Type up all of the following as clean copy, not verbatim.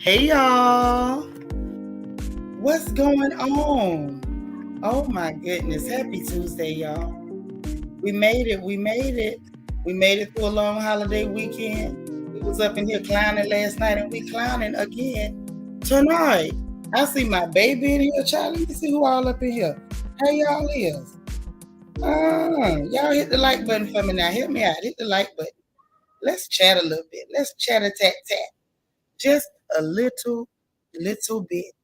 Hey y'all, what's going on? Oh my goodness, happy Tuesday, y'all. We made it, we made it. We made it through a long holiday weekend. We was up in here clowning last night and we clowning again tonight. I see my baby in here, child. Let me see who all up in here. Hey y'all is. Y'all hit the like button for me now. Help me out. Hit the like button. Let's chat a little bit. Let's chat a tat tat. Just a little bit.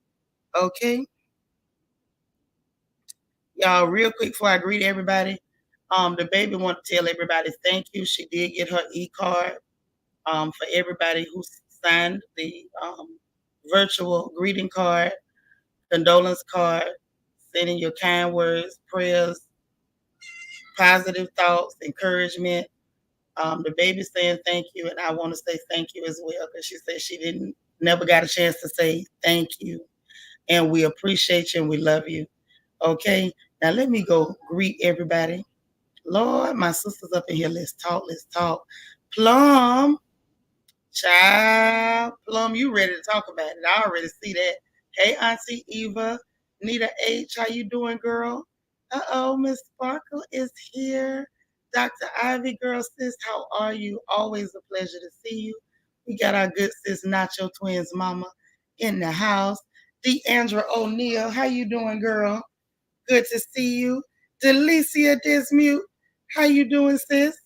Okay? Y'all, real quick before I greet everybody, the baby want to tell everybody thank you. She did get her e-card. For everybody who signed the virtual greeting card, condolence card, sending your kind words, prayers, positive thoughts, encouragement. The baby saying thank you, and I want to say thank you as well because she said she didn't never got a chance to say thank you, and we appreciate you and we love you. Okay, now let me go greet everybody. Lord, my sister's up in here. Let's talk. Let's talk. Plum, child. Plum, you ready to talk about it? I already see that. Hey, Auntie Eva. Nita H, how you doing, girl? Uh-oh, Miss Sparkle is here. Dr. Ivy, girl, sis, how are you? Always a pleasure to see you. We got our good sis, Nacho Twins mama, in the house. Deandra O'Neill, how you doing, girl? Good to see you. Delicia Dismute, how you doing, sis?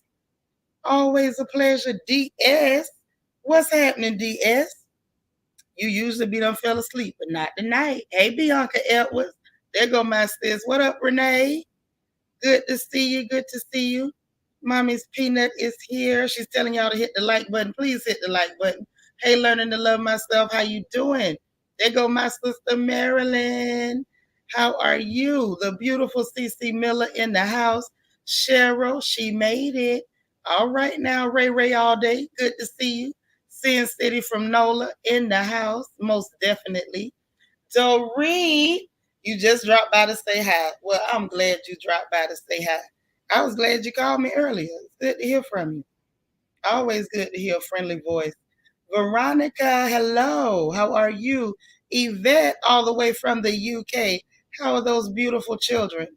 Always a pleasure. DS, what's happening, DS? You usually be done fell asleep, but not tonight. Hey, Bianca Edwards. There go my sis. What up, Renee? Good to see you. Good to see you. Mommy's Peanut is here. She's telling y'all to hit the like button. Please hit the like button. Hey, learning to love myself. How you doing? There go my sister Marilyn. How are you? The beautiful CC Miller in the house. Cheryl, she made it. All right now, Ray Ray all day. Good to see you. Sin City from NOLA in the house, most definitely. Doreen, you just dropped by to say hi. Well, I'm glad you dropped by to say hi. I was glad you called me earlier. It's good to hear from you. Always good to hear a friendly voice. Veronica, hello. How are you? Yvette, all the way from the UK. How are those beautiful children?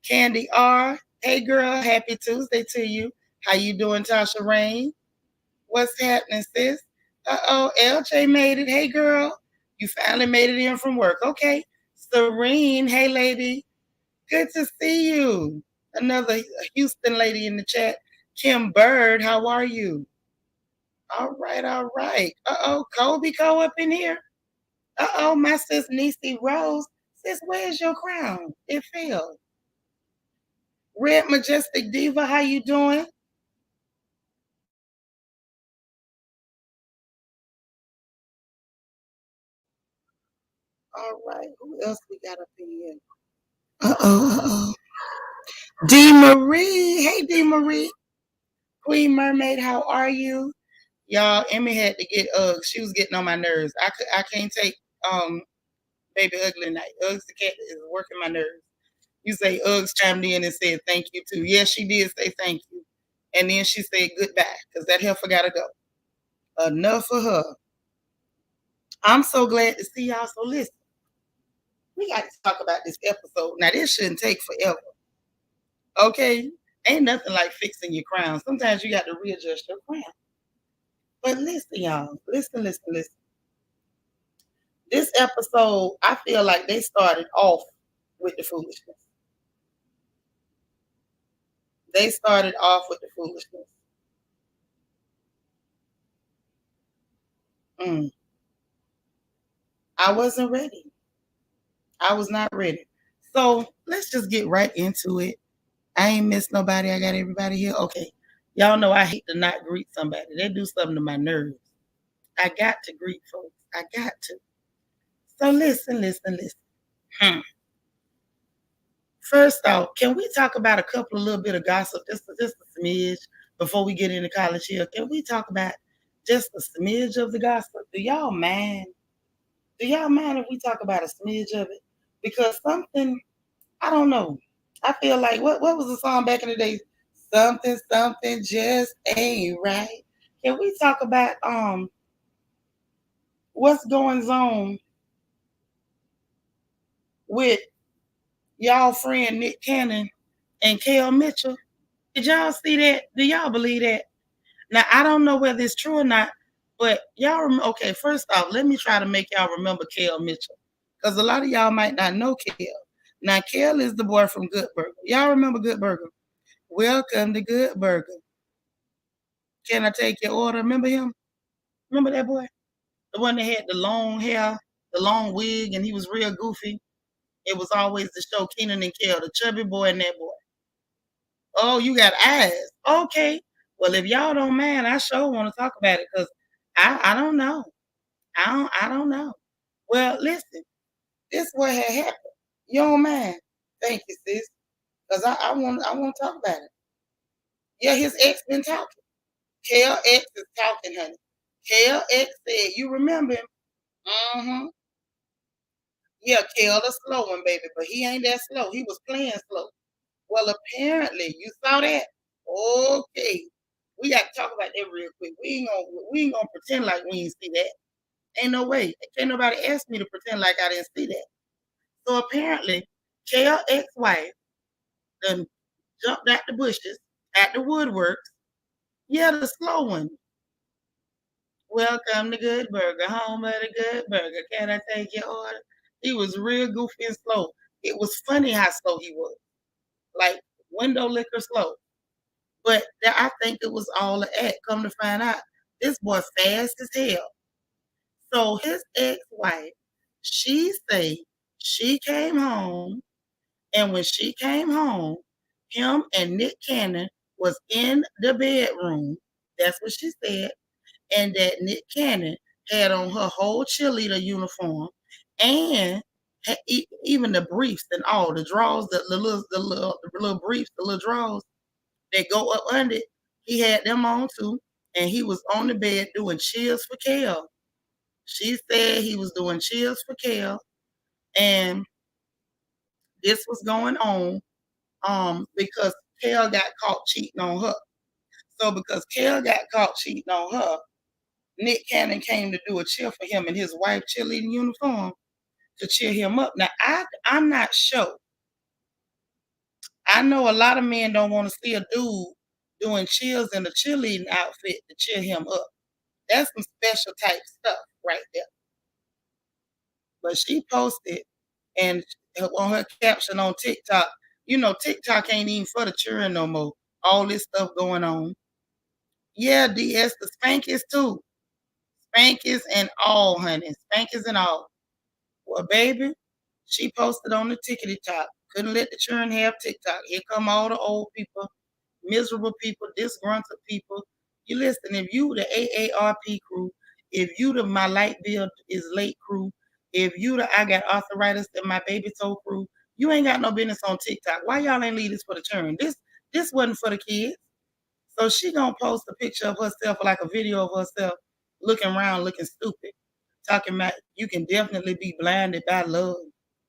Candy R, hey girl, happy Tuesday to you. How you doing, Tasha Rain? What's happening, sis? Uh-oh, LJ made it. Hey girl, you finally made it in from work. Okay. Serene, hey lady. Good to see you. Another Houston lady in the chat. Kim Bird, how are you? All right, all right. Uh-oh, Kobe Co up in here. Uh-oh, my sis Niecy Rose. Sis, where's your crown? It fell. Red Majestic Diva, how you doing? All right, who else we got up in here? Uh-oh, uh-oh. D Marie. Hey D Marie. Queen Mermaid, how are you? Y'all, Emmy had to get Uggs. She was getting on my nerves. I can't take um baby ugly night. Uggs the cat is working my nerves. You say Uggs chimed in and said thank you too. Yes, she did say thank you. And then she said goodbye because that heifer gotta go. Enough for her. I'm so glad to see y'all. So listen, we got to talk about this episode. Now this shouldn't take forever. Okay? Ain't nothing like fixing your crown. Sometimes you got to readjust your crown. But listen, y'all. Listen, listen, listen. This episode, I feel like they started off with the foolishness. They started off with the foolishness. Mm. I wasn't ready. I was not ready. So let's just get right into it. I ain't missed nobody. I got everybody here. Okay. Y'all know I hate to not greet somebody. They do something to my nerves. I got to greet folks. I got to. So listen, listen, listen. Hmm. First off, can we talk about a couple of little bit of gossip, just a smidge before we get into college here? Can we talk about just a smidge of the gossip? Do y'all mind? Do y'all mind if we talk about a smidge of it? Because something, I don't know. I feel like what was the song back in the day? Something, something just ain't right. Can we talk about what's going on with y'all friend Nick Cannon and Kel Mitchell? Did y'all see that? Do y'all believe that? Now I don't know whether it's true or not, but y'all okay, first off, let me try to make y'all remember Kel Mitchell. Because a lot of y'all might not know Kel. Now Kel is the boy from Good Burger. Y'all remember Good Burger? Welcome to Good Burger. Can I take your order? Remember him? Remember that boy? The one that had the long hair, the long wig, and he was real goofy. It was always the show Kenan and Kel, the chubby boy and that boy. Oh, you got eyes. Okay. Well, if y'all don't mind, I sure want to talk about it because I don't know. I don't know. Well, listen, this what had happened. You don't mind? Thank you, sis. Because I want to talk about it. Yeah, his ex been talking. Kel ex is talking, honey. Kel ex said, you remember him? Mm-hmm. Yeah, Kel the slow one, baby, but he ain't that slow. He was playing slow. Well, apparently, you saw that. Okay, we got to talk about that real quick. We ain't gonna pretend like we ain't see that. Ain't no way. Can't nobody ask me to pretend like I didn't see that. So apparently, Kel ex-wife done jumped out the bushes, at the woodworks. Yeah, the slow one. Welcome to Good Burger, home of the Good Burger. Can I take your order? He was real goofy and slow. It was funny how slow he was, like window liquor slow. But I think it was all an act. Come to find out, this boy fast as hell. So his ex-wife, she say she came home, and when she came home, him and Nick Cannon was in the bedroom. That's what she said. And that Nick Cannon had on her whole cheerleader uniform and even the briefs and all the drawers, the little briefs, the little drawers that go up under it. He had them on too, and he was on the bed doing cheers for Kel. She said he was doing cheers for Kel, and this was going on because Kel got caught cheating on her. So because Kel got caught cheating on her, Nick Cannon came to do a cheer for him in his wife cheerleading uniform to cheer him up. Now I'm not sure. I know a lot of men don't want to see a dude doing cheers in a cheerleading outfit to cheer him up. That's some special type stuff right there. But she posted and on her caption on TikTok, TikTok ain't even for the children no more. All this stuff going on. Yeah, DS, the Spankies too. Spankies and all, honey. Spankies and all. Well, baby, she posted on the tickety top. Couldn't let the children have TikTok. Here come all the old people, miserable people, disgruntled people. You listen, if you the AARP crew, if you the my light bill is late crew, if you the I got arthritis in my baby toe crew, you ain't got no business on TikTok. Why y'all ain't leave this for the children? This wasn't for the kids. So she gonna post a picture of herself, like a video of herself, looking around, looking stupid, talking about you can definitely be blinded by love.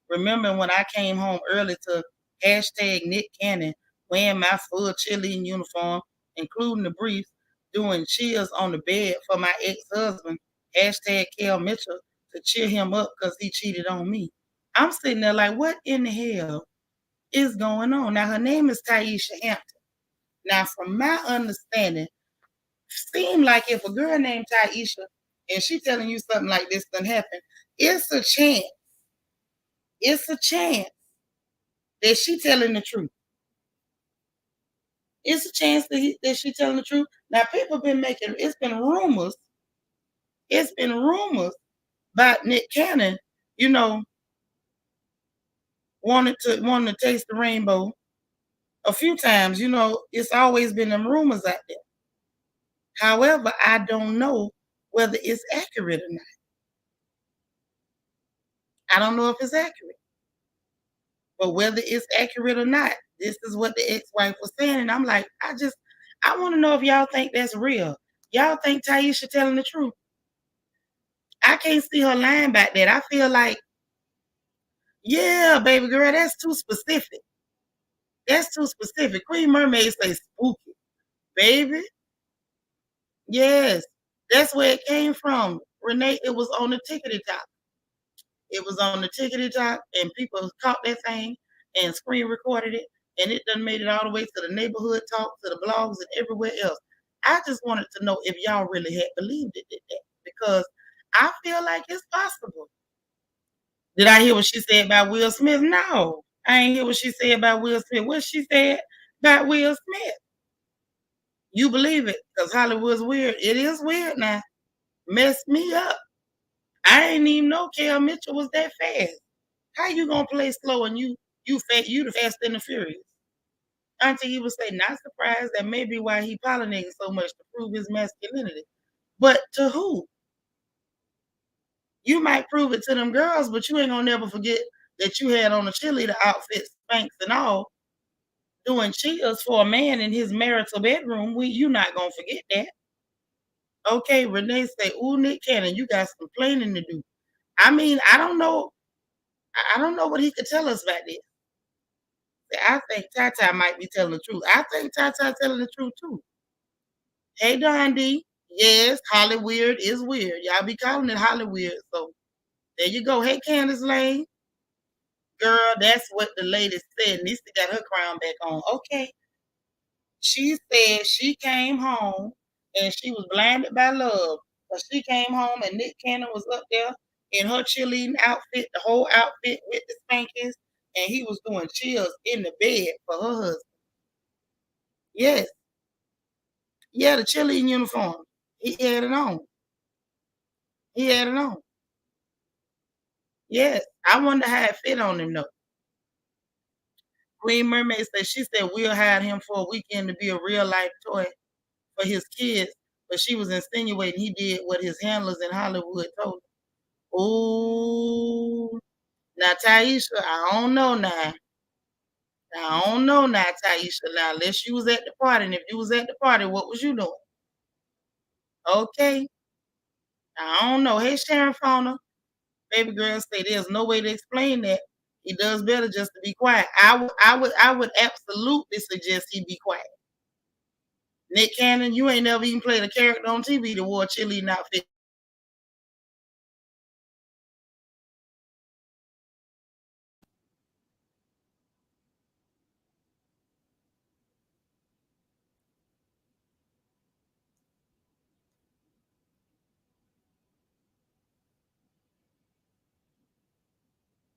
Remember when I came home early to hashtag Nick Cannon, wearing my full cheerleading uniform, including the briefs, doing cheers on the bed for my ex-husband, hashtag Kel Mitchell, to cheer him up because he cheated on me. I'm sitting there like, what in the hell is going on? Now, her name is Taisha Hampton. Now, from my understanding, seem like if a girl named Taisha and she telling you something like this done happen, it's a chance. It's a chance that she telling the truth. It's a chance that she telling the truth. Now, people been making, it's been rumors about Nick Cannon, you know, wanting to taste the rainbow a few times. It's always been them rumors out there. However, I don't know whether it's accurate or not. I don't know if it's accurate. But whether it's accurate or not, this is what the ex-wife was saying. And I'm like, I want to know if y'all think that's real. Y'all think Taisha telling the truth? I can't see her lying about that. I feel like, yeah, baby girl, that's too specific. That's too specific. Queen Mermaid say spooky. Baby, yes, that's where it came from. Renee, it was on the tickety top. It was on the tickety top, and people caught that thing and screen recorded it, and it done made it all the way to the neighborhood talk, to the blogs, and everywhere else. I just wanted to know if y'all really had believed it did that, because I feel like it's possible. Did I hear what she said about Will Smith? No, I ain't hear what she said about Will Smith. What she said about Will Smith? You believe it, because Hollywood's weird. It is weird now. Messed me up. I didn't even know Kel Mitchell was that fast. How you gonna play slow and you the Fast and the Furious? Auntie, he would say, not surprised. That may be why he pollinating so much to prove his masculinity. But to who? You might prove it to them girls, but you ain't gonna never forget that you had on a cheerleader outfit, Spanx and all, doing cheers for a man in his marital bedroom. You not gonna forget that. Okay, Renee say, ooh, Nick Cannon, you got some complaining to do. I mean, I don't know. I don't know what he could tell us about this. I think Tata might be telling the truth. I think Tata telling the truth too. Hey, Dondi. Yes, Hollywood is weird. Y'all be calling it Hollywood. So there you go. Hey, Candace Lane. Girl, that's what the lady said. Nisa got her crown back on. Okay. She said she came home and she was blinded by love. But she came home and Nick Cannon was up there in her cheerleading outfit, the whole outfit with the spankings, and he was doing chills in the bed for her husband. Yes. Yeah, the cheerleading uniform. He had it on. He had it on. Yes. I wonder how it fit on him though. Queen Mermaid said she said we'll hire him for a weekend to be a real life toy for his kids, but she was insinuating he did what his handlers in Hollywood told him. Oh, now Taisha, I don't know now. I don't know now, Taisha. Now, unless you was at the party, and if you was at the party, what was you doing? Okay, I don't know. Hey, Sharon Fauna, baby girl, say there's no way to explain that. He does better just to be quiet. I would absolutely suggest he be quiet. Nick Cannon, you ain't never even played a character on TV that wore a cheerleading outfit.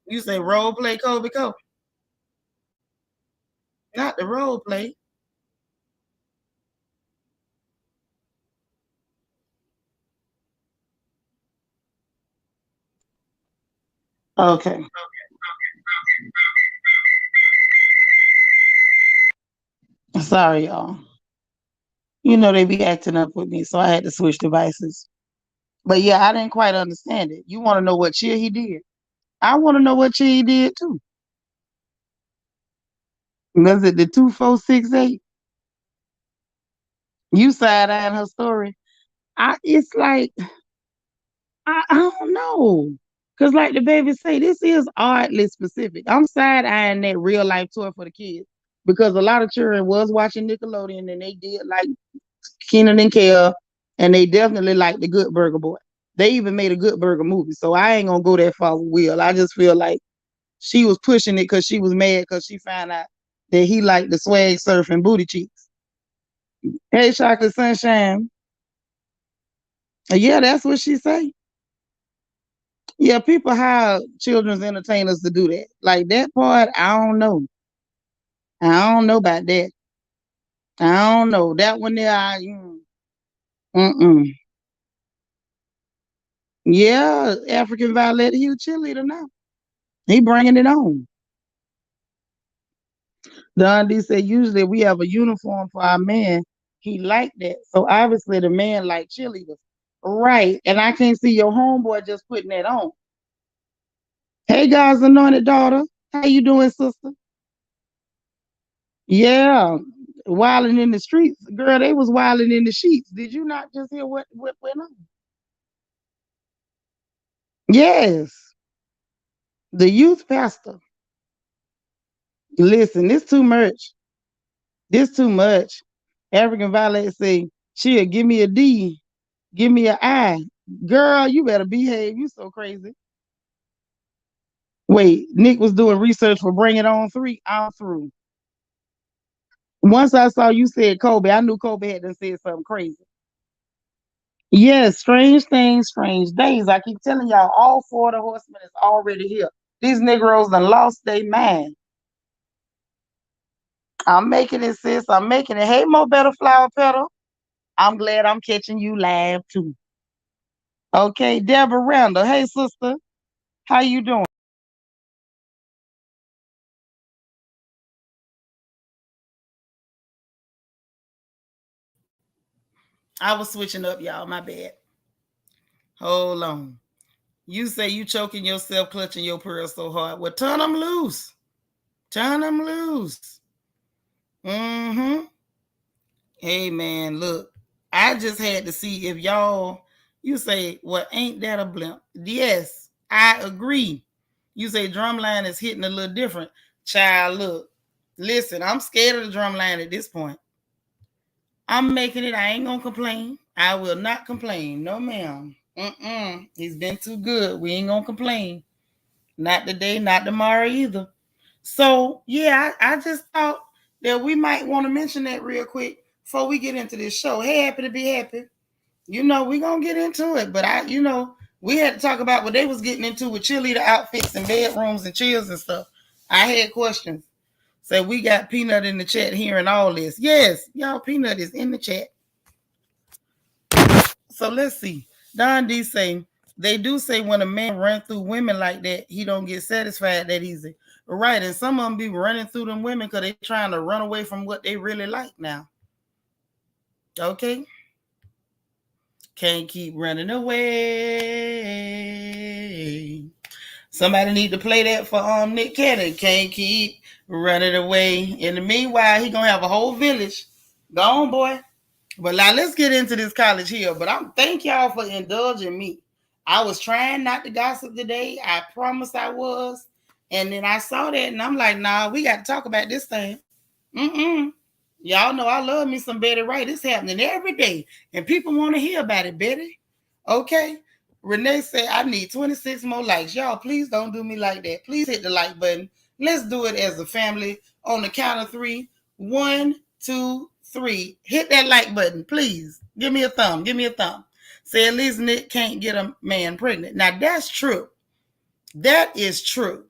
You say role play Kobe Cole, not the role play. Okay. Sorry, y'all. You know they be acting up with me, so I had to switch devices. But yeah, I didn't quite understand it. You want to know what cheer he did? I want to know what cheer he did too. Was it the 2468? You side eyeing her story. It's like I don't know. Cause like the baby say, this is oddly specific. I'm side eyeing that real life tour for the kids because a lot of children was watching Nickelodeon and they did like Kenan and Kel, and they definitely like the Good Burger Boy. They even made a Good Burger movie, so I ain't gonna go that far with Will. I just feel like she was pushing it because she was mad because she found out that he liked the swag surf and booty cheeks. Hey, Chocolate Sunshine. Yeah, that's what she say. Yeah, people hire children's entertainers to do that. Like that part, I don't know. I don't know about that. I don't know that one there. Mm-mm. Yeah, African Violet, he a cheerleader now. He bringing it on. Don D said usually we have a uniform for our man. He liked that. So obviously the man like cheerleaders. Right. And I can't see your homeboy just putting that on. Hey guys, anointed daughter. How you doing, sister? Yeah. Wilding in the streets. Girl, they was wilding in the sheets. Did you not just hear what went on? Yes. The youth pastor. Listen, this too much. This too much. African Violet say, she'll give me a D, give me an I. Girl, you better behave. You so crazy. Wait, Nick was doing research for Bring It On 3. I'm through. Once I saw you said Kobe, I knew Kobe had done said something crazy. Yes, strange things, strange days. I keep telling y'all, all four of the horsemen is already here. These Negroes done lost their mind. I'm making it, sis. I'm making it. Hey, Mo Better Flower Petal. I'm glad I'm catching you live too. Okay, Deborah Randall. Hey, sister. How you doing? I was switching up, y'all. My bad. Hold on. You say you choking yourself, clutching your pearls so hard. Well, turn them loose. Turn them loose. Mm-hmm. Hey, man, look. I just had to see if y'all, you say, well, ain't that a blimp? Yes, I agree. You say drumline is hitting a little different. Child, look. Listen, I'm scared of the drumline at this point. I'm making it. I ain't gonna complain. I will not complain. No, ma'am. He's been too good. We ain't gonna complain. Not today, not tomorrow either. So yeah, I just thought that we might want to mention that real quick before we get into this show. Hey, happy to be happy. You know, we gonna get into it, but we had to talk about what they was getting into with cheerleader outfits and bedrooms and chairs and stuff. I had questions. So we got Peanut in the chat hearing all this. Yes, y'all, Peanut is in the chat. So let's see. Don D say they do say when a man run through women like that, he don't get satisfied that easy. Right, and some of them be running through them women because they trying to run away from what they really like now. Okay? Can't keep running away. Somebody need to play that for Nick Cannon. Can't keep running away. In the meanwhile, he gonna have a whole village. Go on, boy. But now let's get into this college here. But I'm thank y'all for indulging me. I was trying not to gossip today. I promised I was. And then I saw that and I'm like, nah, we got to talk about this thing. Y'all know I love me some Betty Wright. It's happening every day. And people want to hear about it, Betty. Okay. Renee said, I need 26 more likes. Y'all, please don't do me like that. Please hit the like button. Let's do it as a family on the count of three. 1, 2, 3. Hit that like button, please. Give me a thumb. Give me a thumb. Say at least Nick can't get a man pregnant. Now, that's true. That is true.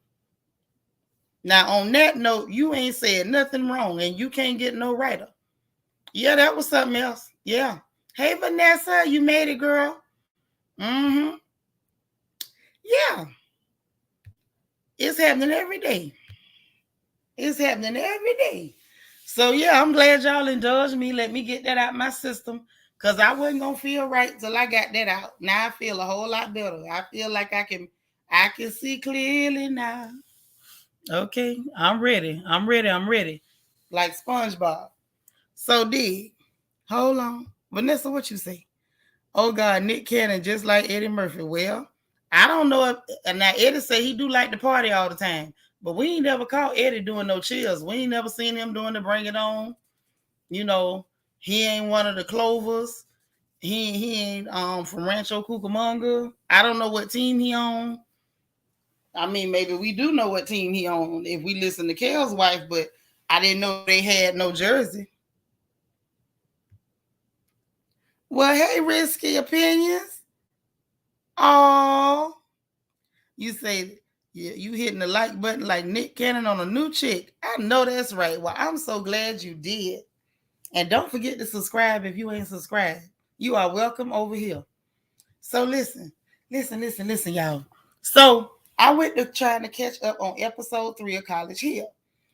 Now, on that note, you ain't said nothing wrong and you can't get no writer. Yeah, that was something else. Yeah. Hey, Vanessa, you made it, girl. Mm-hmm. Yeah. It's happening every day. It's happening every day. So, yeah, I'm glad y'all indulged me. Let me get that out my system because I wasn't going to feel right till I got that out. Now I feel a whole lot better. I feel like I can see clearly now. Okay, I'm ready. I'm ready. I'm ready. Like SpongeBob. So, dig. Hold on. Vanessa, what you say? Oh God, Nick Cannon just like Eddie Murphy. Well, I don't know if now Eddie say he do like to party all the time, but we ain't never caught Eddie doing no chills. We ain't never seen him doing the Bring It On. You know, he ain't one of the Clovers. He ain't from Rancho Cucamonga. I don't know what team he on. I mean, maybe we do know what team he on if we listen to Kel's wife, but I didn't know they had no jersey. Well, hey, Risky Opinions. Oh, you say you hitting the like button like Nick Cannon on a new chick. I know that's right. Well, I'm so glad you did. And don't forget to subscribe if you ain't subscribed. You are welcome over here. So listen, y'all. So I went to trying to catch up on episode 3 of College Hill.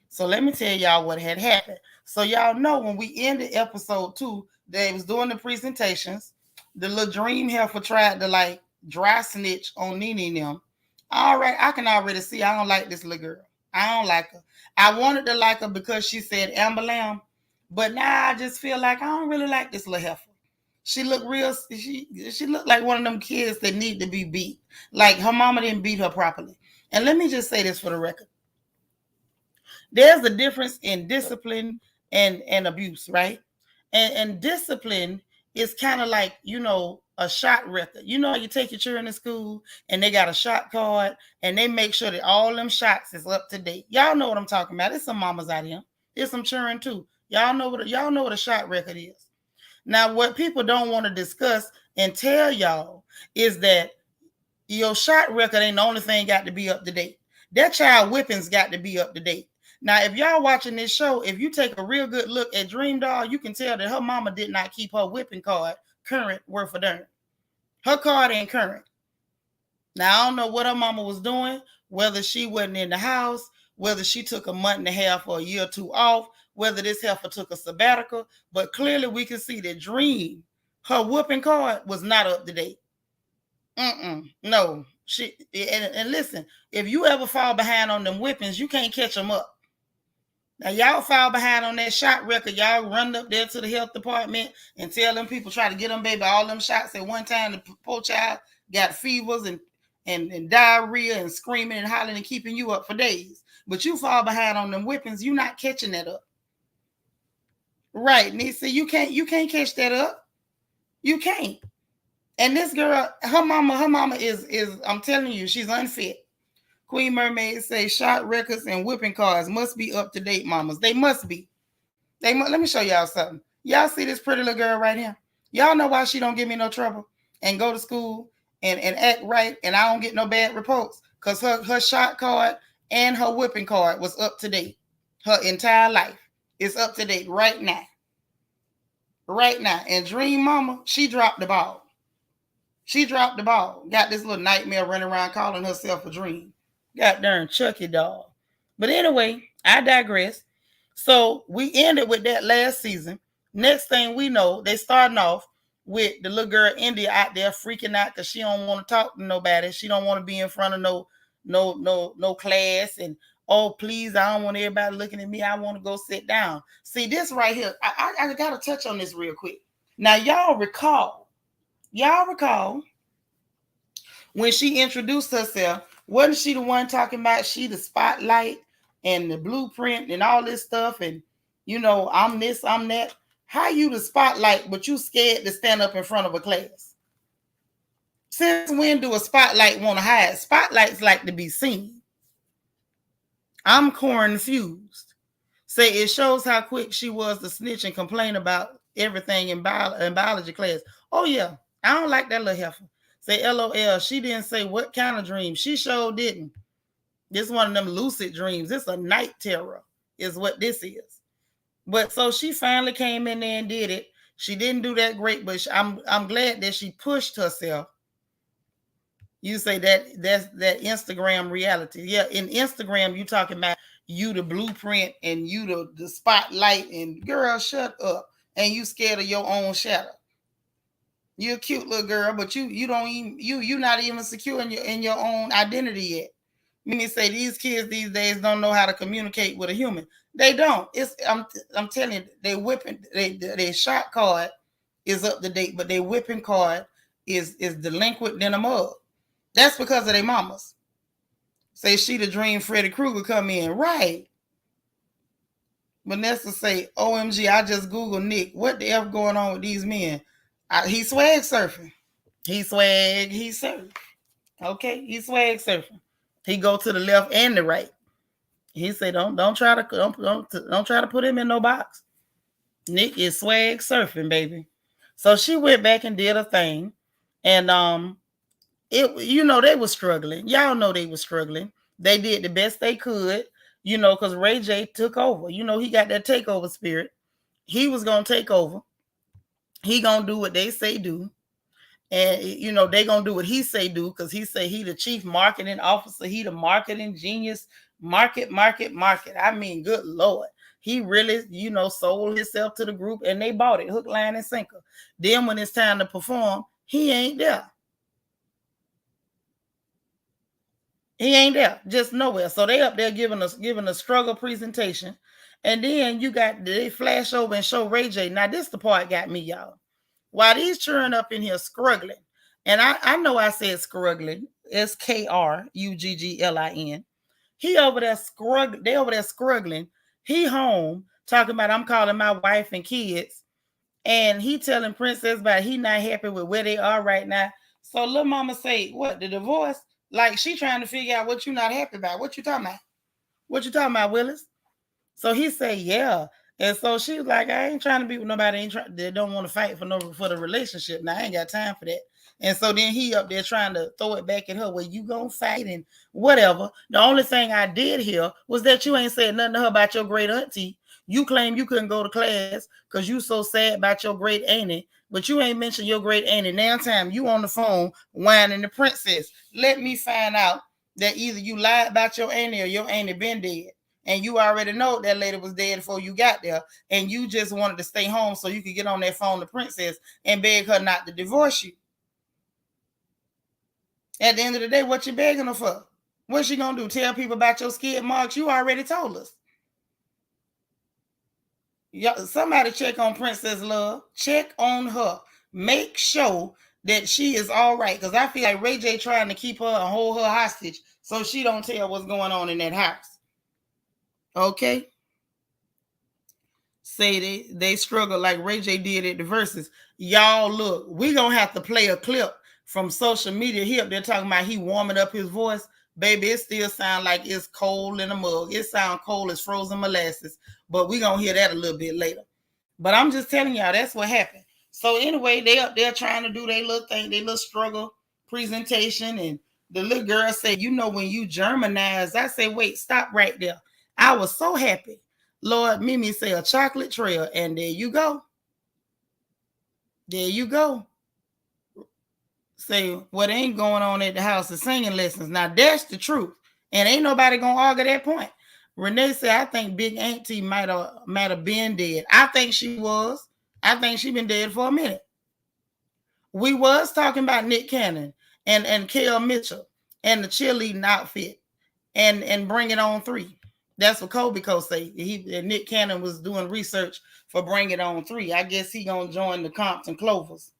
So let me tell y'all what had happened. So y'all know when we ended episode 2, they was doing the presentations. The little dream heifer tried to like dry snitch on Nene and them. All right, I can already see I don't like this little girl. I don't like her. I wanted to like her because she said Amber Lamb, but now I just feel like I don't really like this little heifer. She looked real. She looked like one of them kids that need to be beat. Like her mama didn't beat her properly. And let me just say this for the record: there's a difference in discipline and abuse, right? And discipline it's kind of like, a shot record. You know how you take your children to school and they got a shot card and they make sure that all them shots is up to date. Y'all know what I'm talking about. There's some mamas out here. There's some children too. Y'all know what a shot record is. Now, what people don't want to discuss and tell y'all is that your shot record ain't the only thing got to be up to date. That child whippings got to be up to date. Now, if y'all watching this show, if you take a real good look at Dream Doll, you can tell that her mama did not keep her whipping card current worth a darn. Her card ain't current. Now, I don't know what her mama was doing, whether she wasn't in the house, whether she took a month and a half or a year or two off, whether this heifer took a sabbatical, but clearly we can see that Dream, her whooping card was not up to date. No. And listen, if you ever fall behind on them whippings, you can't catch them up. Now, y'all fall behind on that shot record. Y'all run up there to the health department and tell them people try to get them baby all them shots at one time. The poor child got fevers and diarrhea and screaming and hollering and keeping you up for days. But you fall behind on them whippings, you not catching that up. Right, Nisa, you can't catch that up. You can't. And this girl, her mama is I'm telling you, she's unfit. Queen Mermaid say shot records and whipping cards must be up to date, mamas. They must be. Let me show y'all something. Y'all see this pretty little girl right here? Y'all know why she don't give me no trouble and go to school and act right and I don't get no bad reports? Because her shot card and her whipping card was up to date. Her entire life is up to date right now. Right now. And Dream Mama, she dropped the ball. She dropped the ball. Got this little nightmare running around calling herself a dream. God darn Chucky doll. But anyway, I digress. So we ended with that last season. Next thing we know, they starting off with the little girl India out there freaking out because she don't want to talk to nobody. She don't want to be in front of no class. And oh, please, I don't want everybody looking at me. I want to go sit down. See this right here. I got to touch on this real quick. Now, y'all recall when she introduced herself, wasn't she the one talking about she the spotlight and the blueprint and all this stuff? And, I'm this, I'm that. How you the spotlight, but you scared to stand up in front of a class? Since when do a spotlight want to hide? Spotlights like to be seen. I'm confused. Say it shows how quick she was to snitch and complain about everything in biology class. Oh, yeah. I don't like that little heifer. Say LOL. She didn't say what kind of dream. She sure didn't. This one of them lucid dreams. This a night terror is what this is. But so she finally came in there and did it. She didn't do that great, but I'm glad that she pushed herself. You say that's that Instagram reality. Yeah, in Instagram, you talking about you the blueprint and you the spotlight and girl, shut up. And you scared of your own shadow. You're a cute little girl, but you don't even you not even secure in your own identity yet. Mimi say these kids these days don't know how to communicate with a human. They don't. I'm telling you, they whipping they shot card is up to date, but their whipping card is delinquent than a mug. That's because of their mamas. Say she the dream Freddy Krueger come in. Right. Vanessa say, OMG, I just Googled Nick. What the F going on with these men? He swag surfing. He surfing. Okay, he swag surfing. He go to the left and the right. He say, don't try to put him in no box. Nick is swag surfing, baby. So she went back and did a thing, and they were struggling. Y'all know they were struggling. They did the best they could, because Ray J took over. He got that takeover spirit. He was gonna take over. He gonna do what they say do. And, they going to do what he say do because he say he the chief marketing officer. He the marketing genius. Market. I mean, good Lord. He really, sold himself to the group and they bought it. Hook, line, and sinker. Then when it's time to perform, he ain't there. He ain't there. Just nowhere. So they up there giving a struggle presentation. And then they flash over and show Ray J. Now, this the part got me, y'all. While these children up in here struggling, and I know I said struggling, SKRUGGLIN. He over there struggling. They over there struggling. He home talking about I'm calling my wife and kids, And he telling Princess about he not happy with where they are right now. So little mama say, what, the divorce? Like she trying to figure out what you not happy about. What you talking about? What you talking about, Willis? So he said, yeah. And so she was like, I ain't trying to be with nobody that don't want to fight for the relationship. Now I ain't got time for that. And so then he up there trying to throw it back at her. Well, you gonna fight and whatever. The only thing I did here was that you ain't said nothing to her about your great auntie. You claim you couldn't go to class because you so sad about your great auntie, but you ain't mentioned your great auntie. Now time you on the phone whining the princess. Let me find out that either you lied about your auntie or your auntie been dead. And you already know that lady was dead before you got there, and you just wanted to stay home so you could get on that phone to Princess and beg her not to divorce you. At the end of the day, what you begging her for? What's she gonna do? Tell people about your skid marks? You already told us. Somebody check on Princess Love. Check on her. Make sure that she is all right. Because I feel like Ray J trying to keep her and hold her hostage so she don't tell what's going on in that house. Okay? Say they struggle like Ray J did at the verses. Y'all look, we gonna have to play a clip from social media here. They're talking about he warming up his voice. Baby, it still sound like it's cold in a mug. It sound cold as frozen molasses. But we gonna hear that a little bit later. But I'm just telling y'all, that's what happened. So anyway, they up there trying to do their little thing, their little struggle presentation. And the little girl said, you know, when you Germanize, I said, wait, stop right there. I was so happy. Lord, Mimi say a chocolate trail, and there you go. There you go. Say what ain't going on at the house is singing lessons. Now that's the truth, and ain't nobody gonna argue that point. Renee said, I think Big Auntie might have been dead. I think she was. I think she been dead for a minute. We was talking about Nick Cannon and Kel Mitchell and the cheerleading outfit and Bring It On 3. That's what Kobe say. Nick Cannon was doing research for Bring It On 3. I guess he gonna join the Compton Clovers.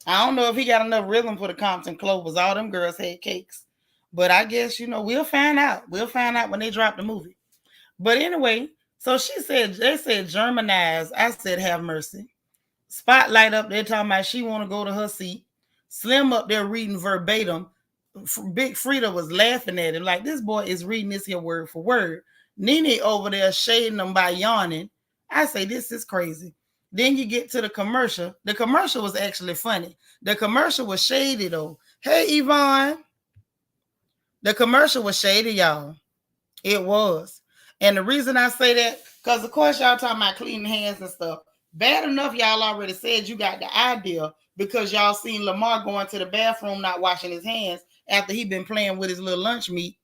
I don't know if he got enough rhythm for the Compton Clovers. All them girls had cakes. But I guess, we'll find out. We'll find out when they drop the movie. But anyway, so they said Germanize. I said have mercy. Spotlight up there talking about she want to go to her seat. Slim up there reading verbatim. Big Freedia was laughing at him like this boy is reading this here word for word. Nene over there shading them by yawning. I say this is crazy. Then you get to the commercial. The commercial was actually funny. The commercial was shady though. Hey Yvonne. The commercial was shady, y'all. It was. And the reason I say that, because of course y'all talking about cleaning hands and stuff. Bad enough y'all already said you got the idea because y'all seen Lamar going to the bathroom not washing his hands after he been playing with his little lunch meat.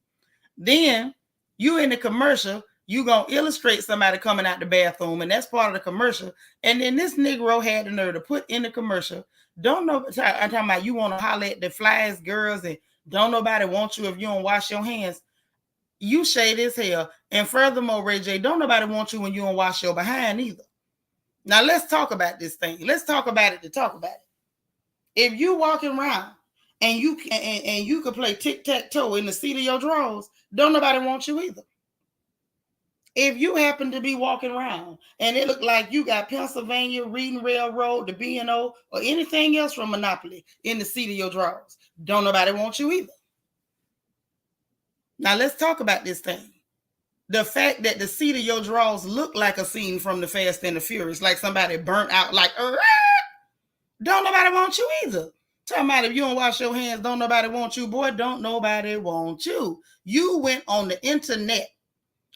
Then you in the commercial, you gonna illustrate somebody coming out the bathroom, and that's part of the commercial. And then this Negro had the nerve to put in the commercial, don't know, I'm talking about you want to holler at the flies girls and don't nobody want you if you don't wash your hands. You shade as hell. And furthermore, Ray J, don't nobody want you when you don't wash your behind either. Now let's talk about this thing. Let's talk about it to talk about it. If you walking around and you can play tic-tac-toe in the seat of your drawers, don't nobody want you either. If you happen to be walking around and it look like you got Pennsylvania, Reading Railroad, the B&O, or anything else from Monopoly in the seat of your drawers, don't nobody want you either. Now let's talk about this thing. The fact that the seat of your drawers look like a scene from the Fast and the Furious, like somebody burnt out, like, don't nobody want you either. Talking about if you don't wash your hands, don't nobody want you. Boy, don't nobody want you. You went on the internet,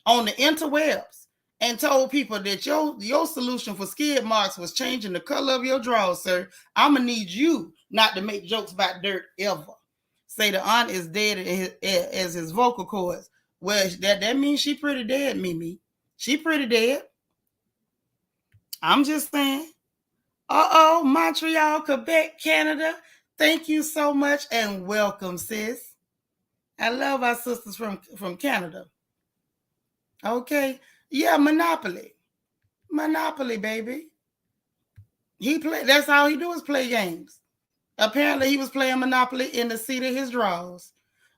on the interwebs, and told people that your solution for skid marks was changing the color of your drawers, sir. I'm going to need you not to make jokes about dirt ever. Say the aunt is dead as his vocal cords. Well, that means she pretty dead, Mimi. She pretty dead. I'm just saying. Montreal, Quebec, Canada. Thank you so much and welcome, sis. I love our sisters from Canada. Okay. Yeah, Monopoly. Monopoly, baby. That's all he do is play games. Apparently he was playing Monopoly in the seat of his drawers.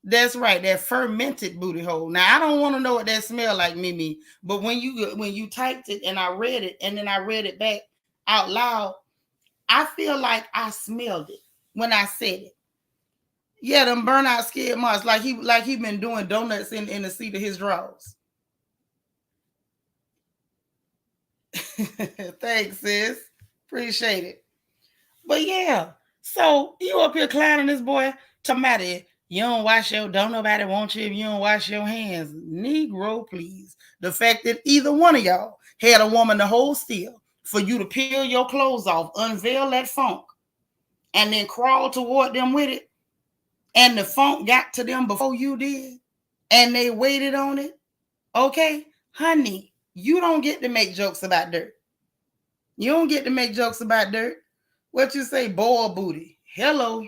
That's right, that fermented booty hole. Now I don't want to know what that smell like, Mimi. But when you typed it and I read it, and then I read it back, out loud, I feel like I smelled it when I said it. Yeah, them burnout skid marks, like he been doing donuts in the seat of his drawers. Thanks, sis. Appreciate it. But yeah, so you up here clowning this boy. Somebody, you don't wash your, don't nobody want you if you don't wash your hands. Negro, please. The fact that either one of y'all had a woman to hold still for you to peel your clothes off, unveil that funk, and then crawl toward them with it, and the funk got to them before you did, and they waited on it. Okay, honey, you don't get to make jokes about dirt. You don't get to make jokes about dirt. What you say, boy booty? Hello.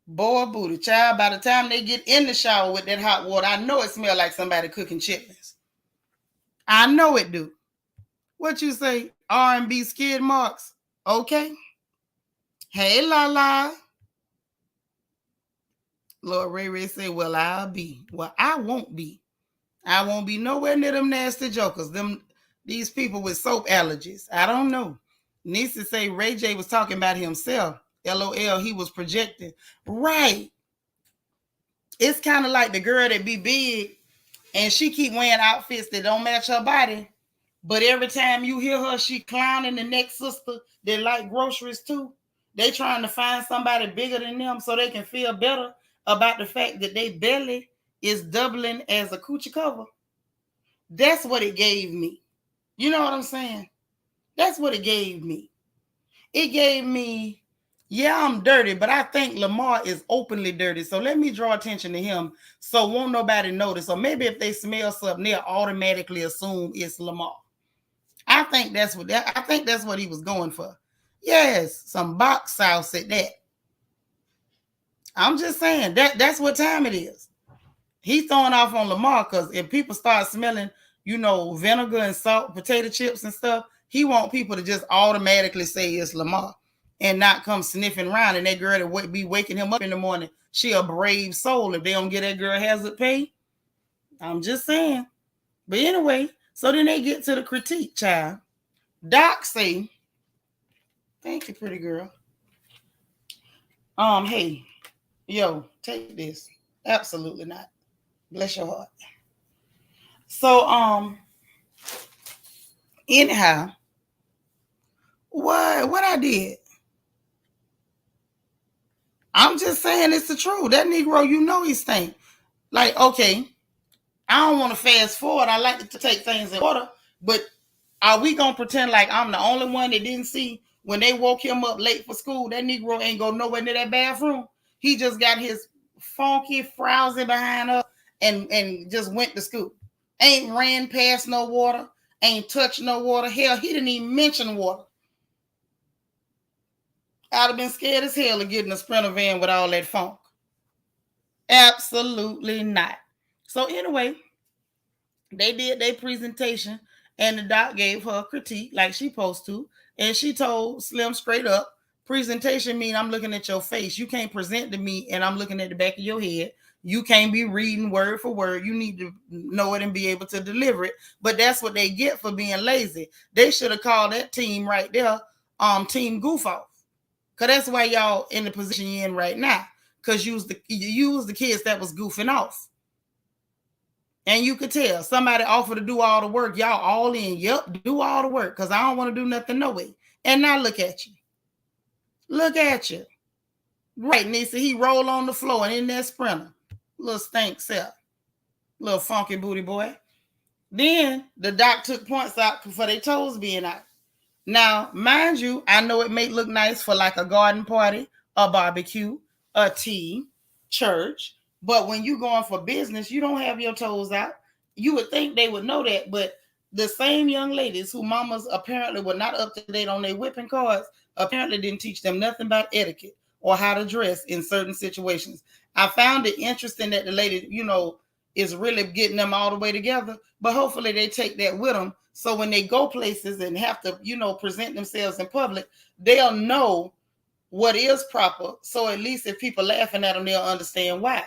Boy booty. Child, by the time they get in the shower with that hot water, I know it smells like somebody cooking chitlins. I know it do. What you say, R&B skid marks? Okay. Hey, la. Lord Ray Ray said, well, I'll be. Well, I won't be. I won't be nowhere near them nasty jokers. These people with soap allergies. I don't know. Nisa say Ray J was talking about himself. LOL, he was projecting. Right. It's kind of like the girl that be big and she keep wearing outfits that don't match her body. But every time you hear her, she clowning the next sister that like groceries too. They trying to find somebody bigger than them so they can feel better about the fact that they belly is doubling as a coochie cover. That's what it gave me. You know what I'm saying? That's what it gave me. It gave me, yeah, I'm dirty, but I think Lamar is openly dirty. So let me draw attention to him so won't nobody notice. Or maybe if they smell something, they'll automatically assume it's Lamar. I think that's what he was going for. Yes, some box sauce at that. I'm just saying that's what time it is. He's throwing off on Lamar because if people start smelling, vinegar and salt, potato chips and stuff, he want people to just automatically say it's Lamar and not come sniffing around. And that girl that would be waking him up in the morning, she a brave soul. If they don't get that girl hazard pay, I'm just saying. But anyway, so then they get to the critique, child. Doc say, thank you, pretty girl. Hey, yo, take this. Absolutely not. Bless your heart. So, anyhow, what I did? I'm just saying it's the truth. That Negro, he stink. Like, okay, I don't want to fast forward. I like to take things in order, but are we gonna pretend like I'm the only one that didn't see when they woke him up late for school? That Negro ain't go nowhere near that bathroom. He just got his funky frowsy behind her and just went to school. Ain't ran past no water, ain't touched no water. Hell, he didn't even mention water. I'd have been scared as hell of getting a Sprinter van with all that funk. Absolutely not. So anyway, they did their presentation and the doc gave her a critique like she supposed to. And she told Slim straight up, presentation mean I'm looking at your face. You can't present to me and I'm looking at the back of your head. You can't be reading word for word. You need to know it and be able to deliver it. But that's what they get for being lazy. They should have called that team right there, Team Goof Off. Because that's why y'all in the position you're in right now. Because you was the kids that was goofing off. And you could tell somebody offered to do all the work. Y'all all in. Yep, do all the work. Because I don't want to do nothing no way. And now look at you. Look at you. Right, Nisa. He roll on the floor and in that Sprinter. Little stink self. Little funky booty boy. Then the doc took points out for their toes being out. Now, mind you, I know it may look nice for like a garden party, a barbecue, a tea, church. But when you're going for business, you don't have your toes out. You would think they would know that. But the same young ladies who mamas apparently were not up to date on their whipping cards apparently didn't teach them nothing about etiquette or how to dress in certain situations. I found it interesting that the lady, is really getting them all the way together. But hopefully they take that with them. So when they go places and have to, present themselves in public, they'll know what is proper. So at least if people laughing at them, they'll understand why.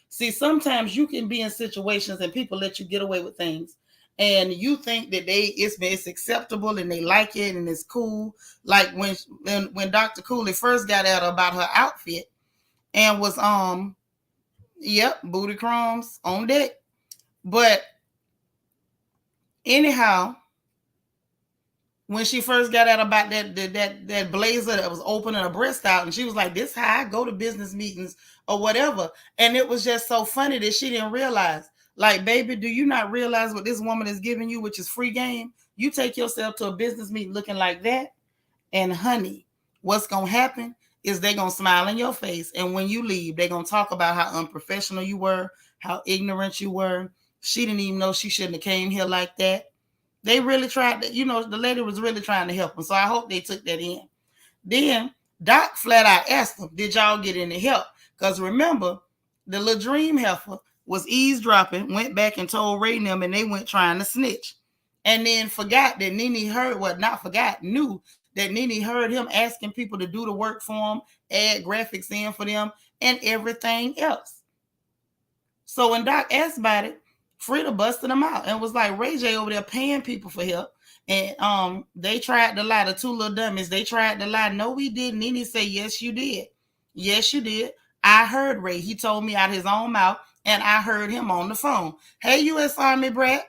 See, sometimes you can be in situations and people let you get away with things. and you think that it's acceptable and they like it and it's cool. Like when Dr. Cooley first got at her about her outfit and was yep, booty crumbs on deck. But anyhow, when she first got out about that blazer that was opening her breast out, and she was like, "This how I go to business meetings or whatever," and it was just so funny that she didn't realize. Like, baby, do you not realize what this woman is giving you, which is free game? You take yourself to a business meeting looking like that, and honey, what's gonna happen is they're gonna smile in your face, and when you leave, they're gonna talk about how unprofessional you were, how ignorant you were. She didn't even know she shouldn't have came here like that. They really tried to, the lady was really trying to help them. So I hope they took that in. Then Doc flat out asked them, did y'all get any help? Because remember, the little dream heifer was eavesdropping, went back and told Ray and them, and they went trying to snitch. And then forgot that Nene heard, well, not forgot, knew that Nene heard him asking people to do the work for him, add graphics in for them, and everything else. So when Doc asked about it, Freedia busted him out and was like, Ray J over there paying people for help. And they tried to lie, the two little dummies. They tried to lie. No, we didn't. Nene said, yes, you did. Yes, you did. I heard Ray. He told me out his own mouth, and I heard him on the phone. Hey, U.S. Army brat.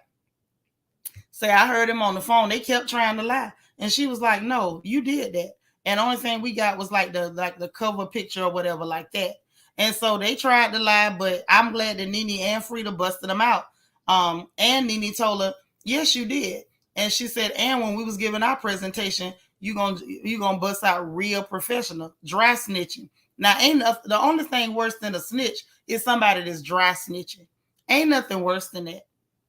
Say, I heard him on the phone. They kept trying to lie. And she was like, no, you did that. And the only thing we got was like the cover picture or whatever like that. And so they tried to lie, but I'm glad that Nene and Freedia busted them out. And Nene told her, yes, you did. And she said, and when we was giving our presentation, you gonna bust out real professional, dry snitching. Now, the only thing worse than a snitch is somebody that's dry snitching. Ain't nothing worse than that.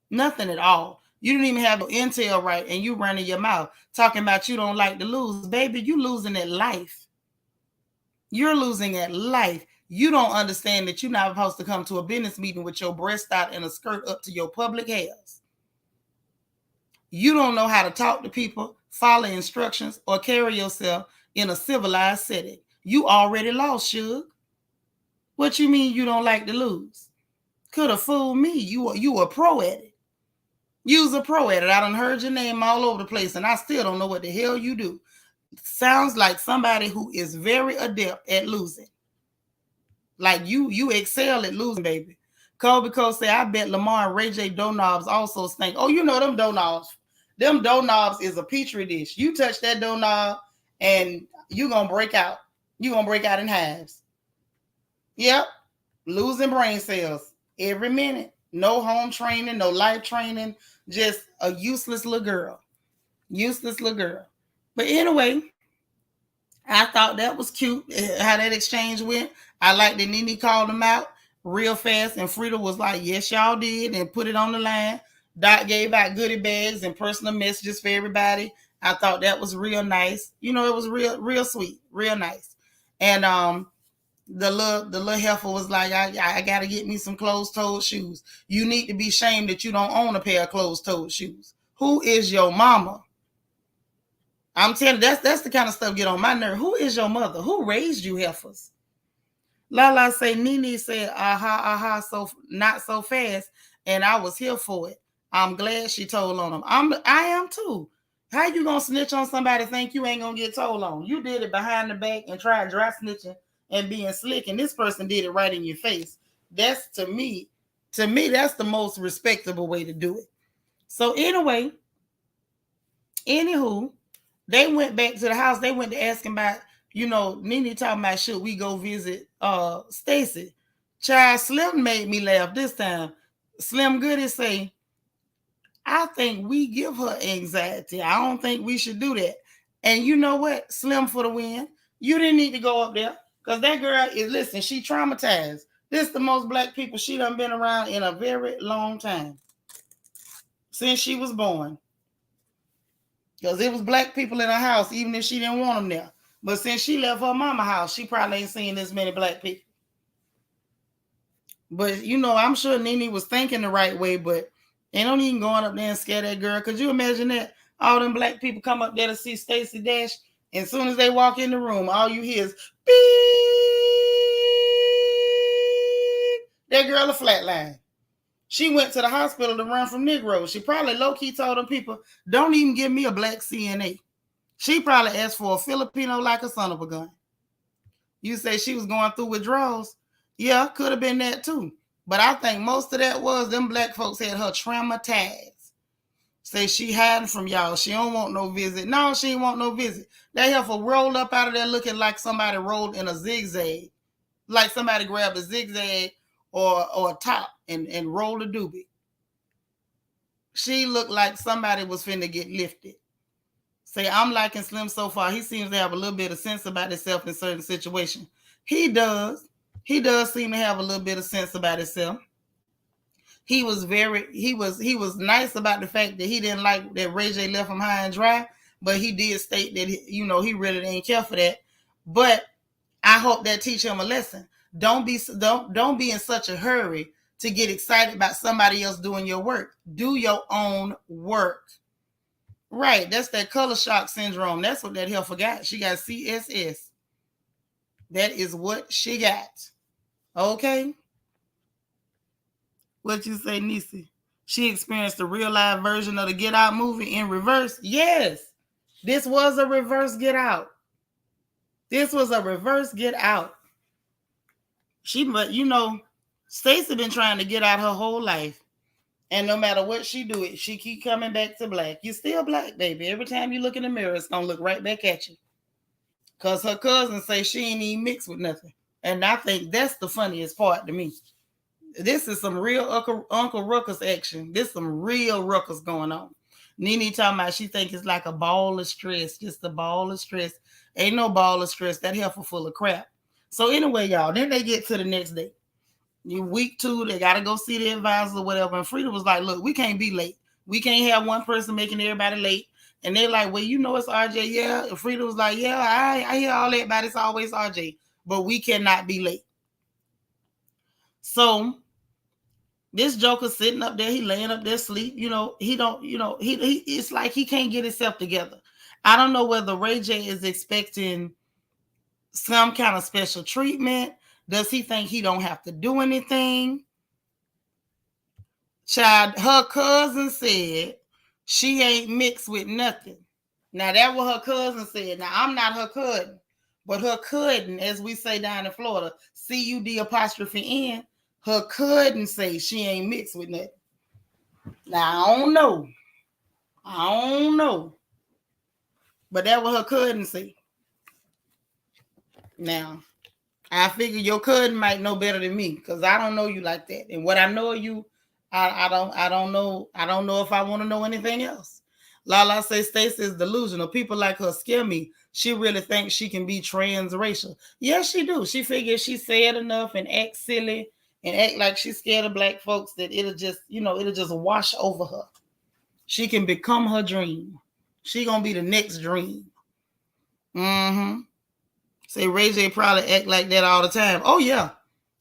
Nothing at all. You didn't even have no intel right, and you running your mouth talking about you don't like to lose. Baby, you losing at life. You're losing at life. You don't understand that you're not supposed to come to a business meeting with your breast out and a skirt up to your public hairs. You don't know how to talk to people, follow instructions, or carry yourself in a civilized setting. You already lost, Suge. What you mean you don't like to lose? Could have fooled me. You a pro at it. You's a pro at it. I done heard your name all over the place, and I still don't know what the hell you do. Sounds like somebody who is very adept at losing. Like you excel at losing, baby. Kobe Cole say, I bet Lamar and Ray J doorknobs also stink. Oh, you know them doorknobs. Them doorknobs is a petri dish. You touch that doorknob and you gonna break out. You gonna break out in halves. Yep. Losing brain cells every minute. No home training, no life training. Just a useless little girl. Useless little girl. But anyway, I thought that was cute how that exchange went. I like that Nene called them out real fast, and Freedia was like, yes, y'all did, and put it on the line. Doc gave out goodie bags and personal messages for everybody. I thought that was real nice. It was real sweet, real nice. And the little heifer was like, I gotta get me some closed-toed shoes. You need to be ashamed that you don't own a pair of closed-toed shoes. Who is your mama? I'm telling you, that's the kind of stuff get on my nerve. Who is your mother? Who raised you heifers? Lala say, Nene said, aha, so not so fast. And I was here for it. I'm glad she told on them. I am too. How you gonna snitch on somebody think you ain't gonna get told on? You did it behind the back and tried dry snitching and being slick, and this person did it right in your face. That's to me, that's the most respectable way to do it. So anyway, anywho, they went back to the house. They went to ask him about, Nene talking about, should we go visit Stacy? Child, Slim made me laugh this time. Slim Goody say, I think we give her anxiety. I don't think we should do that. And you know what? Slim for the win. You didn't need to go up there because that girl is, listen, she traumatized. This is the most black people she done been around in a very long time. Since she was born. Because it was black people in her house, even if she didn't want them there. But since she left her mama house, she probably ain't seen this many black people. But, I'm sure Nene was thinking the right way, but ain't no even going up there and scare that girl. Could you imagine that? All them black people come up there to see Stacey Dash, and as soon as they walk in the room, all you hear is, beep. That girl a flatline. She went to the hospital to run from Negroes. She probably low-key told them people, don't even give me a black CNA. She probably asked for a Filipino like a son of a gun. You say she was going through withdrawals? Yeah, could have been that too. But I think most of that was them black folks had her traumatized. Say she hiding from y'all. She don't want no visit. No, she ain't want no visit. That heifer rolled up out of there looking like somebody rolled in a zigzag. Like somebody grabbed a zigzag or a top and rolled a doobie. She looked like somebody was finna get lifted. Say, I'm liking Slim so far. He seems to have a little bit of sense about himself in certain situations. He does. He does seem to have a little bit of sense about himself. He was nice about the fact that he didn't like that Ray J left him high and dry, but he did state that he really didn't care for that. But I hope that teach him a lesson. Don't be in such a hurry to get excited about somebody else doing your work. Do your own work. Right, that's that color shock syndrome. That's what that heifer got. She got CSS. That is what she got. Okay. What you say, Nisi? She experienced the real live version of the Get Out movie in reverse. Yes, this was a reverse Get Out. This was a reverse Get Out. Stacey been trying to get out her whole life. And no matter what she do, she keep coming back to black. You still black, baby. Every time you look in the mirror, it's gonna look right back at you. Because her cousin say she ain't even mixed with nothing. And I think that's the funniest part to me. This is some real Uncle Ruckus action. This some real ruckus going on. Nene talking about she think it's like a ball of stress. Just a ball of stress. Ain't no ball of stress. That heifer full of crap. So anyway, y'all, then they get to the next day. Week 2, they got to go see the advisor or whatever. And Freedia was like, look, we can't be late. We can't have one person making everybody late. And they're like, well, it's RJ. Yeah. And Freedia was like, yeah, I hear all that, but it's always RJ. But we cannot be late. So this joker sitting up there, he laying up there sleep. It's like he can't get himself together. I don't know whether Ray J is expecting some kind of special treatment. Does he think he don't have to do anything? Child, her cousin said she ain't mixed with nothing. Now, that what her cousin said. Now, I'm not her cousin, but her cousin, as we say down in Florida, CUD''N, her cousin say she ain't mixed with nothing. Now, I don't know. But that what her cousin say. Now, I figure your cousin might know better than me because I don't know you like that. And what I know of you, I don't know. I don't know if I want to know anything else. Lala say Stacey is delusional. People like her scare me. She really thinks she can be transracial. Yes, she do. She figures she said enough and act silly and act like she's scared of black folks that it'll just wash over her. She can become her dream. She gonna be the next dream. Mm-hmm. Say Ray J probably act like that all the time. Oh yeah.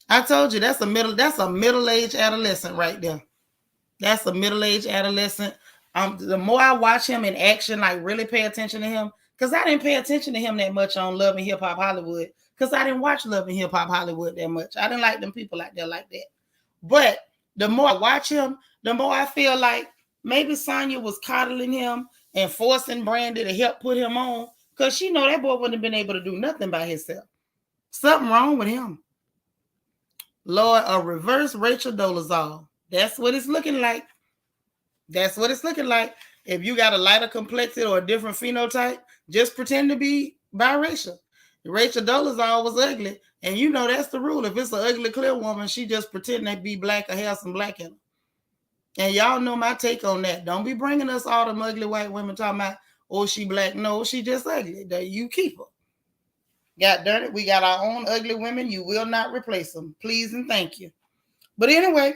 I told you that's a middle-aged adolescent right there. That's a middle-aged adolescent. The more I watch him in action, like really pay attention to him, because I didn't pay attention to him that much on Love and Hip Hop Hollywood, because I didn't watch Love and Hip Hop Hollywood that much. I didn't like them people out there like that. But the more I watch him, the more I feel like maybe Sonya was coddling him and forcing Brandy to help put him on, because she know that boy wouldn't have been able to do nothing by himself. Something wrong with him. Lord, a reverse Rachel Dolezal. That's what it's looking like. That's what it's looking like. If you got a lighter complexion or a different phenotype, just pretend to be biracial. Rachel Dolezal was ugly, and you know that's the rule. If it's an ugly, clear woman, she just pretend to be black or have some black in her. And y'all know my take on that. Don't be bringing us all them ugly white women talking about, oh, she black. No, she just ugly. You keep her. God darn it, we got our own ugly women. You will not replace them. Please and thank you. But anyway,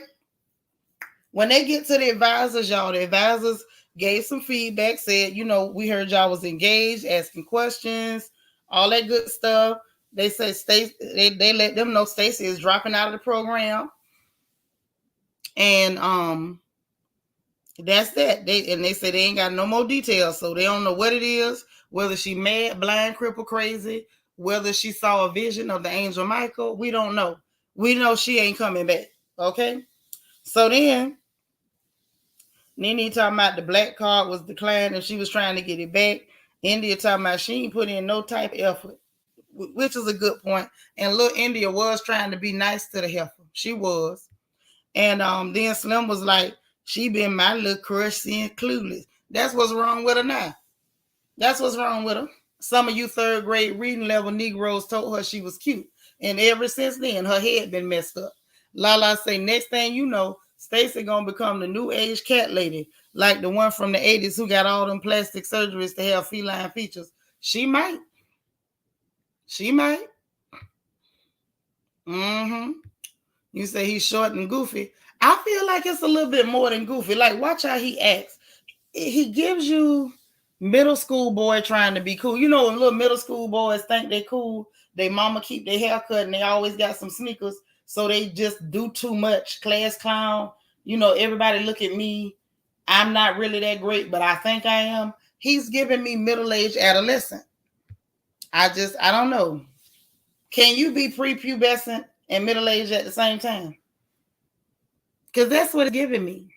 when they get to the advisors, y'all, the advisors gave some feedback, said, we heard y'all was engaged, asking questions, all that good stuff. They said they let them know Stacey is dropping out of the program. And that's that. They said they ain't got no more details, so they don't know what it is, whether she mad, blind, crippled, crazy, whether she saw a vision of the angel Michael. We don't know. We know she ain't coming back. Okay. So then Nene talking about the black card was declined and she was trying to get it back. India talking about she ain't put in no type of effort, which is a good point. And little India was trying to be nice to the heifer. She was. And then Slim was like, she been my little crush seeing clueless. That's what's wrong with her now. That's what's wrong with her. Some of you third grade reading level Negroes told her she was cute. And ever since then, her head been messed up. Lala say, next thing you know, Stacy gonna become the new age cat lady, like the one from the 80s who got all them plastic surgeries to have feline features. She might. She might. Mm-hmm. You say he's short and goofy. I feel like it's a little bit more than goofy. Like, watch how he acts. He gives you middle school boy trying to be cool. You know, when little middle school boys think they cool, they mama keep their hair cut and they always got some sneakers, so they just do too much. Class clown. You know, everybody look at me. I'm not really that great, but I think I am. He's giving me middle-aged adolescent. I don't know. Can you be prepubescent and middle-aged at the same time? Because that's what it's giving me.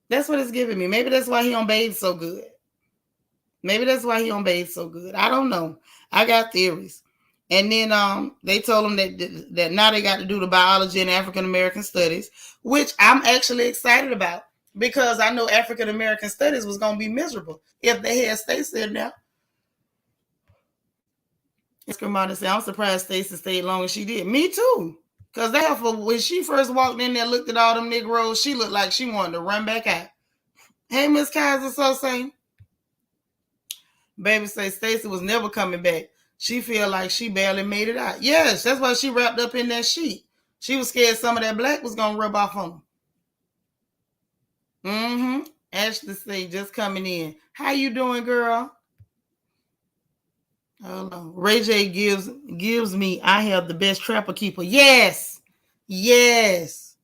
That's what it's giving me. Maybe that's why he don't bathe so good. Maybe that's why he don't bathe so good. I don't know. I got theories. And then they told him that now they got to do the biology and African American studies, which I'm actually excited about because I know African American studies was going to be miserable if they had Stacey in there. I'm surprised Stacey stayed long as she did. Me too. Because when she first walked in there, looked at all them Negroes, she looked like she wanted to run back out. Hey, Miss Kaiser, so saying. Baby say Stacey was never coming back. She feel like she barely made it out. Yes, that's why she wrapped up in that sheet. She was scared some of that black was going to rub off on her. Mm-hmm. Ashley say, just coming in. How you doing, girl? Hold on. Ray J gives me, I have the best trapper keeper. Yes. Yes.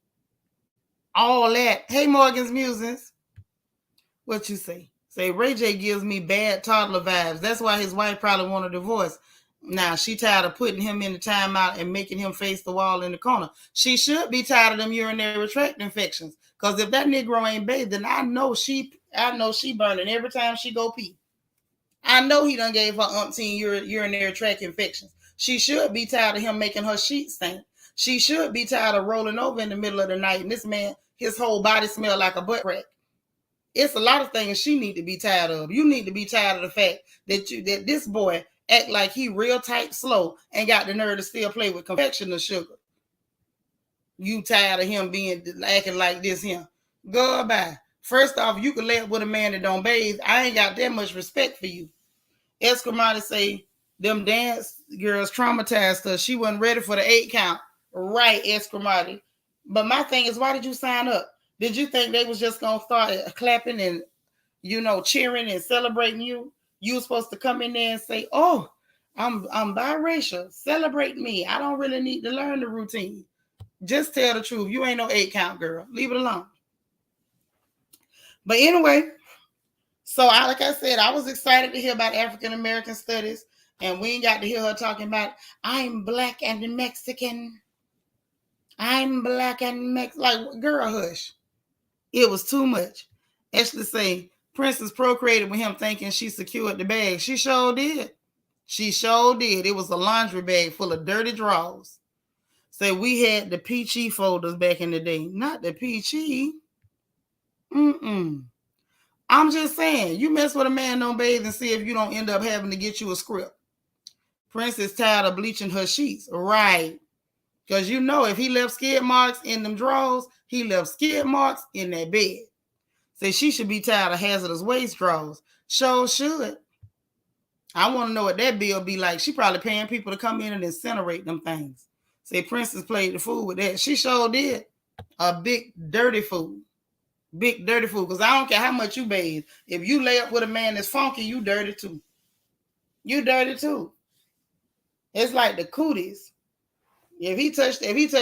All that. Hey, Morgan's Musings. What you say? Say, Ray J gives me bad toddler vibes. That's why his wife probably want a divorce. Now, she tired of putting him in the timeout and making him face the wall in the corner. She should be tired of them urinary tract infections. Because if that Negro ain't bathed, then I know she burning every time she go pee. I know he done gave her umpteen urinary tract infections. She should be tired of him making her sheets stink. She should be tired of rolling over in the middle of the night and this man, his whole body smell like a butt crack. It's a lot of things she need to be tired of. You need to be tired of the fact that this boy act like he real tight slow and got the nerve to still play with confectioner sugar. You tired of him acting like this here. Goodbye. First off, you can lay up with a man that don't bathe. I ain't got that much respect for you. Escamati say them dance girls traumatized her. She wasn't ready for the 8 count. Right, Escamati. But my thing is, why did you sign up? Did you think they was just gonna start clapping and cheering and celebrating you? You were supposed to come in there and say, "Oh, I'm biracial. Celebrate me. I don't really need to learn the routine." Just tell the truth. You ain't no 8 count girl. Leave it alone. But anyway, so like I said, I was excited to hear about African American studies, and we ain't got to hear her talking about I'm black and Mexican. I'm black and Mexican. Like, girl, hush. It was too much. Ashley say, Princess procreated with him thinking she secured the bag. She sure did. She sure did. It was a laundry bag full of dirty drawers. Say, we had the peachy folders back in the day. Not the peachy. I'm just saying, you mess with a man, don't bathe and see if you don't end up having to get you a script. Princess tired of bleaching her sheets. Right. Because if he left skid marks in them drawers, he left skid marks in that bed. Say she should be tired of hazardous waste drawers. Sure should. I want to know what that bill be like. She probably paying people to come in and incinerate them things. Say Princess played the fool with that. She sure did. A big dirty fool. Big dirty fool. Because I don't care how much you bathe. If you lay up with a man that's funky, you dirty too. You dirty too. It's like the cooties. If he touched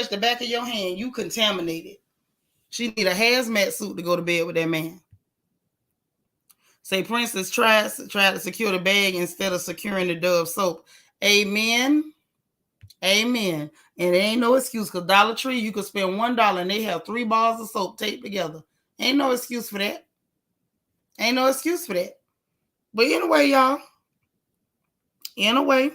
the back of your hand, you contaminated. She need a hazmat suit to go to bed with that man. Say Princess tried to secure the bag instead of securing the Dove soap. Amen. Amen. And there ain't no excuse because Dollar Tree, you could spend $1 and they have 3 bars of soap taped together. Ain't no excuse for that. Ain't no excuse for that. But anyway, y'all. Anyway,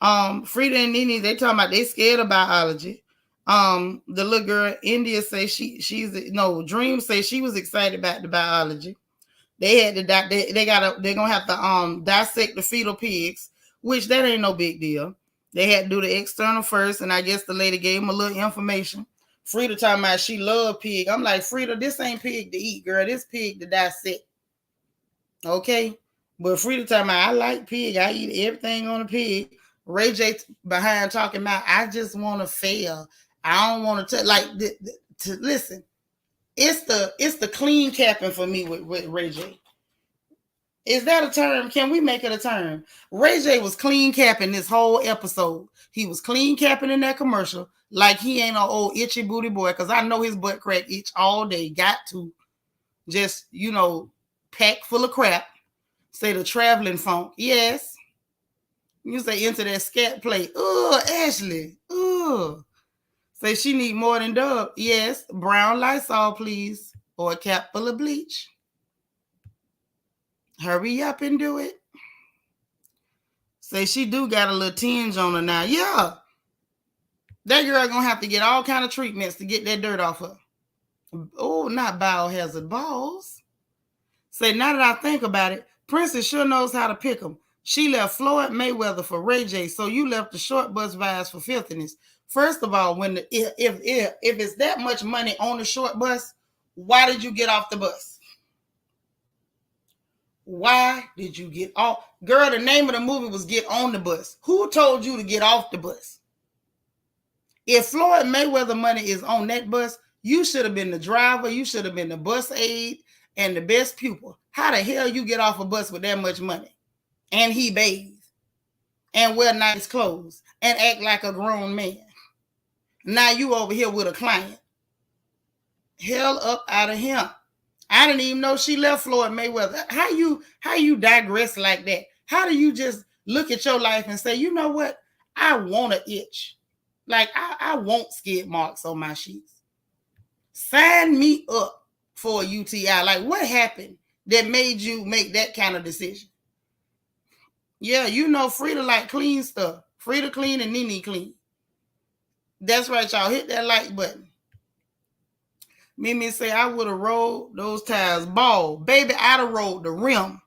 Freedia and Nene, they talking about they scared of biology. The little girl, India, say Dream say she was excited about the biology. They had to they're gonna have to dissect the fetal pigs, which that ain't no big deal. They had to do the external first, and I guess the lady gave them a little information. Freedia talking about she love pig. I'm like, Freedia, this ain't pig to eat, girl. This pig to dissect. Okay. But Freedia talking about I like pig. I eat everything on a pig. Ray J behind talking about I just want to fail. I don't want to listen. It's the clean capping for me with Ray J. Is that a term? Can we make it a term? Ray J was clean capping this whole episode. He was clean capping in that commercial like he ain't no old itchy booty boy, because I know his butt crack itch all day. Got to just, pack full of crap. Say the traveling funk. Yes. You say into that scat plate. Ashley. Say she need more than Dub. Yes. Brown Lysol, please. Or a cap full of bleach. Hurry up and do it. Say she do got a little tinge on her now. Yeah. That girl gonna have to get all kind of treatments to get that dirt off her. Oh, not biohazard balls. Say, now that I think about it, Princess sure knows how to pick them. She left Floyd Mayweather for Ray J, so you left the short bus vibes for filthiness. First of all, if it's that much money on the short bus, why did you get off the bus? Why did you get off? Girl, the name of the movie was Get on the Bus. Who told you to get off the bus? If Floyd Mayweather money is on that bus, you should have been the driver. You should have been the bus aide and the best pupil. How the hell you get off a bus with that much money? And he bathe and wear nice clothes and act like a grown man. Now you over here with a client. Hell up out of him. I didn't even know she left Floyd Mayweather. How you digress like that? How do you just look at your life and say, you know what? I want to itch. Like I want skid marks on my sheets. Sign me up for a UTI. Like what happened that made you make that kind of decision? Yeah, Freedia like clean stuff. Freedia clean and Nene clean. That's right, y'all. Hit that like button. Mimi say, I would have rolled those tires ball. Baby, I'd have rolled the rim.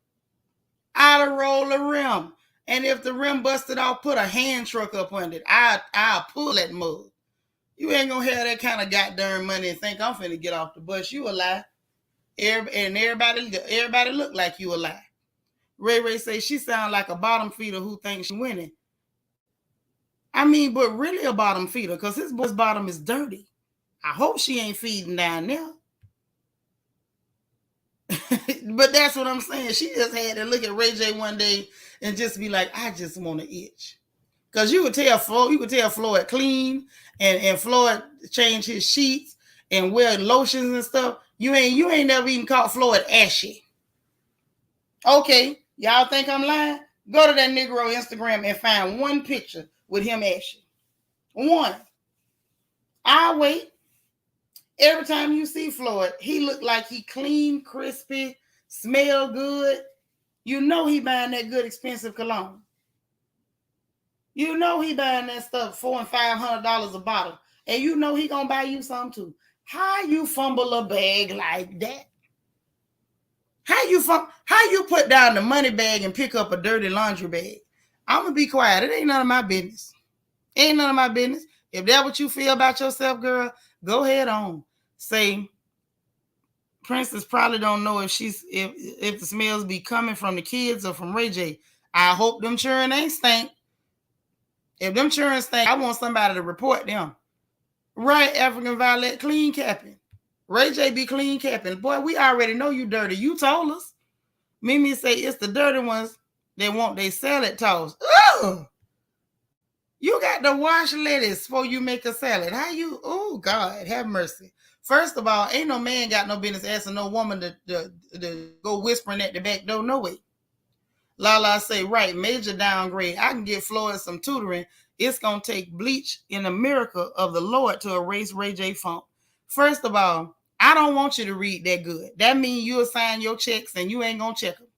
I'd have rolled the rim. And if the rim busted off, put a hand truck up under it. I'll pull that mug. You ain't going to have that kind of goddamn money and think I'm finna get off the bus. You a lie. And everybody look like you a lie. Ray say she sound like a bottom feeder who thinks she winning. I mean, but really a bottom feeder because his boy's bottom is dirty. I hope she ain't feeding down there. But that's what I'm saying. She just had to look at Ray J one day and just be like, I just want to itch. Because you could tell Floyd clean and Floyd change his sheets and wear lotions and stuff. You ain't never even caught Floyd ashy. Okay, y'all think I'm lying? Go to that Negro Instagram and find one picture with him ashy. One. I'll wait. Every time you see Floyd, he look like he clean, crispy, smell good. You know he buying that good expensive cologne. You know he buying that stuff $400 and $500 a bottle. And you know he gonna buy you some too. How you fumble a bag like that? How you put down the money bag and pick up a dirty laundry bag? I'm gonna be quiet. It ain't none of my business. Ain't none of my business. If that's what you feel about yourself, girl, go ahead on. Say, Princess probably don't know if the smells be coming from the kids or from Ray J. I hope them children ain't stink. If them children stink, I want somebody to report them. Right, African Violet, clean capping. Ray J be clean capping. Boy, we already know you dirty. You told us. Mimi say it's the dirty ones that want their salad tossed. Ugh! You got to wash lettuce before you make a salad. Oh, God, have mercy. First of all, ain't no man got no business asking no woman to go whispering at the back door. No way. Lala say, right, major downgrade. I can get Floyd some tutoring it's going to take bleach in the miracle of the Lord to erase Ray J funk. First of all, I don't want you to read that good. That means you'll sign your checks and you ain't going to check them.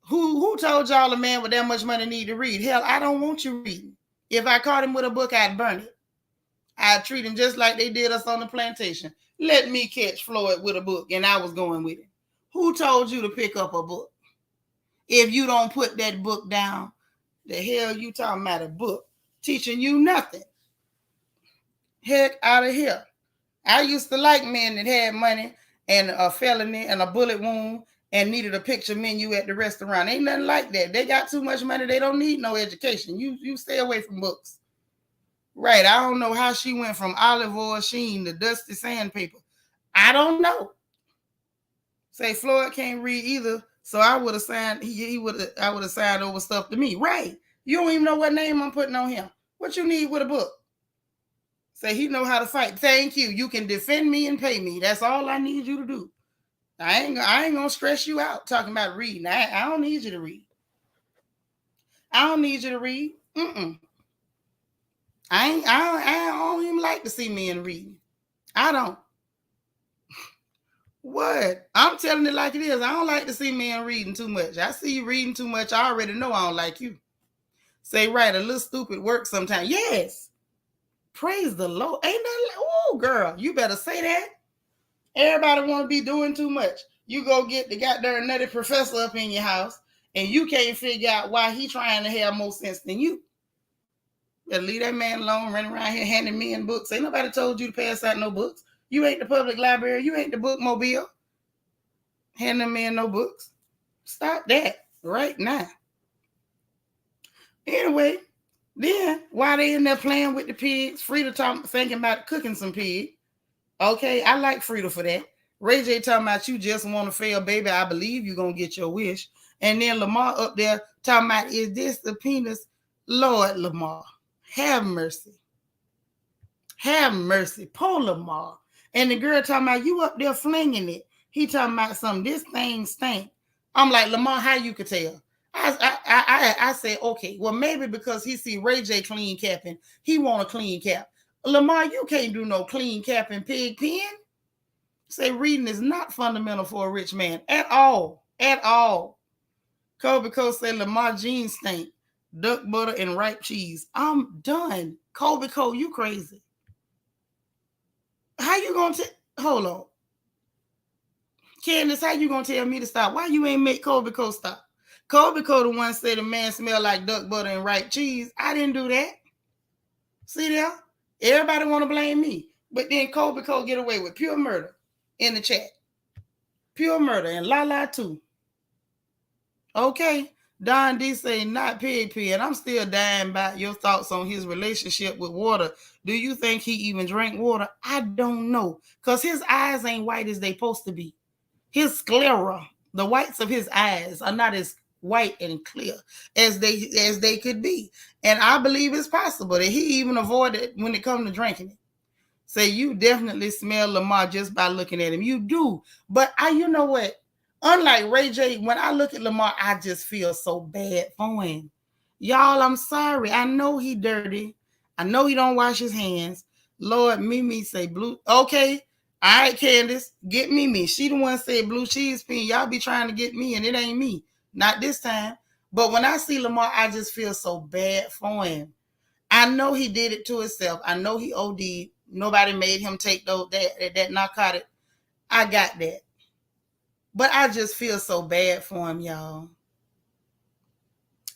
Who told y'all a man with that much money need to read? Hell, I don't want you reading. If I caught him with a book, I'd burn it. I'd treat him just like they did us on the plantation. Let me catch Floyd with a book, and I was going with it. Who told you to pick up a book? If you don't put that book down, the hell you talking about a book teaching you nothing? Heck out of here. I used to like men that had money and a felony and a bullet wound and needed a picture menu at the restaurant. Ain't nothing like that. They got too much money. They don't need no education. You stay away from books. Right. I don't know how she went from olive oil sheen to dusty sandpaper. I don't know. Say Floyd can't read either, so I would have signed. I would have signed over stuff to me. Right. You don't even know what name I'm putting on him. What you need with a book? Say he know how to fight. Thank you. You can defend me and pay me. That's all I need you to do. I ain't gonna stress you out talking about reading. I don't need you to read. I don't need you to read. I don't even like to see men reading. I don't. What? I'm telling it like it is. I don't like to see men reading too much. I see you reading too much. I already know I don't like you. Say right, a little stupid work sometimes. Yes. Praise the Lord. Ain't that, oh girl, you better say that. Everybody want to be doing too much. You go get the goddamn nutty professor up in your house and you can't figure out why he trying to have more sense than you. Better leave that man alone, running around here handing men books. Ain't nobody told you to pass out no books. You ain't the public library. You ain't the bookmobile. Hand them men no books. Stop that right now. Anyway, then while they in there playing with the pigs, Freedia thinking about cooking some pig. Okay, I like Freedia for that. Ray J talking about you just want to fail, baby. I believe you're going to get your wish. And then Lamar up there talking about, is this the penis? Lord Lamar, have mercy. Have mercy. Poor Lamar. And the girl talking about, you up there flinging it. He talking about something, this thing stink. I'm like, Lamar, how you could tell? I said, okay, well, maybe because he see Ray J clean capping, he want a clean cap. Lamar, you can't do no clean cap in pig pen. Say reading is not fundamental for a rich man at all. At all. Kobe Cole said Lamar jeans stink. Duck butter and ripe cheese. I'm done. Kobe Cole, you crazy. How you gonna hold on? Candace, how you gonna tell me to stop? Why you ain't make Kobe Cole stop? Kobe Cole the one said the man smelled like duck butter and ripe cheese. I didn't do that. See there? Everybody want to blame me. But then Kobe Cole get away with pure murder in the chat. Pure murder and la too. Okay. Don D say not pig pen. I'm still dying about your thoughts on his relationship with water. Do you think he even drank water? I don't know. Because his eyes ain't white as they supposed to be. His sclera, the whites of his eyes are not as white and clear as they could be. And I believe it's possible that he even avoided when it comes to drinking it. Say you definitely smell Lamar just by looking at him. You do. But you know what? Unlike Ray J, when I look at Lamar, I just feel so bad for him. Y'all, I'm sorry. I know he dirty. I know he don't wash his hands. Lord, Mimi say blue. Okay. All right, Candace, get Mimi. She the one said blue cheese pin. Y'all be trying to get me, and it ain't me. Not this time. But when I see Lamar, I just feel so bad for him. I know he did it to himself. I know he OD'd. Nobody made him take that narcotic. I got that. But I just feel so bad for him, y'all.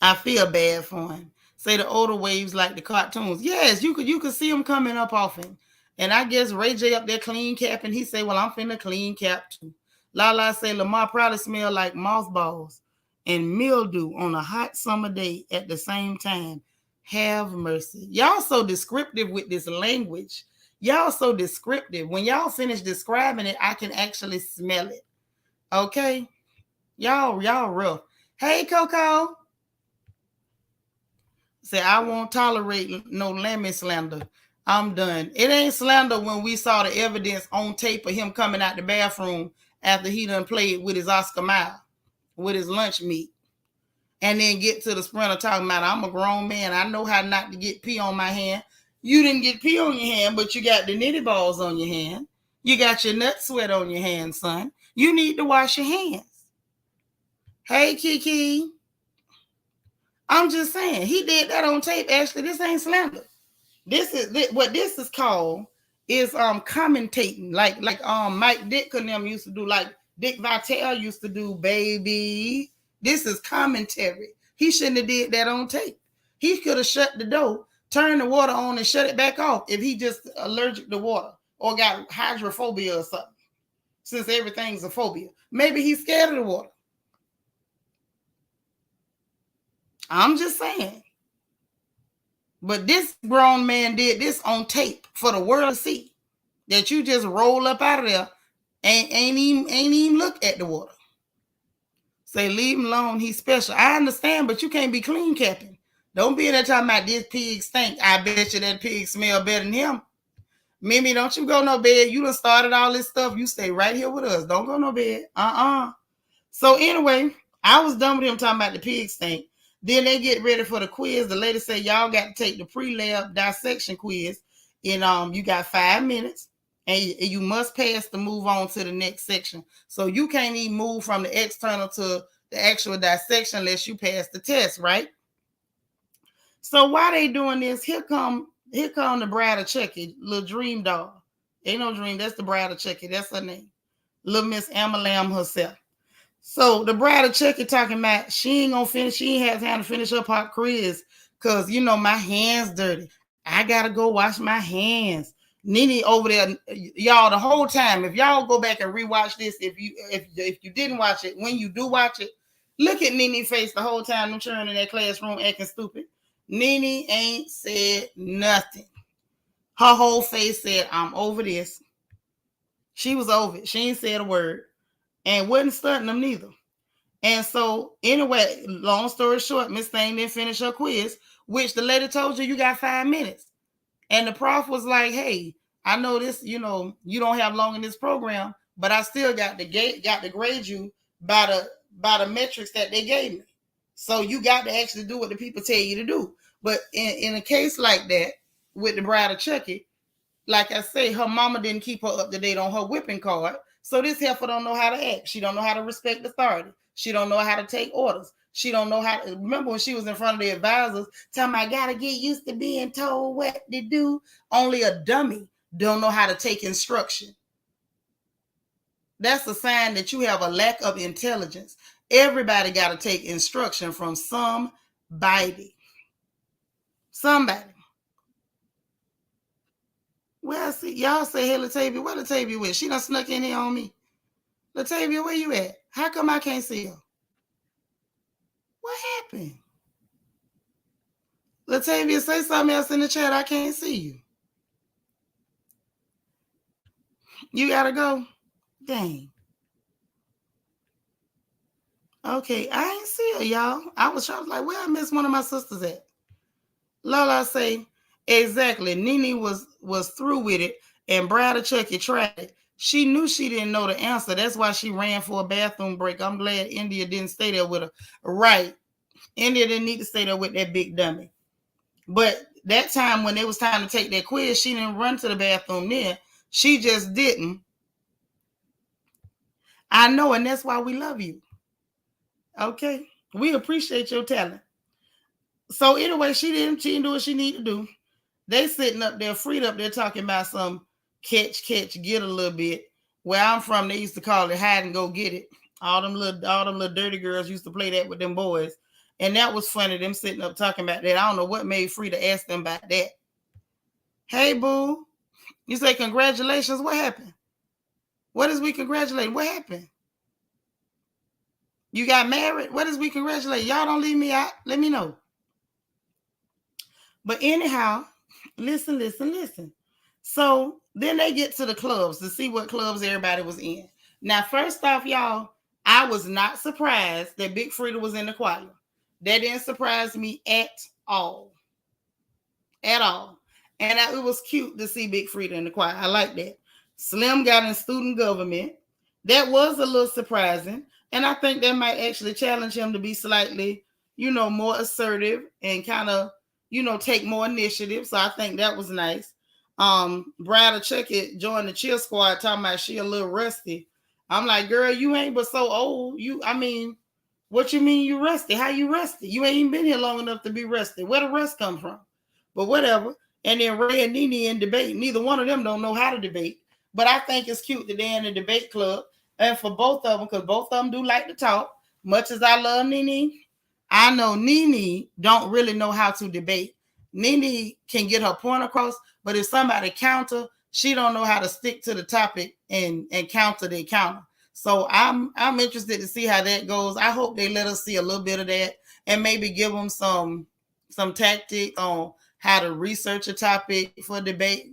I feel bad for him. Say the older waves like the cartoons. Yes, you could see him coming up off him. And I guess Ray J up there clean cap, and he say, well, I'm finna clean cap too. Lala say Lamar probably smell like mothballs and mildew on a hot summer day at the same time. Have mercy. Y'all so descriptive with this language. Y'all so descriptive. When y'all finish describing it, I can actually smell it. Okay? Y'all rough. Hey, Coco. Say, I won't tolerate no Lemmy slander. I'm done. It ain't slander when we saw the evidence on tape of him coming out the bathroom after he done played with his Oscar Mayer, with his lunch meat. and then get to the sprinter talking about, I'm a grown man, I know how not to get pee on my hand. You didn't get pee on your hand, but you got the nitty balls on your hand. You got your nut sweat on your hand, son. You need to wash your hands. Hey, Kiki. I'm just saying, he did that on tape. Ashley, this ain't slander. This is what this is called is commentating, like Mike Dick and them used to do, like Dick Vitale used to do, baby. This is commentary. He shouldn't have did that on tape. He could have shut the door, turned the water on, and shut it back off if he just allergic to water or got hydrophobia or something. Since everything's a phobia, maybe he's scared of the water. I'm just saying. But this grown man did this on tape for the world to see. That you just roll up out of there and ain't even look at the water. Say, leave him alone, he's special. I understand, but you can't be clean capping. Don't be in there talking about this pig stink. I bet you that pig smell better than him. Mimi, don't you go no bed. You done started all this stuff. You stay right here with us. Don't go no bed. So anyway, I was done with him talking about the pig stink. Then they get ready for the quiz. The lady said, y'all got to take the pre-lab dissection quiz. And you got 5 minutes. And you must pass to move on to the next section. So you can't even move from the external to the actual dissection unless you pass the test, right? So while they doing this, here come the bride of Chucky, little dream doll. Ain't no dream, that's the bride of Chucky. That's her name. Little Miss Amalam herself. So the bride of Chucky talking about she ain't gonna finish, she ain't have time to finish up her quiz because my hands dirty. I gotta go wash my hands. Nene over there, y'all, the whole time. If y'all go back and rewatch this, if you didn't watch it, when you do watch it, look at Nene's face the whole time them children in that classroom acting stupid. Nene ain't said nothing. Her whole face said, I'm over this. She was over it. She ain't said a word. And wasn't stunting them neither. And so, anyway, long story short, Miss Thing didn't finish her quiz, which the lady told you got 5 minutes. And the prof was like, hey, I know this, you don't have long in this program, but I still got to grade you by the metrics that they gave me. So you got to actually do what the people tell you to do. But in a case like that, with the bride of Chucky, like I say, her mama didn't keep her up to date on her whipping card. So this heifer don't know how to act. She don't know how to respect authority. She don't know how to take orders. She don't know how to, remember when she was in front of the advisors, telling me I got to get used to being told what to do. Only a dummy don't know how to take instruction. That's a sign that you have a lack of intelligence. Everybody got to take instruction from somebody. Somebody. Well, see, y'all say, hey, Latavia, where Latavia with? She done snuck in here on me. Latavia, where you at? How come I can't see her? What happened? Latavia, say something else in the chat. I can't see you. You gotta go? Dang. Okay, I ain't see her, y'all. I was like, where I missed one of my sisters at? Lola say, exactly. Nene was through with it, and Brad of Chucky tried it. She knew she didn't know the answer. That's why she ran for a bathroom break. I'm glad India didn't stay there with her. Right. India didn't need to stay there with that big dummy. But that time when it was time to take that quiz, she didn't run to the bathroom then. She just didn't. I know, and that's why we love you. Okay? We appreciate your talent. So anyway, she didn't do what she needed to do. They sitting up there, freed up there, talking about some catch, get a little bit. Where I'm from, they used to call it hide and go get it. All them little dirty girls used to play that with them boys. And that was funny, them sitting up talking about that. I don't know what made Freedia ask them about that. Hey, boo. You say congratulations. What happened? What is we congratulating? What happened? You got married? What is we congratulating? Y'all don't leave me out. Let me know. But anyhow, listen. So then they get to the clubs to see what clubs everybody was in. Now, first off, y'all, I was not surprised that Big Freedia was in the choir. That didn't surprise me at all. At all. And it was cute to see Big Freedia in the choir. I like that. Slim got in student government. That was a little surprising. And I think that might actually challenge him to be slightly more assertive and kind of, take more initiative. So I think that was nice. Brad Chuckett joined the cheer squad talking about she a little rusty. I'm like, girl, you ain't but so old. What you mean you rusty? How you rusty? You ain't even been here long enough to be rusty. Where the rust come from? But whatever. And then Ray and Nene in debate. Neither one of them don't know how to debate. But I think it's cute that they're in the debate club. And for both of them, because both of them do like to talk. Much as I love Nene, I know Nene don't really know how to debate. Nene can get her point across, but if somebody counter, she don't know how to stick to the topic and counter their counter. So I'm interested to see how that goes. I hope they let us see a little bit of that and maybe give them some tactic on how to research a topic for debate.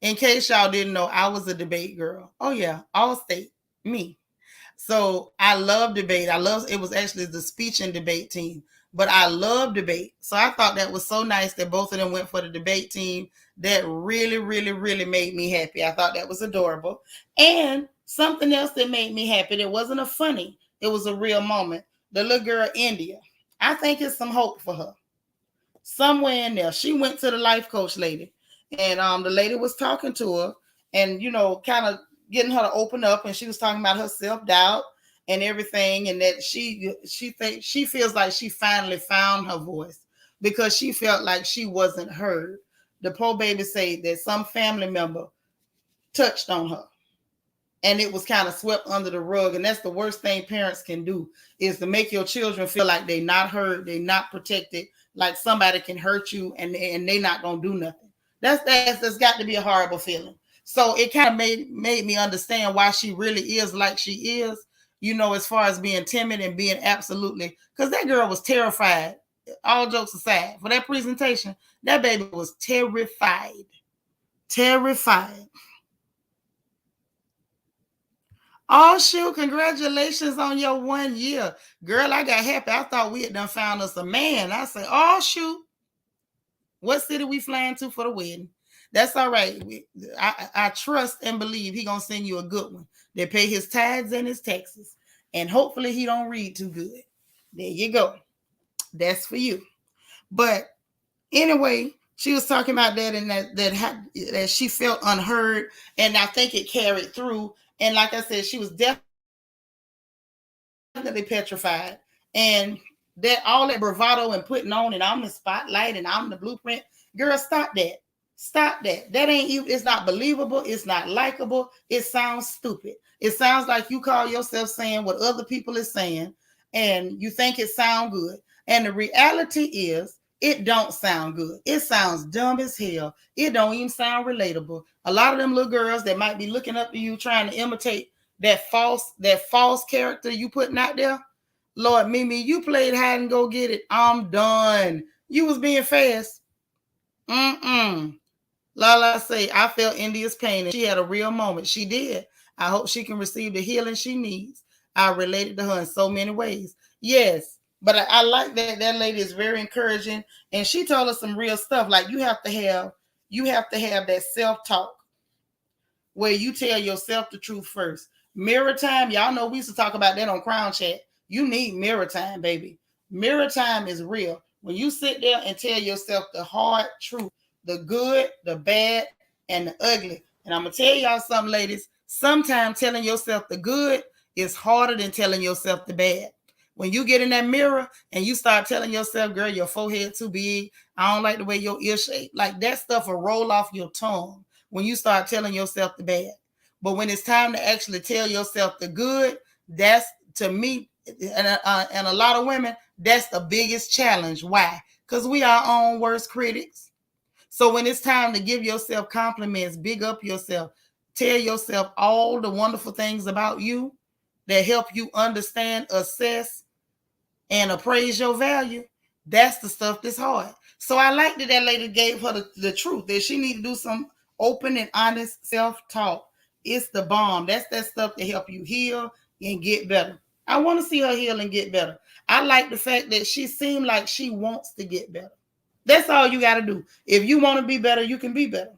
In case y'all didn't know, I was a debate girl. Oh yeah, all state, me. So I love debate. It was actually the speech and debate team, but I love debate. So I thought that was so nice that both of them went for the debate team. That really, really, really made me happy. I thought that was adorable. And something else that made me happy, it wasn't a funny, it was a real moment. The little girl, India. I think it's some hope for her. Somewhere in there. She went to the life coach lady. And the lady was talking to her and, kind of getting her to open up. And she was talking about her self-doubt and everything. And that she feels like she finally found her voice because she felt like she wasn't heard. The poor baby said that some family member touched on her and it was kind of swept under the rug. And that's the worst thing parents can do, is to make your children feel like they're not heard, they're not protected, like somebody can hurt you and they're not going to do nothing. That's got to be a horrible feeling. So it kind of made me understand why she really is like she is, as far as being timid and being absolutely, because that girl was terrified. All jokes aside, for that presentation, that baby was terrified. Terrified. Oh, shoot. Congratulations on your 1 year. Girl, I got happy. I thought we had done found us a man. I said, oh, shoot. What city we flying to for the wedding? That's all right. I trust and believe he going to send you a good one. They pay his tithes and his taxes. And hopefully he don't read too good. There you go. That's for you. But anyway, she was talking about that and that she felt unheard. And I think it carried through. And like I said, she was definitely petrified. And that all that bravado and putting on and I'm the spotlight and I'm the blueprint. Girl, stop that. Stop that. That ain't you. It's not believable. It's not likable. It sounds stupid. It sounds like you call yourself saying what other people is saying and you think it sound good. And the reality is it don't sound good. It sounds dumb as hell. It don't even sound relatable. A lot of them little girls that might be looking up to you trying to imitate that false character you putting out there. Lord, Mimi, you played hide and go get it. I'm done. You was being fast. Lala say, I felt India's pain and she had a real moment. She did. I hope she can receive the healing she needs. I related to her in so many ways. Yes, but I like that lady is very encouraging. And she told us some real stuff. Like you have to have that self-talk where you tell yourself the truth first. Mirror time, y'all know we used to talk about that on Crown Chat. You need mirror time, baby. Mirror time is real. When you sit there and tell yourself the hard truth, the good, the bad, and the ugly. And I'm going to tell y'all something, ladies. Sometimes telling yourself the good is harder than telling yourself the bad. When you get in that mirror and you start telling yourself, girl, your forehead too big. I don't like the way your ear shape. Like that stuff will roll off your tongue when you start telling yourself the bad. But when it's time to actually tell yourself the good, that's, to me, and a lot of women, that's the biggest challenge. Why? Because we are our own worst critics. So when it's time to give yourself compliments, big up yourself, tell yourself all the wonderful things about you that help you understand, assess, and appraise your value, that's the stuff that's hard. So I like that lady gave her the truth, that she need to do some open and honest self-talk. It's the bomb. That's that stuff to help you heal and get better. I want to see her heal and get better. I like the fact that she seemed like she wants to get better. That's all you got to do. If you want to be better, you can be better.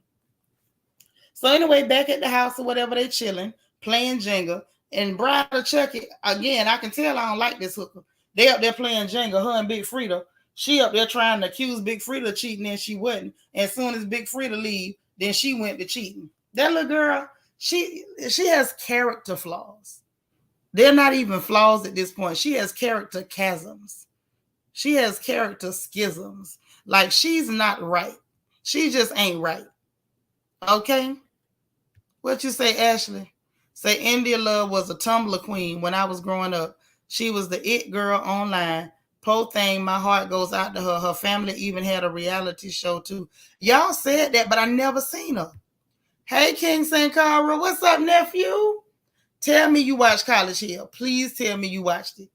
So anyway, back at the house or whatever, they chilling, playing Jenga. And Bride of Chucky, again, I can tell I don't like this hooker. They up there playing Jenga, her and Big Freedia. She up there trying to accuse Big Freedia of cheating, and she wasn't. And as soon as Big Freedia leave, then she went to cheating. That little girl, she has character flaws. They're not even flaws at this point. She has character chasms. She has character schisms. Like, she's not right. She just ain't right. Okay? What you say, Ashley? Say India Love was a Tumblr queen when I was growing up. She was the it girl online. Po thing, my heart goes out to her. Her family even had a reality show too. Y'all said that, but I never seen her. Hey, King St. Cara, what's up, nephew? Tell me you watched College Hill. Please tell me you watched it.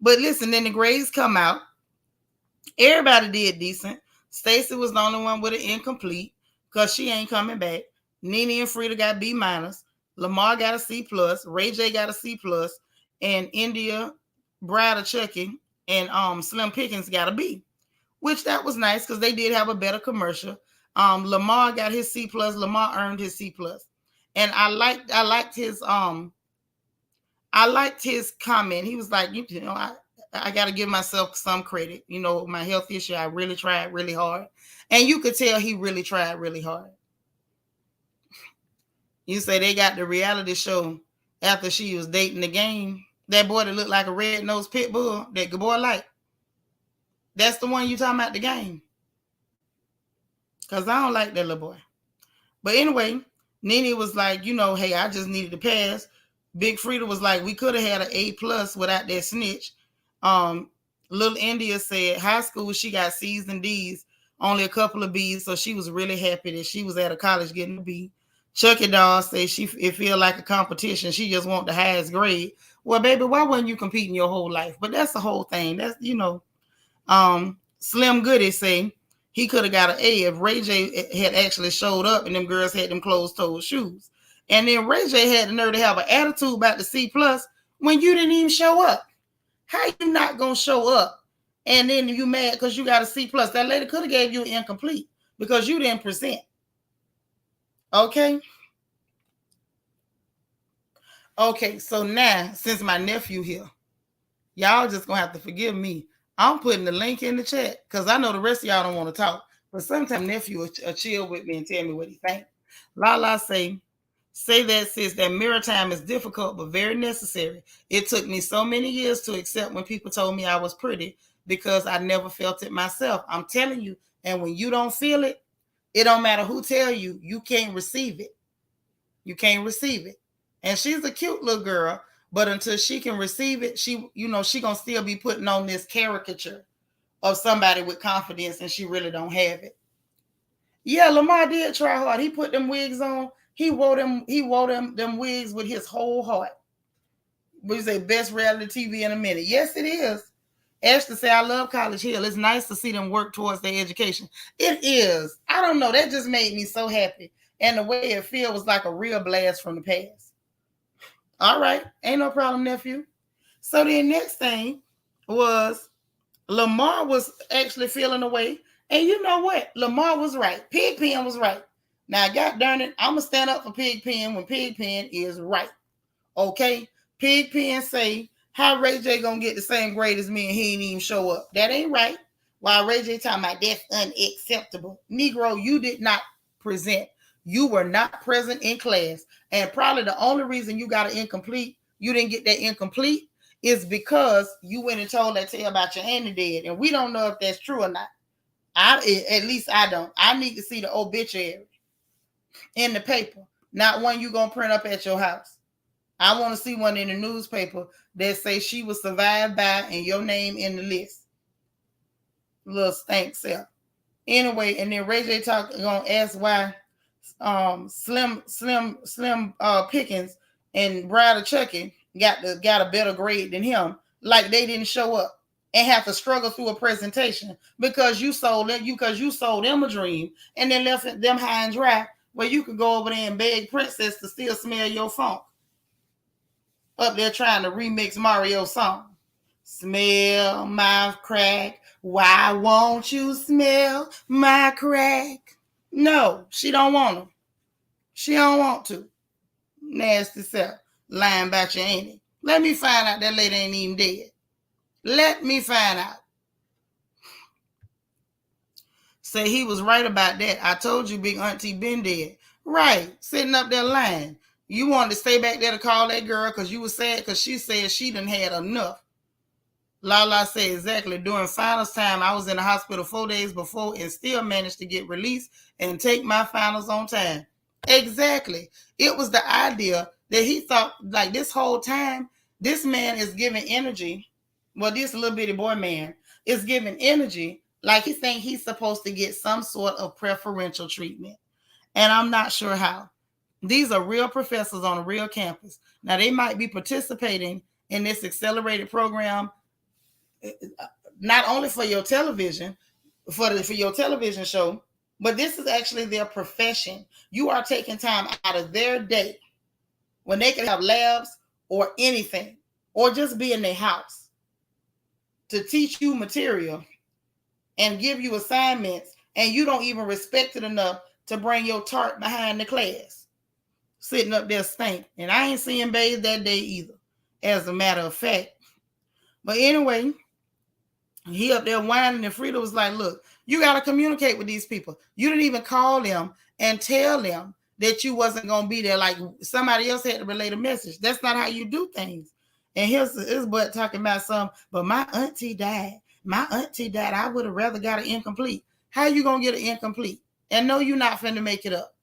But listen, then the grades come out. Everybody did decent. Stacy was the only one with an incomplete because she ain't coming back. Nene and Freedia got B minus. Lamar got a C plus. Ray J got a C plus. And India, Brad of Chucky, and Slim Pickens got a B, which that was nice because they did have a better commercial. Lamar got his C plus. Lamar earned his C plus, and I liked his comment. He was like, I got to give myself some credit. You know, my health issue, I really tried really hard. And you could tell he really tried really hard. You say they got the reality show after she was dating the game. That boy that looked like a red-nosed pit bull that good boy like. That's the one you talking about, the game. Because I don't like that little boy. But anyway, Nene was like, hey, I just needed to pass. Big Freedia was like, we could have had an A plus without that snitch. Little India said high school she got C's and D's, only a couple of B's, so she was really happy that she was at a college getting a B. Chucky Doll said it feel like a competition. She just want the highest grade. Well, baby, why wasn't you competing your whole life? But that's the whole thing. That's Slim Goody say he could have got an A if Ray J had actually showed up and them girls had them closed-toed shoes. And then Ray J had the nerve to have an attitude about the C plus when you didn't even show up. How you not gonna show up and then you mad because you got a C plus? That lady could have gave you an incomplete because you didn't present. Okay. Okay, so now since my nephew here, y'all just gonna have to forgive me. I'm putting the link in the chat because I know the rest of y'all don't want to talk. But sometimes nephew will chill with me and tell me what he think. Lala say that, sis, that mirror time is difficult but very necessary. It took me so many years to accept when people told me I was pretty because I never felt it myself. I'm telling you, and when you don't feel it, it don't matter who tell you, you can't receive it. You can't receive it. And she's a cute little girl, but until she can receive it, she gonna still be putting on this caricature of somebody with confidence, and she really don't have it. Yeah, Lamar did try hard. He put them wigs on. He wore them wigs with his whole heart. We say best reality TV in a minute. Yes, it is. Ashley say, I love College Hill. It's nice to see them work towards their education. It is. I don't know. That just made me so happy. And the way it feels was like a real blast from the past. All right. Ain't no problem, nephew. So the next thing was Lamar was actually feeling away. And you know what? Lamar was right. Pigpen was right. Now, God darn it, I'm going to stand up for Pigpen when Pigpen is right. Okay? Pigpen say, how Ray J going to get the same grade as me and he ain't even show up? That ain't right. While Ray J talking about that's unacceptable. Negro, you did not present. You were not present in class. And probably the only reason you got an incomplete, you didn't get that incomplete, is because you went and told that tale about your auntie dead. And we don't know if that's true or not. At least I don't. I need to see the obituary in the paper, not one you going to print up at your house. I want to see one in the newspaper that say she was survived by and your name in the list. Little stank self. Anyway, and then Ray J gonna ask why Slim Pickens and Brad Chucky got a better grade than him, like they didn't show up and have to struggle through a presentation because you sold them a dream and then left them high and dry where you could go over there and beg Princess to still smell your funk. Up there trying to remix Mario's song. Smell my crack. Why won't you smell my crack? No, she don't want to. She don't want to. Nasty self. Lying about your auntie. Let me find out that lady ain't even dead. Let me find out. Say he was right about that. I told you Big Auntie been dead. Right, sitting up there lying. You wanted to stay back there to call that girl because you was sad because she said she done had enough. Lala said exactly. During finals time, I was in the hospital 4 days before and still managed to get released and take my finals on time. Exactly. It was the idea that he thought, like, this whole time, this man is giving energy. Well, this little bitty boy man is giving energy like he think he's supposed to get some sort of preferential treatment. And I'm not sure how. These are real professors on a real campus. Now, they might be participating in this accelerated program not only for your television, for your television show, but this is actually their profession. You are taking time out of their day when they can have labs or anything, or just be in their house to teach you material and give you assignments, and you don't even respect it enough to bring your tart behind the class, sitting up there stink. And I ain't seeing Babe that day either, as a matter of fact. But anyway, he up there whining, and Freedia was like, look, you got to communicate with these people. You didn't even call them and tell them that you wasn't going to be there. Like somebody else had to relay the message. That's not how you do things. And here's his butt talking about some, but my auntie died. My auntie died. I would have rather got an incomplete. How you going to get an incomplete? And no, you're not finna make it up.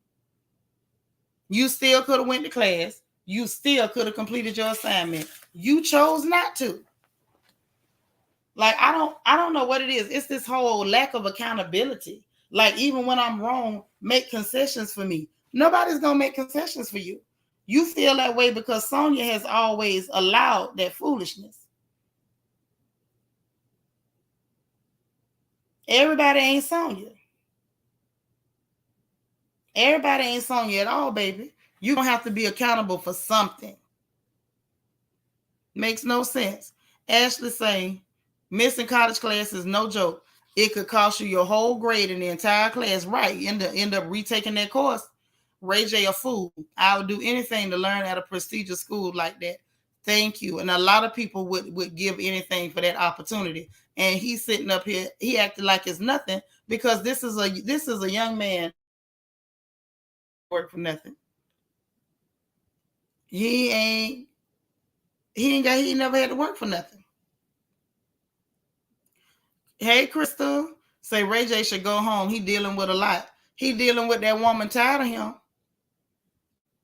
You still could have went to class. You still could have completed your assignment. You chose not to. Like, I don't know what it is. It's this whole lack of accountability. Like, even when I'm wrong, make concessions for me. Nobody's going to make concessions for you. You feel that way because Sonia has always allowed that foolishness. Everybody ain't Sonia. Everybody ain't Sonia at all, baby. You're going to have to be accountable for something. Makes no sense. Ashley saying, missing college class is no joke. It could cost you your whole grade in the entire class. Right. End up retaking that course. Ray J a fool. I would do anything to learn at a prestigious school like that. Thank you. And a lot of people would give anything for that opportunity. And he's sitting up here, he acted like it's nothing because this is a young man work for nothing. He never had to work for nothing. Hey, Crystal, say Ray J should go home. He dealing with a lot. He dealing with that woman tired of him.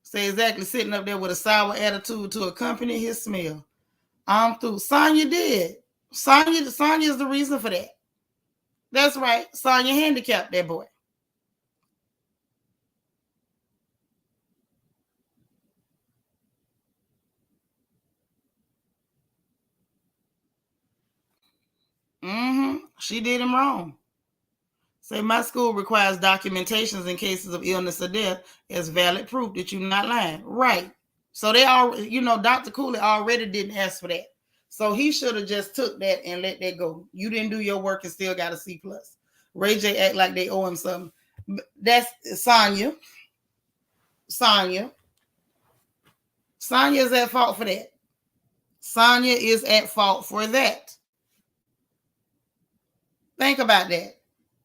Say exactly, sitting up there with a sour attitude to accompany his smell. I'm through. Sonya did. Sonya is the reason for that. That's right. Sonya handicapped that boy. She did him wrong. Say my school requires documentations in cases of illness or death as valid proof that you're not lying. Right. So they all, Dr. Cooley already didn't ask for that. So he should have just took that and let that go. You didn't do your work and still got a C+. Ray J act like they owe him something. That's Sonya. Sonya is at fault for that. Sonya is at fault for that. Think about that.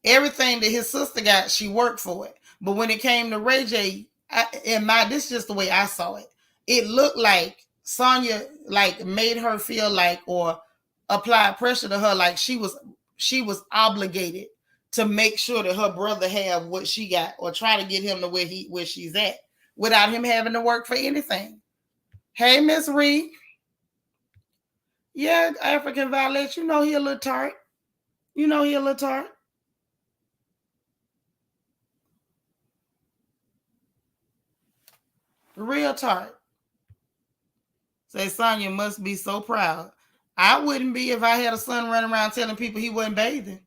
Everything that his sister got, she worked for it. But when it came to Ray J, this is just the way I saw it. It looked like Sonya made her feel like, or applied pressure to her like she was obligated to make sure that her brother have what she got, or try to get him to where she's at without him having to work for anything. Hey, Miss Reed. Yeah, African Violet, he a little tart. He a little tart. Real tart. Say Sonya must be so proud. I wouldn't be if I had a son running around telling people he wasn't bathing.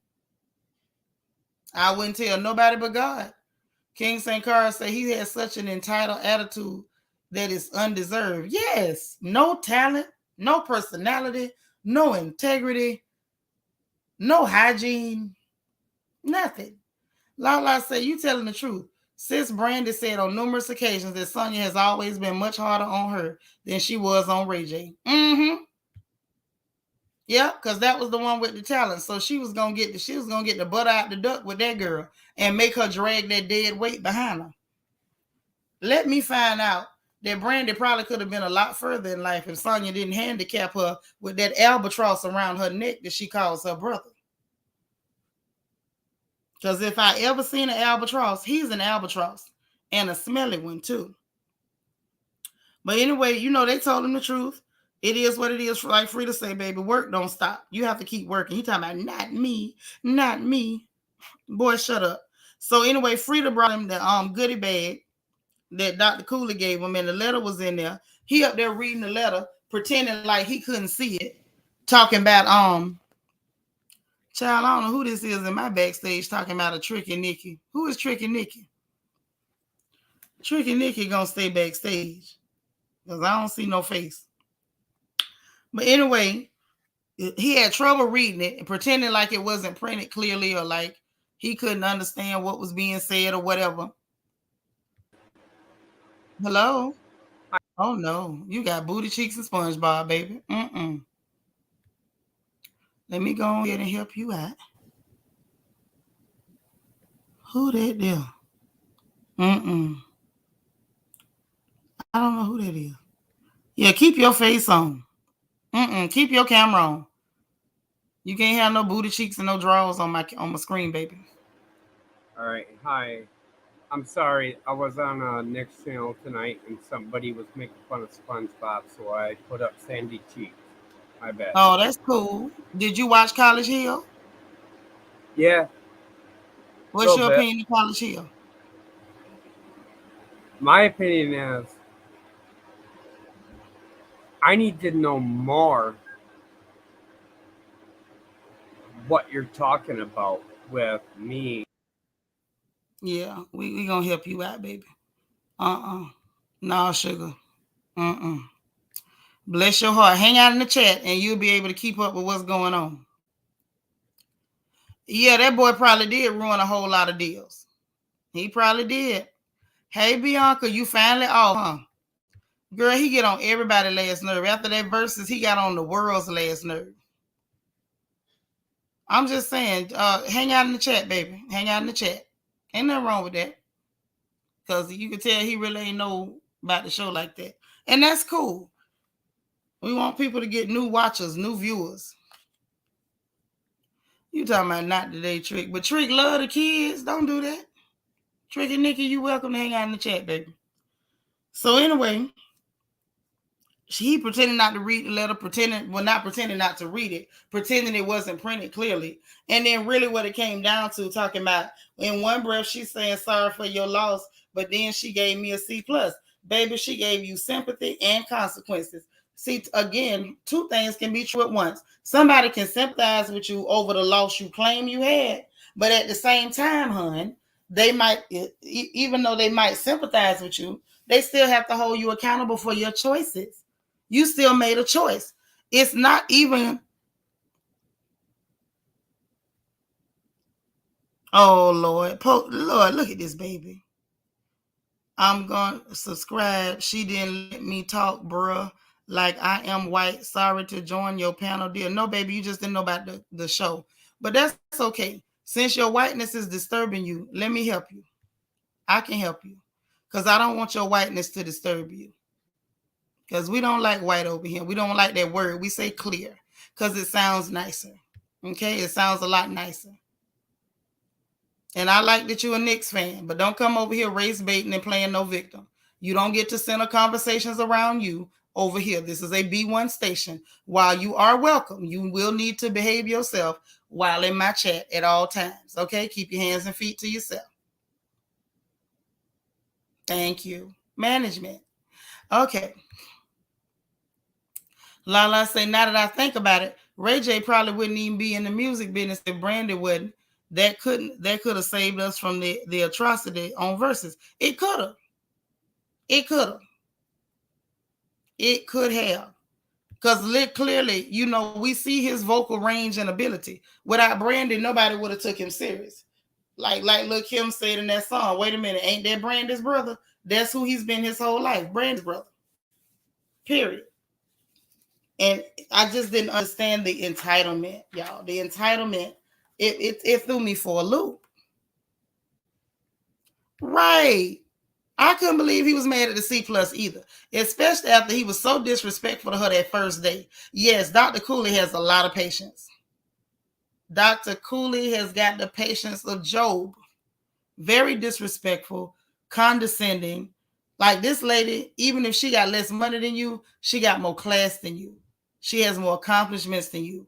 I wouldn't tell nobody but God. King St. Carl said he has such an entitled attitude that is undeserved. Yes, no talent, no personality, no integrity, no hygiene, nothing. Lala said, you telling the truth. Sis Brandy said on numerous occasions that Sonya has always been much harder on her than she was on Ray J. Yeah, because that was the one with the talent. So she was gonna get the butt out the duck with that girl and make her drag that dead weight behind her. Let me find out that Brandy probably could have been a lot further in life if Sonya didn't handicap her with that albatross around her neck that she calls her brother. Because if I ever seen an albatross, he's an albatross and a smelly one too. But anyway, they told him the truth. It is what it is. Like Freedia say, baby, work don't stop. You have to keep working. He talking about not me, not me. Boy, shut up. So anyway, Freedia brought him the goodie bag that Dr. Cooley gave him, and the letter was in there. He up there reading the letter, pretending like he couldn't see it, talking about child, I don't know who this is in my backstage talking about a Tricky Nikki. Who is Tricky Nikki? Tricky Nikki gonna stay backstage because I don't see no face. But anyway, he had trouble reading it and pretending like it wasn't printed clearly or like he couldn't understand what was being said or whatever. Hello? Oh no, you got booty cheeks and SpongeBob, baby. Let me go ahead and help you out. Who that there? I don't know who that is. Yeah, keep your face on. Keep your camera on. You can't have no booty cheeks and no drawers on my screen, baby. All right. Hi. I'm sorry. I was on Nick's channel tonight and somebody was making fun of SpongeBob, so I put up Sandy Cheeks. My bad. Oh, that's cool. Did you watch College Hill? Yeah. What's your opinion of College Hill? My opinion is I need to know more what you're talking about with me. Yeah, we gonna help you out, baby. No, sugar. Bless your heart. Hang out in the chat and you'll be able to keep up with what's going on. Yeah, that boy probably did ruin a whole lot of deals. He probably did. Hey, Bianca, you finally off, huh? Girl, he get on everybody's last nerve. After that versus, he got on the world's last nerve. I'm just saying, hang out in the chat, baby. Hang out in the chat. Ain't nothing wrong with that. Because you can tell he really ain't know about the show like that. And that's cool. We want people to get new watchers, new viewers. You talking about not today, Trick. But Trick love the kids. Don't do that. Trick and Nikki, you welcome to hang out in the chat, baby. So anyway, he pretended not to read the letter, not pretending not to read it, pretending it wasn't printed clearly. And then really what it came down to, talking about in one breath, she's saying sorry for your loss, but then she gave me a C+. Baby, she gave you sympathy and consequences. See, again, two things can be true at once. Somebody can sympathize with you over the loss you claim you had, but at the same time, hon, they might, even though they might sympathize with you, they still have to hold you accountable for your choices. You still made a choice. It's not even. Oh, Lord. Lord, look at this baby. I'm going to subscribe. She didn't let me talk, bruh. Like I am white. Sorry to join your panel, dear. No, baby, you just didn't know about the show. But that's okay. Since your whiteness is disturbing you, let me help you. I can help you. Because I don't want your whiteness to disturb you. Because we don't like white over here. We don't like that word. We say clear because it sounds nicer. Okay? It sounds a lot nicer. And I like that you're a Knicks fan, but don't come over here race baiting and playing no victim. You don't get to center conversations around you over here. This is a B1 station. While you are welcome, you will need to behave yourself while in my chat at all times. Okay? Keep your hands and feet to yourself. Thank you. Management. Okay. Lala say, now that I think about it, Ray J probably wouldn't even be in the music business if Brandy wouldn't. That could have saved us from the atrocity on Versus. It could have. It could have. It could have. Because clearly, we see his vocal range and ability. Without Brandy, nobody would have took him serious. Like Lil Kim said in that song, wait a minute, ain't that Brandy's brother? That's who he's been his whole life, Brandy's brother. Period. And I just didn't understand the entitlement, y'all. The entitlement, it threw me for a loop. Right. I couldn't believe he was mad at the C plus either, especially after he was so disrespectful to her that first day. Yes, Dr. Cooley has a lot of patience. Dr. Cooley has got the patience of Job. Very disrespectful, condescending. Like this lady, even if she got less money than you, she got more class than you. She has more accomplishments than you.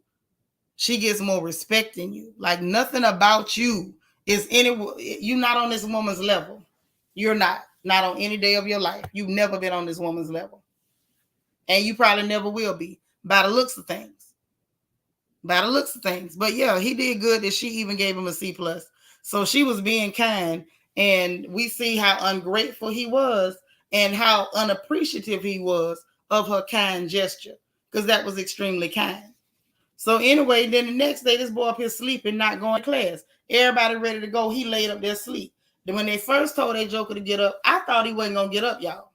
She gets more respect than you. Like nothing about you is any. You're not on this woman's level. You're not. Not on any day of your life. You've never been on this woman's level, and you probably never will be by the looks of things. By the looks of things. But yeah, he did good that she even gave him a C plus. So she was being kind, and we see how ungrateful he was and how unappreciative he was of her kind gesture, because that was extremely kind. So anyway, then the next day, this boy up here sleeping, not going to class. Everybody ready to go. He laid up there asleep. Then when they first told that joker to get up, I thought he wasn't gonna get up, y'all.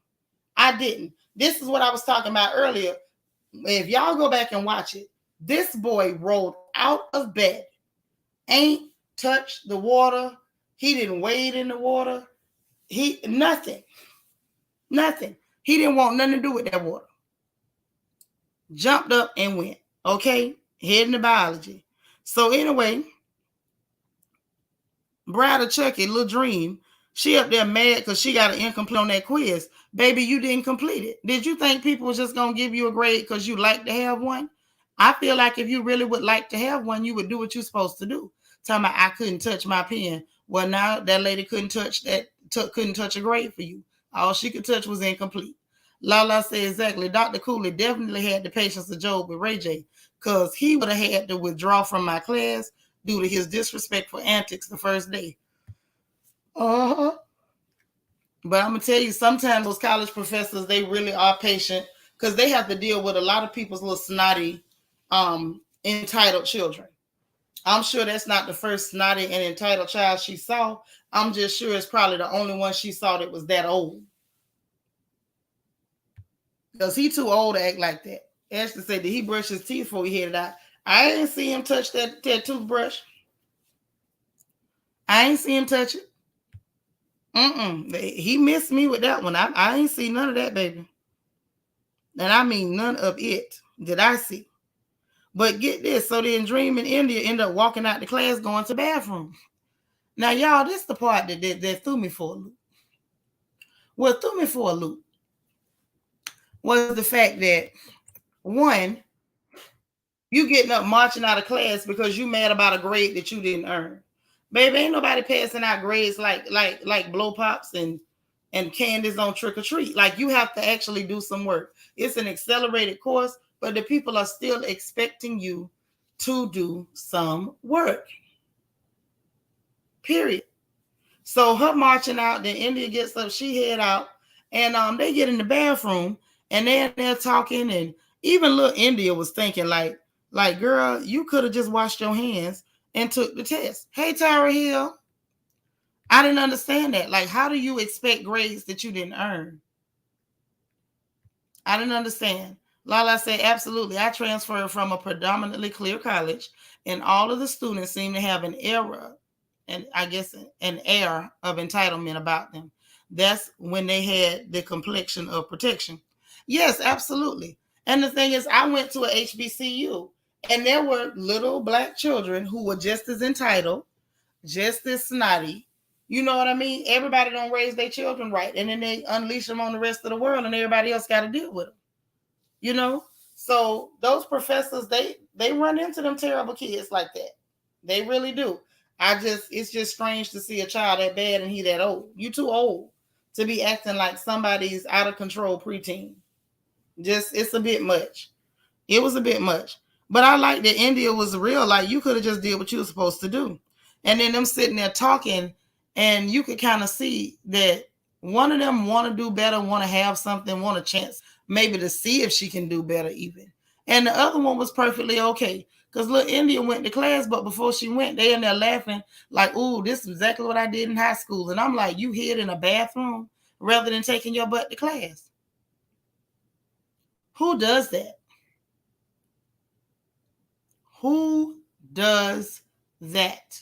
I didn't. This is what I was talking about earlier. If y'all go back and watch it, this boy rolled out of bed, ain't touched the water. He didn't wade in the water. He nothing. Nothing. He didn't want nothing to do with that water. Jumped up and went. Okay? Heading to biology. So anyway, Brad or Chucky, little dream, she up there mad because she got an incomplete on that quiz. Baby, you didn't complete it. Did you think people were just going to give you a grade because you like to have one? I feel like if you really would like to have one, you would do what you're supposed to do. Talking about I couldn't touch my pen. Well, now that lady couldn't touch that, couldn't touch a grade for you. All she could touch was incomplete. Lala said exactly. Dr. Cooley definitely had the patience of Job with Ray J, because he would have had to withdraw from my class due to his disrespectful antics the first day. Uh-huh. But I'm gonna tell you, sometimes those college professors, they really are patient because they have to deal with a lot of people's little snotty, entitled children. I'm sure that's not the first snotty and entitled child she saw. I'm just sure it's probably the only one she saw that was that old. Because he too old to act like that. Ashley said, did he brush his teeth before he headed out? I didn't see him touch that toothbrush. I ain't see him touch it. He missed me with that one. I ain't see none of that, baby. And I mean none of it did I see. But get this. So then Dream in India ended up walking out the class going to the bathroom. Now, y'all, this is the part that threw me for a loop. What threw me for a loop was the fact that, one, you getting up marching out of class because you mad about a grade that you didn't earn. Baby, ain't nobody passing out grades like blow pops and candies on trick or treat. Like, you have to actually do some work. It's an accelerated course, but the people are still expecting you to do some work. Period. So her marching out, then India gets up, she head out, and they get in the bathroom and they're talking, and even little India was thinking like girl, you could have just washed your hands and took the test. Hey, Tara Hill, I didn't understand that. Like, how do you expect grades that you didn't earn? I didn't understand. Lala said, absolutely. I transferred from a predominantly clear college, and all of the students seem to have an error, and I guess an air of entitlement about them. That's when they had the complexion of protection. Yes, absolutely. And the thing is, I went to a HBCU, and there were little black children who were just as entitled, just as snotty. You know what I mean? Everybody don't raise their children right, and then they unleash them on the rest of the world, and everybody else got to deal with them. You know, so those professors, they run into them terrible kids like that. They really do. It's just strange to see a child that bad and he that old. You too old to be acting like somebody's out of control preteen. Just, it's a bit much. It was a bit much. But I like that India was real. Like, you could have just did what you were supposed to do. And then them sitting there talking, and you could kind of see that one of them want to do better, want to have something, want a chance maybe to see if she can do better even. And the other one was perfectly okay. Because little India went to class, but before she went, they in there laughing like, ooh, this is exactly what I did in high school. And I'm like, you hid in a bathroom rather than taking your butt to class. Who does that? Who does that?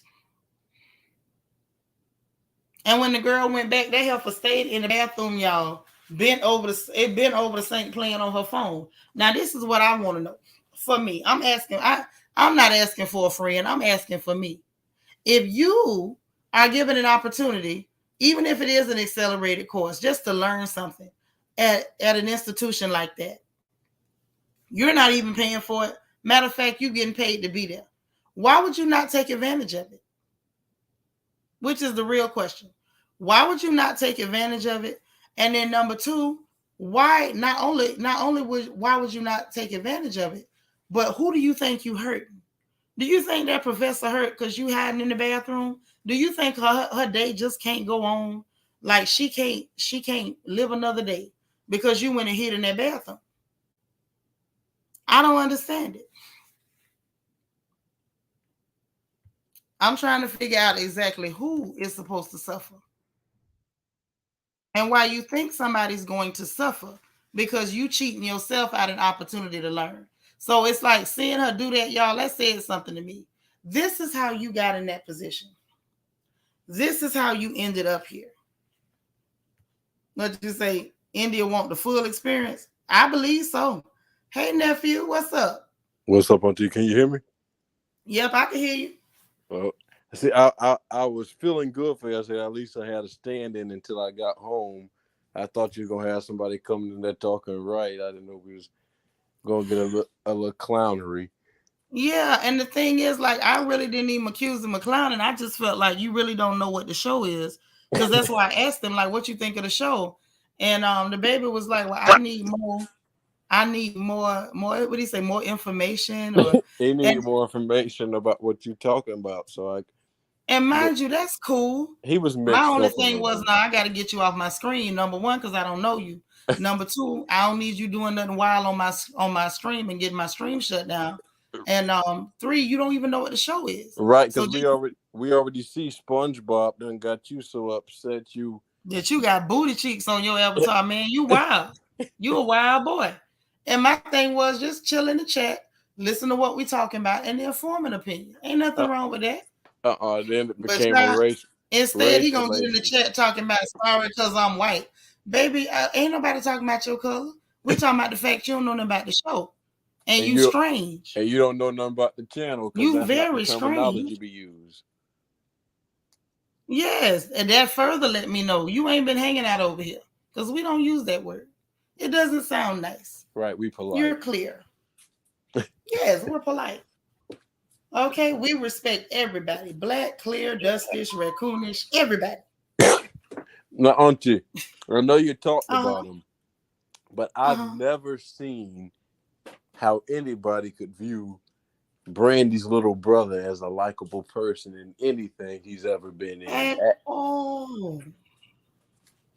And when the girl went back, that heifer stayed in the bathroom, y'all. Bent over the sink playing on her phone. Now, this is what I want to know. For me, I'm not asking for a friend. I'm asking for me. If you are given an opportunity, even if it is an accelerated course, just to learn something at an institution like that, you're not even paying for it. Matter of fact, you're getting paid to be there. Why would you not take advantage of it? Which is the real question. Why would you not take advantage of it? And then number two, why would you not take advantage of it? But who do you think you hurt? Do you think that professor hurt because you hiding in the bathroom? Do you think her day just can't go on? Like she can't live another day because you went and hid in that bathroom? I don't understand it. I'm trying to figure out exactly who is supposed to suffer and why you think somebody's going to suffer because you cheating yourself out an opportunity to learn. So it's like seeing her do that, y'all. That said something to me. This is how you got in that position. This is how you ended up here. What you say? India want the full experience? I believe so. Hey nephew, what's up? What's up, Auntie? Can you hear me? Yep, I can hear you. Well, see, I was feeling good for yesterday. At least I had a stand-in until I got home. I thought you were gonna have somebody coming in there talking right. I didn't know we was gonna get a little clownery. Yeah, and the thing is, like, I really didn't even accuse him of clowning. I just felt like you really don't know what the show is, because that's why I asked him, like, what you think of the show, and the baby was like, well, I need more. What do you say? More information, or They and need more information about what you're talking about. So and mind you, that's cool. he was My mixed only up a thing little was, bit. now I got to get you off my screen. Number one, because I don't know you. Number two, I don't need you doing nothing wild on my stream and getting my stream shut down. And three, you don't even know what the show is. Right, So because we already see SpongeBob done got you so upset that you got booty cheeks on your avatar, man. You wild. You a wild boy. And my thing was just chill in the chat, listen to what we talking about, and then form an opinion. Ain't nothing wrong with that. then it But became a now, instead, he race gonna get in the relations. chat talking about sorry because I'm white. Baby, ain't nobody talking about your color. We talking about the fact you don't know nothing about the show. And And you strange. you don't know nothing about the channel because You that's not the very terminology strange. we use. Yes, and that further let me know you ain't been hanging out over here because we don't use that word. It doesn't sound nice. Right, we You're polite. clear. Yes, we're polite. Okay, we respect everybody. Black, clear, dustish, raccoonish, everybody. Now, Auntie, I know you talked Uh-huh. about him, but I've Uh-huh. never seen how anybody could view Brandy's little brother as a likable person in anything he's ever been in. At all.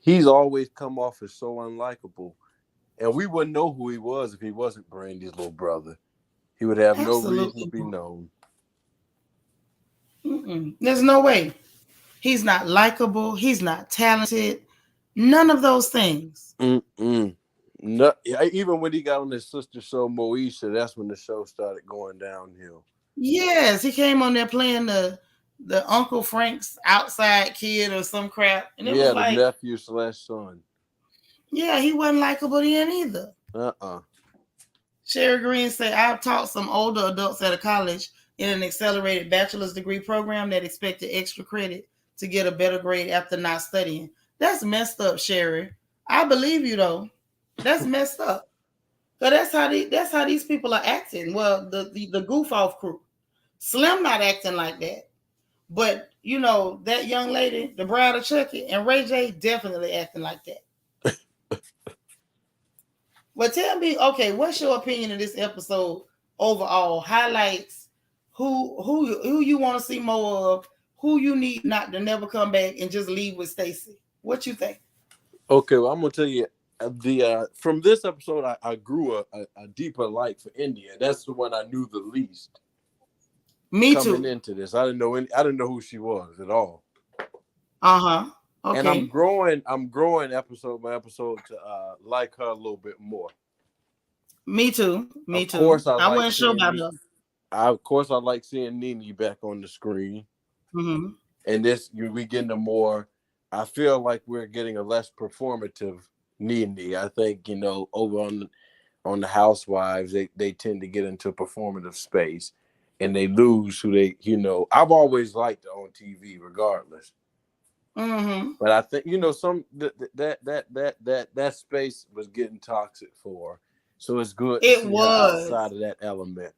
He's always come off as so unlikable. And we wouldn't know who he was if he wasn't Brandy's little brother. He would have no reason to Absolutely. be known. Mm-mm. There's no way. He's not likable. He's not talented. None of those things. Mm-mm. No, even when he got on his sister show, Moesha, that's when the show started going downhill. Yes, he came on there playing the Uncle Frank's outside kid or some crap, and it was Yeah, the like, nephew/son. yeah, he wasn't likable then either. Uh-uh. Sherry Green said, I've taught some older adults at a college in an accelerated bachelor's degree program that expected extra credit to get a better grade after not studying. That's messed up, Sherry. I believe you though. That's messed up. So that's how these people are acting. Well, the goof off crew. Slim not acting like that. But you know, that young lady, the bride of Chucky, and Ray J definitely acting like that. But tell me, okay, what's your opinion of this episode overall? Highlights who you want to see more of, who you need not to never come back and just leave with Stacy. What you think? Okay, well, I'm gonna tell you the from this episode, I grew a deeper like for India. That's the one I knew the least. Me Coming too. into this, I didn't know who she was at all. Uh-huh. And Okay. I'm growing episode by episode to like her a little bit more. Me too. Me Of too. course, I I like wasn't sure about Sandy. her. Of course, I like seeing Nene back on the screen, Mm-hmm. and we getting a more. I feel like we're getting a less performative Nene. I think over on the Housewives, they tend to get into a performative space, and they lose who they. I've always liked it on TV, regardless. Mm-hmm. But I think some that space was getting toxic for her. So it's good to It see her was. outside of that element.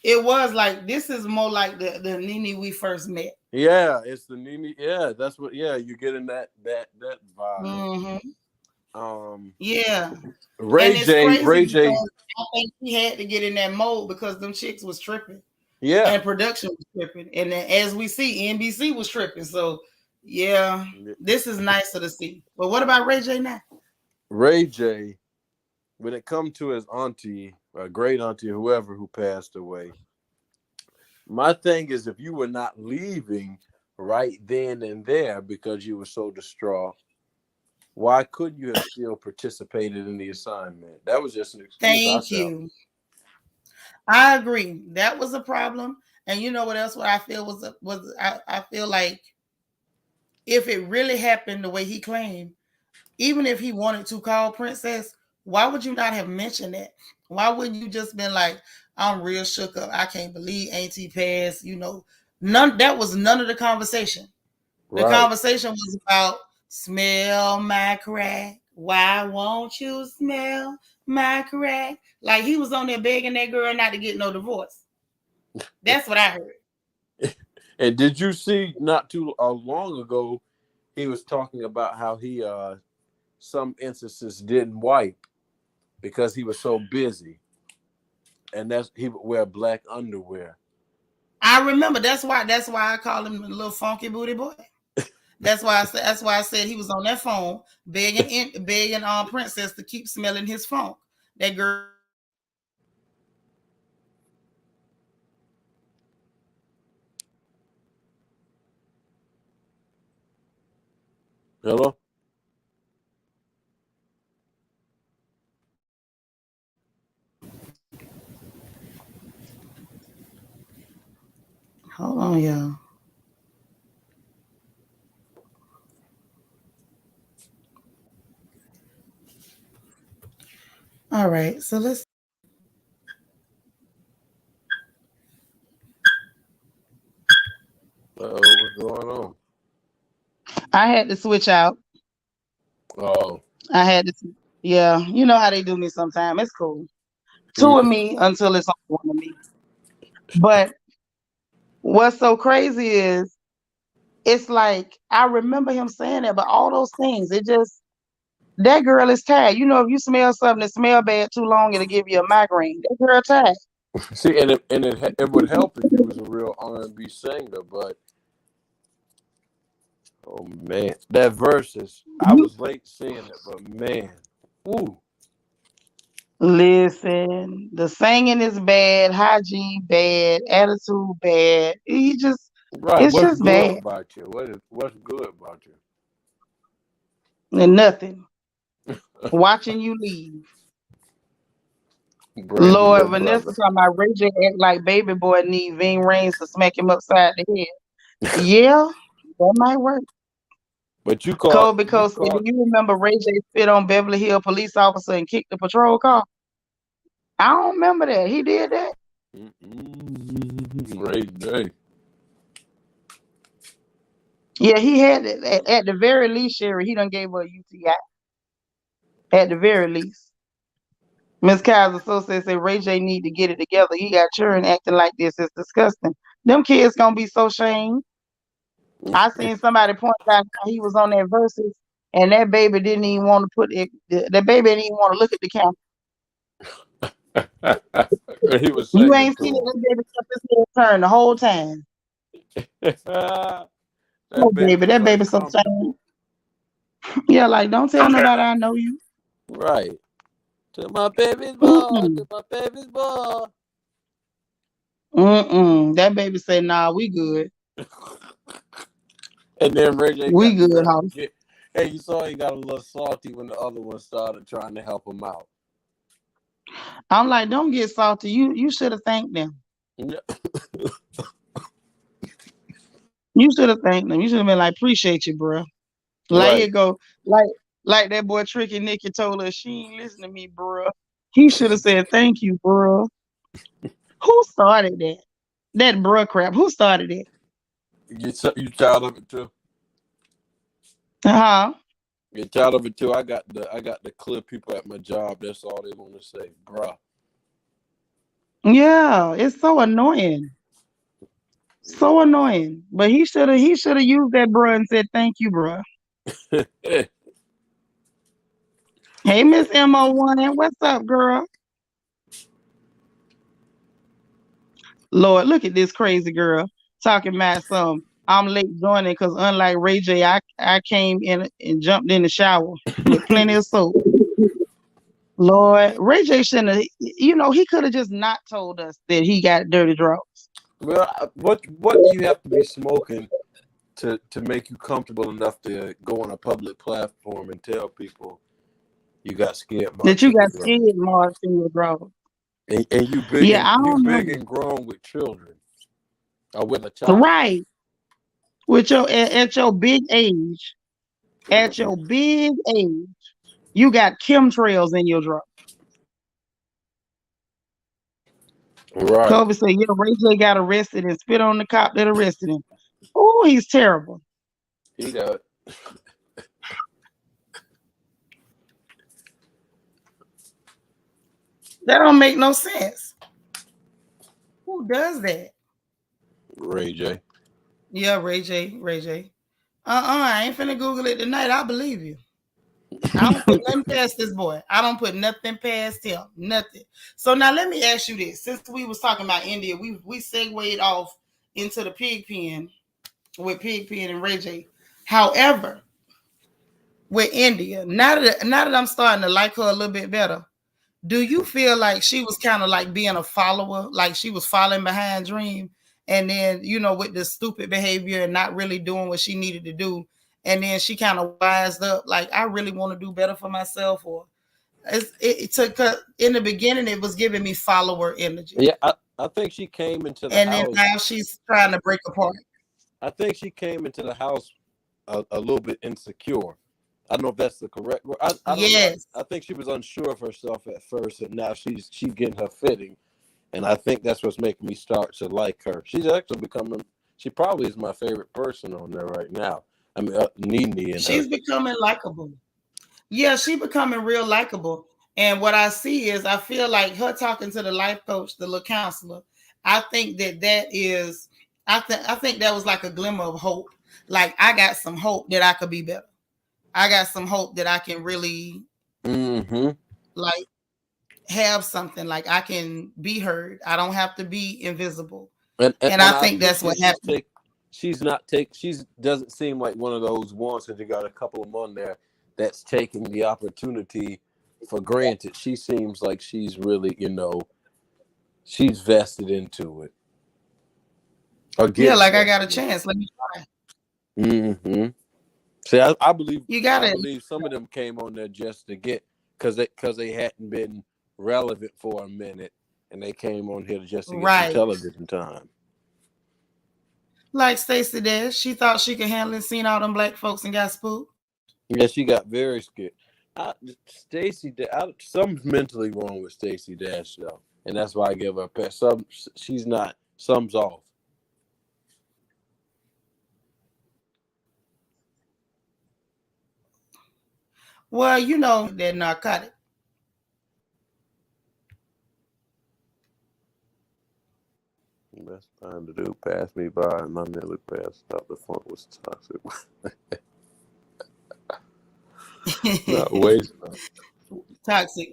It was like this is more like the Nene we first met. Yeah, it's the Nene. Yeah, that's what. Yeah, you're getting that vibe. Mm-hmm. Um, Yeah. And Ray it's J, crazy Ray J. because I think he had to get in that mode because them chicks was tripping Yeah, and production was tripping. And then as we see, NBC was tripping. So yeah, this is nicer to see. But what about Ray J now? Ray J. When it comes to his auntie, great auntie, whoever who passed away, my thing is if you were not leaving right then and there because you were so distraught, why couldn't you have still participated in the assignment? That was just an excuse I Thank felt. you. I agree. That was a problem. And you know what else? What I feel I feel like if it really happened the way he claimed, even if he wanted to call Princess, why would you not have mentioned that? Why wouldn't you just been like, I'm real shook up. I can't believe Auntie passed. That was none of the conversation. The Right. conversation was about smell my crack. Why won't you smell my crack? Like he was on there begging that girl not to get no divorce. That's what I heard. And did you see not too long ago, he was talking about how he some instances didn't wipe because he was so busy, and he would wear black underwear. I remember that's why I call him the little funky booty boy. That's why I said he was on that phone begging Princess to keep smelling his funk. That girl Hello. hold on, y'all. All right, so let's. What's going on? I had to switch out. Oh, I had to. Yeah, you know how they do me sometimes. It's cool. Two of mm, me until it's only one of me. But what's so crazy is it's like I remember him saying that, but all those things, it just that girl is tired. If you smell something that smell bad too long, it'll give you a migraine. That girl tired. see, it would help if you was a real R&B singer, but oh man, that verses, I was late seeing it, but man, ooh, Listen, the singing is bad, hygiene bad, attitude bad. right. It's What's just good bad about you? What's good about and nothing. you? Watching you leave. Brandy, Lord, your Vanessa brother. talking about Ray J act like baby boy need Ving Rhames to smack him upside the head. Yeah, that might work. But Because do you remember Ray J spit on Beverly Hill police officer and kicked the patrol car? I don't remember that. He did that. Great day. Yeah, he had it. At the very least, Sherry, he done gave her a UTI. At the very least. Miss Kaiser so says say Ray J need to get it together. He got children acting like this. It's disgusting. Them kids gonna be so shamed. I seen somebody point out how he was on that verses and that baby didn't even want to put it that baby didn't even want to look at the camera. He was You singing ain't seen it, to that baby kept his head turned the whole time. him. Oh That baby baby, was that baby so shamed. uncomfortable. Yeah, like don't tell nobody I know you. Right. To my baby's boy, Mm-mm. to my baby's boy. Mm-mm. That baby said, nah, we good. And then Ray J We got the good, nerve huh? to get. Hey, you saw he got a little salty when the other one started trying to help him out. I'm like, don't get salty. You should have thanked them. Yeah. You should have thanked him. You should have been like, appreciate you, bro. Like Right. it go, like that boy Tricky Nicky told us she ain't listen to me, bro. He should have said thank you, bro. Who started that? That bruh crap. Who started it? You tired of it too? Huh? You're tired of it too. I got the clear people at my job. That's all they want to say, bruh. Yeah, it's so annoying. So annoying. But he should have used that bruh and said thank you, bruh. Hey, Miss MO1, what's up, girl? Lord, look at this crazy girl talking about some. I'm late joining because unlike Ray J, I came in and jumped in the shower with plenty of soap. Lord, Ray J shouldn't have, he could have just not told us that he got dirty drawers. Well, what do you have to be smoking to make you comfortable enough to go on a public platform and tell people you got skid That marks you in got your drawers? skid marks in your drawers. And Yeah, I you don't big know. and grown with children or with a child. Right. With at your big age, at your big age, you got chemtrails in your drawers. Right. Kobe said, yeah, Ray J got arrested and spit on the cop that arrested him. Oh, he's terrible. He got That don't make no sense. Who does that? Ray J. Yeah, Ray J. Ray J. I ain't finna Google it tonight. I believe you. I don't put nothing past this boy. I don't put nothing past him. Nothing. So now let me ask you this. Since we was talking about India, we segued off into the pig pen with Pig Pen and Ray J. However, with India, now that I'm starting to like her a little bit better, do you feel like she was kind of like being a follower, like she was following behind Dream, and then with the stupid behavior and not really doing what she needed to do, and then she kind of wised up, like I really want to do better for myself, or it took in the beginning it was giving me follower energy, Yeah, I think she came into the and then house. now she's trying to break apart. I think she came into the house a little bit insecure. I don't know if that's the correct word. I don't know. Yes, I think she was unsure of herself at first, and now she's getting her fitting, and I think that's what's making me start to like her. She's actually becoming. She probably is my favorite person on there right now. I mean, Nene and her. she's becoming likable. Yeah, she becoming real likable. And what I see is, I feel like her talking to the life coach, the little counselor. I think that is, I think that was like a glimmer of hope. Like I got some hope that I could be better. I got some hope that I can really Mm-hmm. like have something. Like I can be heard. I don't have to be invisible. And And I I think that's think what that happened. she's not take she's doesn't seem like one of those ones that you got a couple of them on there that's taking the opportunity for granted. She seems like she's really, she's vested into it or Yeah, getting like I got a vested into chance. Let me try. it. Mm-hmm. See, I believe You got I it. believe some of them came on there just to get because they hadn't been relevant for a minute and they came on here just to get some Right. television time. Like Stacey Dash, she thought she could handle it, seen all them black folks and got spooked. Yeah, she got very scared. Something's mentally wrong with Stacey Dash though, and that's why I give her a pass. She's not. Some's off. Well, that narcotic. Best time to do. Pass me by, and I nearly passed out. The funk was toxic. Not waste. Toxic.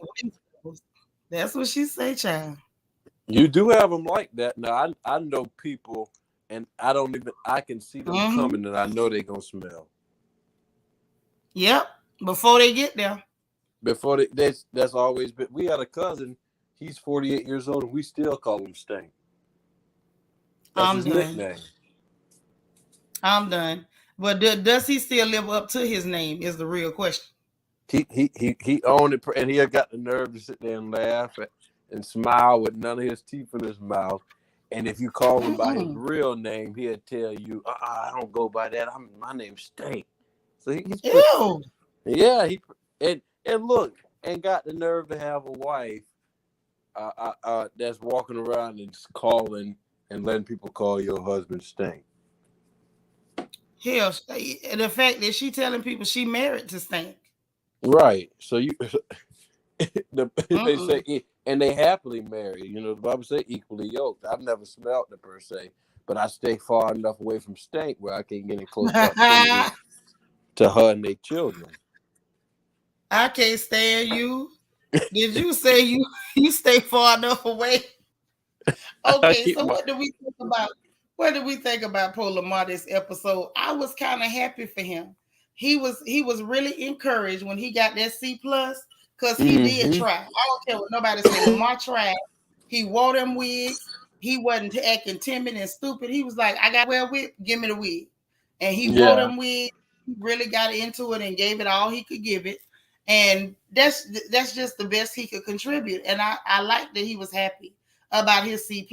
That's what she say, child. You do have them like that. Now I know people, and I can see them coming, and I know they're gonna smell. Yep. Before they get there. Before that's always been. We had a cousin. He's 48 years old, and we still call him Sting. That's I'm his done. nickname. I'm done. But does he still live up to his name? Is the real question. He owned it, and he had got the nerve to sit there and laugh and smile with none of his teeth in his mouth. And if you call him by his Mm-mm. real name, he'll tell you, I don't go by that. My name's Stink. So he's pretty. Ew. Yeah, and look, and got the nerve to have a wife that's walking around and just calling and letting people call your husband Stink. Hell, the fact that she telling people she married to Stink. Right. So they say, Mm-mm. and they happily married. You know, the Bible say equally yoked. I've never smelled it per se, but I stay far enough away from Stink where I can't get in close proximity to her and their children. I can't stand you. Did you say you stay far enough away? I Okay, keep so my what do we think about what did we think about Paul Lamar this episode? I was kind of happy for him. He was really encouraged when he got that C+ because he did hmm try. I don't care what nobody say. Lamar tried. He wore them wigs. He wasn't acting timid and stupid. He was like, I got to wear a wig, give me the wig. And he wore Yeah. them wigs. He really got into it and gave it all he could give it. And that's just the best he could contribute. And I like that he was happy about his C+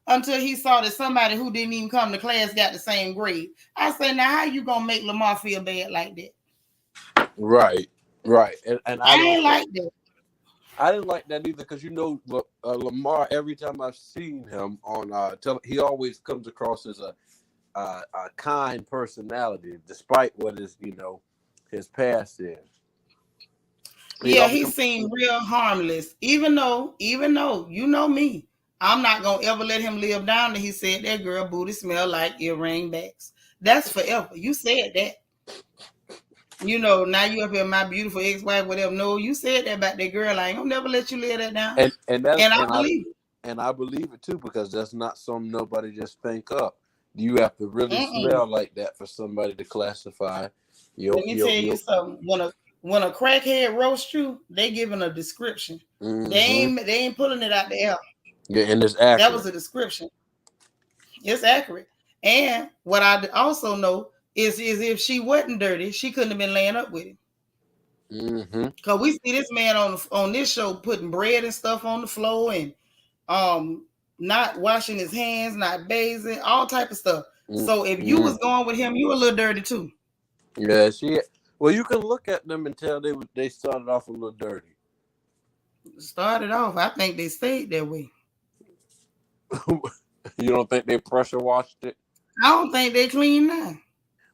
until he saw that somebody who didn't even come to class got the same grade. I say, now how you gonna make Lamar feel bad like that? Right. Right. And I ain't like that. I didn't like that either because Lamar. Every time I've seen him on he always comes across as a kind personality, despite what his past is. Yeah, he seemed real harmless. Even though you know me, I'm not gonna ever let him live down that he said that girl booty smell like earring backs. That's forever. You said that. Now you up here, my beautiful ex-wife, whatever. No, you said that about that girl. I ain't gonna never let you live that down. And I believe it. And I believe it too because that's not something nobody just think up. You have to really Mm-mm. smell like that for somebody to classify Let me tell you something. When a crackhead roasts you, they giving a description. They ain't pulling it out the air. Yeah, and it's That was accurate. a description. It's accurate. And what I also know is if she wasn't dirty, she couldn't have been laying up with him. Cause we see this man on this show putting bread and stuff on the floor and not washing his hands, not bathing, all type of stuff. So if you was going with him, you a little dirty too. Yeah, well, you can look at them and tell they started off a little dirty. Started off, I think they stayed that way. You don't think they pressure washed it? I don't think they clean now.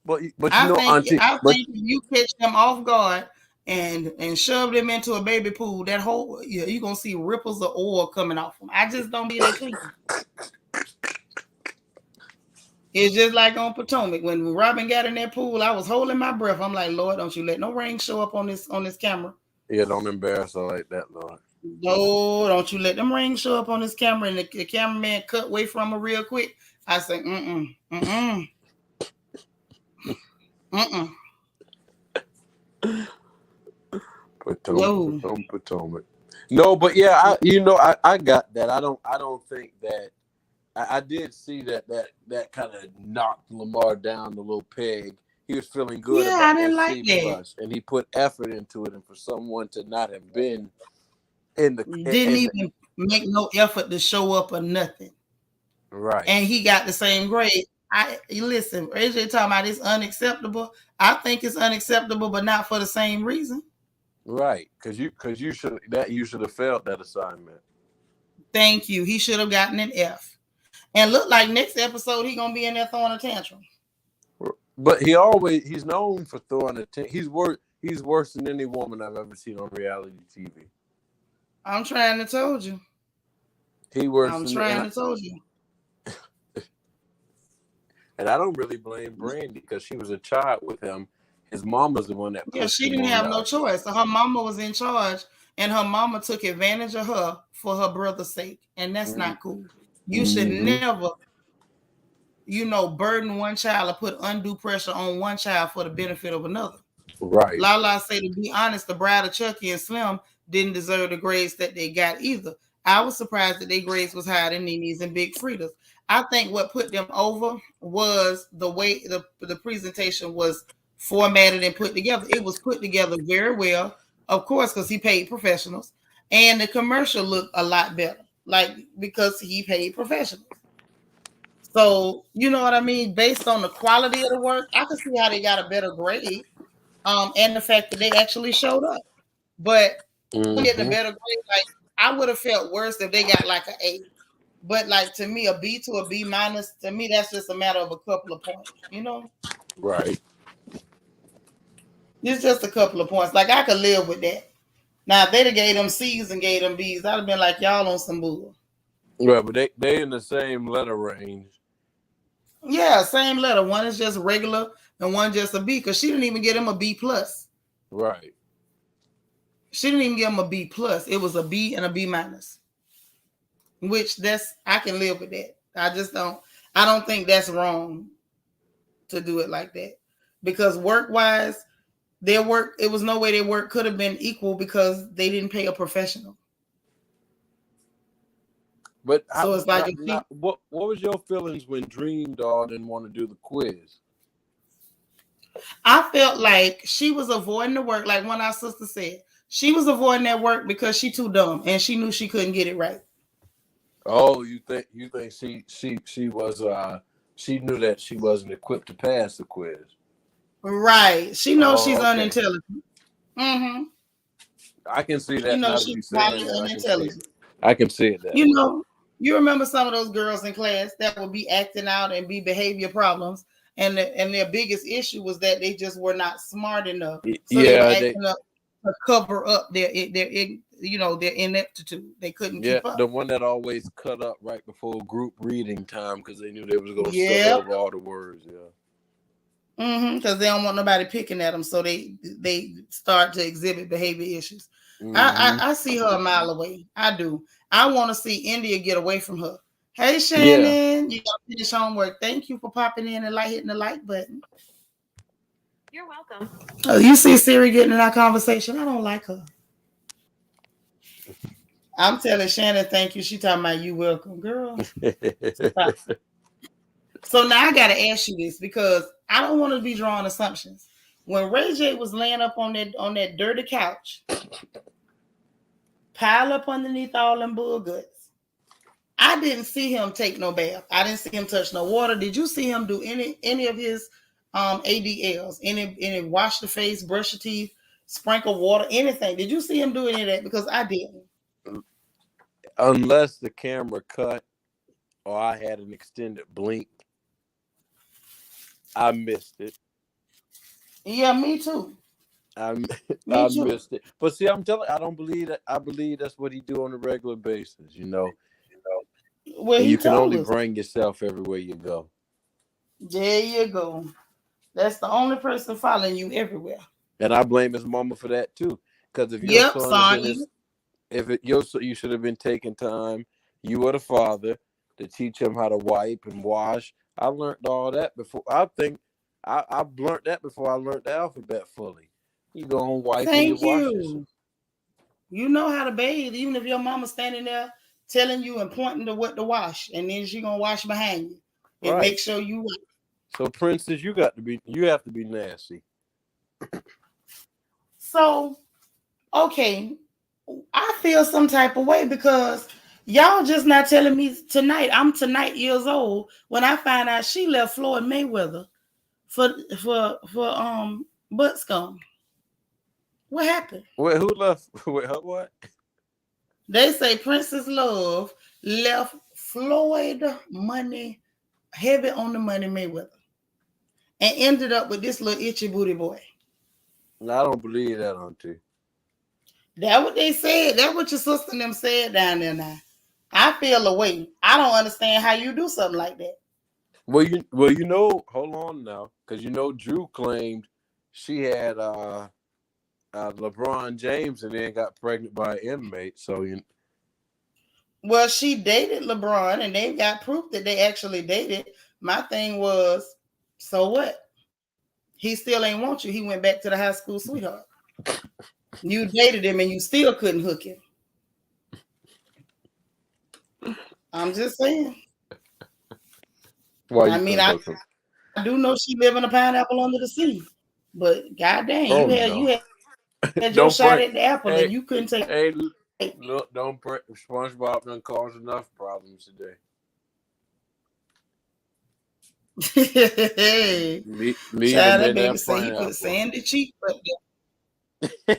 But I Auntie, think if you catch them off guard and shove them into a baby pool, that whole you're gonna see ripples of oil coming off them. I just don't believe they clean. It's just like on Potomac when Robin got in that pool. I was holding my breath. I'm like, Lord, don't you let no rain show up on this camera. Yeah, don't embarrass her like that, Lord. No, don't you let them rings show up on this camera and the cameraman cut away from her real quick. I say, Potomac. No, but yeah, I got that. I don't think that I did see that kind of knocked Lamar down the little peg. He was feeling good about I didn't that like C+, and he put effort into it. And for someone to not have been didn't even make no effort to show up or nothing, right? And he got the same grade. Listen, AJ talking about it's unacceptable. I think it's unacceptable, but not for the same reason. Right, because you should have failed that assignment. Thank you. He should have gotten an F. And look like next episode he gonna be in there throwing a tantrum. But he's known for throwing a tantrum. He's worse than any woman I've ever seen on reality TV. I'm trying to told you. I'm trying to told you. And I don't really blame Brandy because she was a child with him. His mom was the one that. Yeah, she didn't have no choice. So her mama was in charge, and her mama took advantage of her for her brother's sake, and that's not cool. You should never, burden one child or put undue pressure on one child for the benefit of another. Right. Lala say, to be honest, the bride of Chucky and Slim didn't deserve the grades that they got either. I was surprised that their grades was higher than Nene's and Big Freeda's. I think what put them over was the way the presentation was formatted and put together. It was put together very well, of course, because he paid professionals, and the commercial looked a lot better, because he paid professionals. So you know what I mean. Based on the quality of the work, I can see how they got a better grade. And the fact that they actually showed up. But get the Mm-hmm. better grade, like I would have felt worse if they got like an A. But like to me, a B to a B minus, to me, that's just a matter of a couple of points. You know, Right. it's just a couple of points. Like I could live with that. Now if they'd have gave them C's and gave them B's, I'd have been like y'all on some bull. Right, but they in the same letter range. Yeah, same letter. One is just regular and one just a B. Because she didn't even get him a B plus. Right. She didn't even give him a B plus. It was a B and a B minus. Which that's I can live with that. I don't think that's wrong to do it like that. Because work wise, their work, it was no way their work could have been equal because they didn't pay a professional. But So it's like if what was your feelings when Dream Doll didn't want to do the quiz? I felt like she was avoiding the work, like one of our sisters said. She was avoiding that work because she too dumb and she knew she couldn't get it right. Oh, you think she was she knew that she wasn't equipped to pass the quiz. Right. She knows Oh, she's okay. unintelligent. Mm-hmm. I can see She that now knows that she's you saying highly that. I can see it. unintelligent. I can see it that You way. know, you remember some of those girls in class that would be acting out and be behavior problems, and their biggest issue was that they just were not smart enough, so they were Yeah, they acting up to cover up their ineptitude. They couldn't yeah, keep up. the one that always cut up right before group reading time because they knew they was gonna stutter Yep. over all the words. Yeah. Because they don't want nobody picking at them, so they start to exhibit behavior issues. Mm-hmm. I see her a mile away. I do. I want to see India get away from her. Hey Yeah. Shannon, you got to finish homework. Thank you for popping in and hitting the like button. You're welcome. Oh, you see Siri getting in our conversation. I don't like her. I'm telling Shannon, thank you. She talking about you welcome, girl. Stop. So now I gotta ask you this because I don't want to be drawing assumptions. When Ray J was laying up on that dirty couch, pile up underneath all them bull guts, I didn't see him take no bath. I didn't see him touch no water. Did you see him do any of his ADLs? Any wash the face, brush your teeth, sprinkle water, anything? Did you see him do any of that? Because I didn't. Unless the camera cut or I had an extended blink, I missed it. Yeah, me too. I Me too. missed it. But see, I'm telling, I don't believe that. I believe that's what he do on a regular basis. Well, And he you can told only us. bring yourself everywhere you go. There you go. That's the only person following you everywhere. And I blame his mama for that too. Because if your Yep, son is in Sonya. his, your son, you should have been taking time. You were the father to teach him how to wipe and wash. I learned all that before. I think I learned that before I learned the alphabet fully. You go and wipe and you Thank wash yourself. you. You know how to bathe, even if your mama's standing there telling you and pointing to what to wash, and then she gonna wash behind you and Right. make sure you. So, Princess, you have to be nasty. So, okay, I feel some type of way because y'all just not telling me tonight. I'm tonight years old when I find out she left Floyd Mayweather for butt scum. What happened? Wait, who left? Wait, what? They say Princess Love left Floyd Money heavy on the money Mayweather and ended up with this little itchy booty boy. No, I don't believe that, auntie. That's what they said. That's what your sister and them said down there now. I feel away. I don't understand how you do something like that. Hold on now, because Drew claimed she had LeBron James and then got pregnant by an inmate. So Well, she dated LeBron and they got proof that they actually dated. My thing was, so what? He still ain't want you. He went back to the high school sweetheart. You dated him and you still couldn't hook him. I'm just saying. why you I mean, couldn't I hook him? do know she live in a pineapple under the sea, but goddamn, Oh you no! had your Don't shot bring. at the apple and Hey, you couldn't take. hey, look! Don't bring. SpongeBob done caused enough problems today. Hey, Me and the child, that man baby that say he put pineapple. sandy cheek up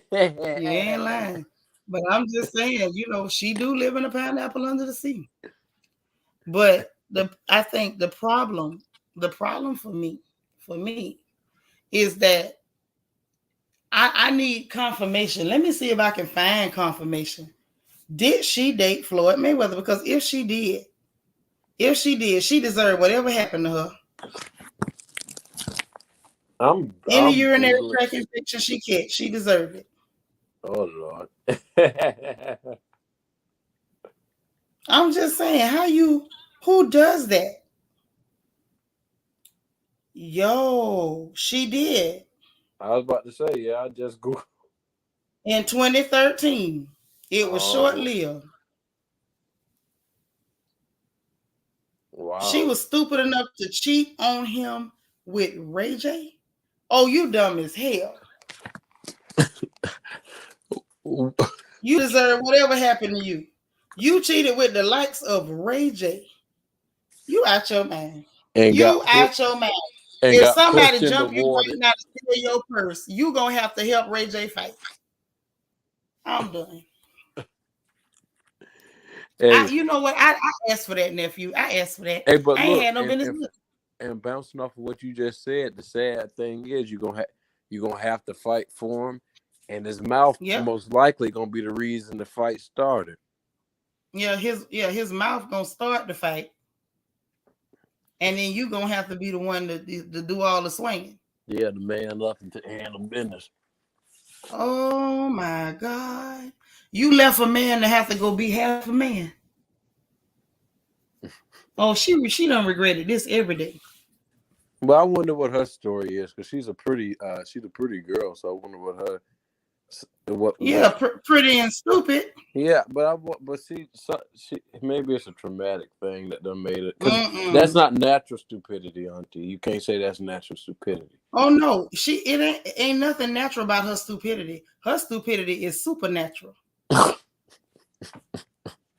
there. You ain't lying. But I'm just saying, she do live in a pineapple under the sea. But I think the problem for me, is that I need confirmation. Let me see if I can find confirmation. Did she date Floyd Mayweather? Because if she did, she deserved whatever happened to her. Any I'm urinary googling. tract infection she catch, she deserved it. Oh Lord. I'm just saying, who does that? Yo, she did. I was about to say, yeah, I just Googled. In 2013. It was short Oh lived. She wow. was stupid enough to cheat on him with Ray J. Oh, you dumb as hell. You deserve whatever happened to you. You cheated with the likes of Ray J. You out your mind. and You got put out your mind. and If got pushed somebody in the jump you water. right now to steal your purse, you gonna have to help Ray J fight. I'm done. Hey, You know what? I asked for that, nephew. I asked for that. hey, but I ain't look, had no business with it. and bouncing off of what you just said, the sad thing is you're gonna have to fight for him, and his mouth Yep. most likely gonna be the reason the fight started. His mouth gonna start the fight, and then you gonna have to be the one to do all the swinging. Yeah, the man nothing to handle business. Oh my God! You left a man to have to go be half a man. Oh, she done regretted this every day. But I wonder what her story is because she's a pretty girl. So I wonder what. Yeah, pretty and stupid. Yeah, but see, she maybe it's a traumatic thing that done made it because that's Mm-mm. not natural stupidity, auntie. You can't say that's natural stupidity. Oh no, it ain't nothing natural about her stupidity. Her stupidity is supernatural.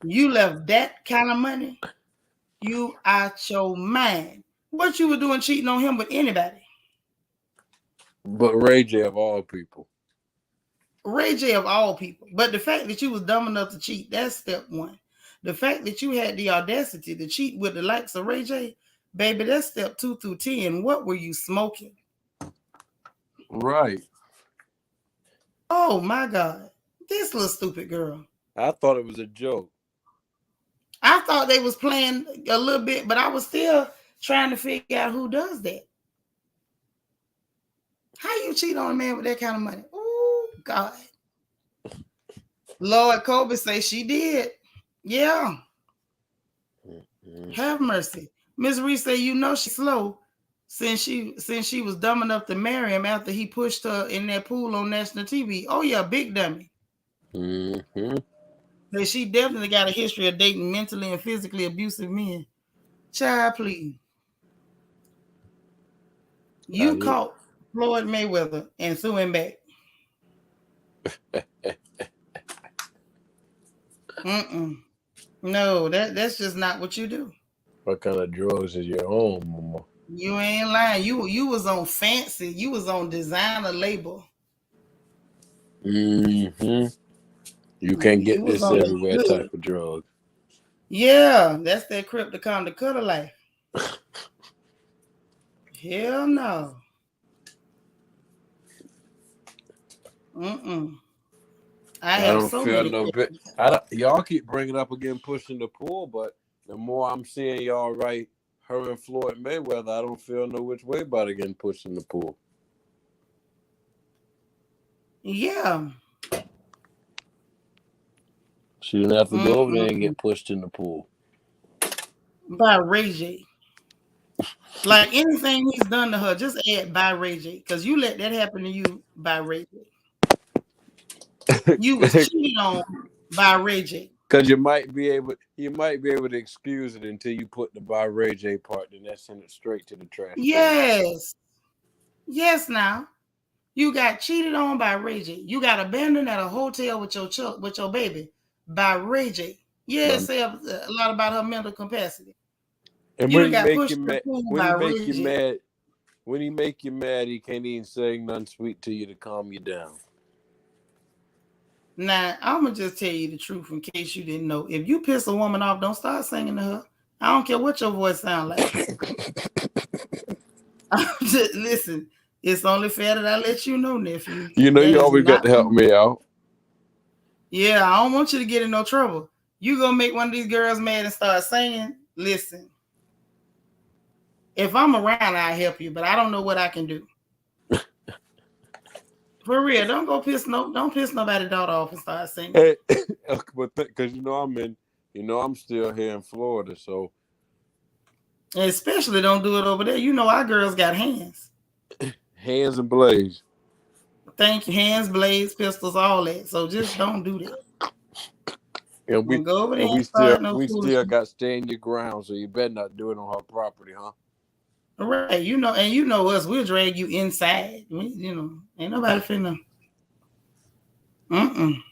You left that kind of money, you out your mind. What you were doing cheating on him with anybody? But Ray J of all people. Ray J of all people. But the fact that you was dumb enough to cheat, that's step one. The fact that you had the audacity to cheat with the likes of Ray J, baby, that's step 2 through 10. What were you smoking? Right. Oh my God. This little stupid girl. I thought it was a joke. I thought they was playing a little bit, but I was still trying to figure out who does that. How you cheat on a man with that kind of money? Oh God. Lord Kobe say she did. Yeah. Mm-hmm. Have mercy. Miss Reese say, she's slow since she was dumb enough to marry him after he pushed her in that pool on national TV. Oh yeah, big dummy. Mm-hmm. That she definitely got a history of dating mentally and physically abusive men. Child, please. You caught Floyd Mayweather and threw him back. No, that's just not what you do. What kind of drugs is your own, mama? You ain't lying. You was on fancy. You was on designer label. Mm-hmm. You can't You get was this on the everywhere good. type of drug. Yeah, that's that Crypticon, the cutter life. Hell no. I I have don't so feel many no bit. questions. Y'all keep bringing up again, pushing the pool, but the more I'm seeing y'all write her and Floyd Mayweather, I don't feel no which way about it getting pushed in the pool. Yeah. She didn't have to go over there and get pushed in the pool. By Ray J. Like anything he's done to her, just add by Ray J. Because you let that happen to you by Ray J. You was cheated on by Ray J. Because you might be able to excuse it until you put the by Ray J part, then that send it straight to the trash can. Yes. Yes, now. You got cheated on by Ray J. You got abandoned at a hotel with your baby by Ray J. Yeah, it says a lot about her mental capacity. And You when done he got make pushed you to the mad, pool when by he Ray make you J. mad, when he make you mad, he can't even say nothing sweet to you to calm you down. Now, I'm going to just tell you the truth in case you didn't know. If you piss a woman off, don't start singing to her. I don't care what your voice sound like. Listen, it's only fair that I let you know, nephew. You know, That you is always got not to help cool. me out. Yeah, I don't want you to get in no trouble. You gonna make one of these girls mad and start singing? Listen, if I'm around, I'll help you, but I don't know what I can do. For real, don't piss nobody's daughter off and start singing. Hey, but because I'm still here in Florida, so And especially don't do it over there. You know our girls got hands. hands and blades. Thank you, hands, blades, pistols, all that. So just don't do that. And we Don't go over there and and we still start no we still foolishness. got stand your ground, so you better not do it on her property, huh? Right, and you know us, we'll drag you inside. Ain't nobody finna. Mm-mm.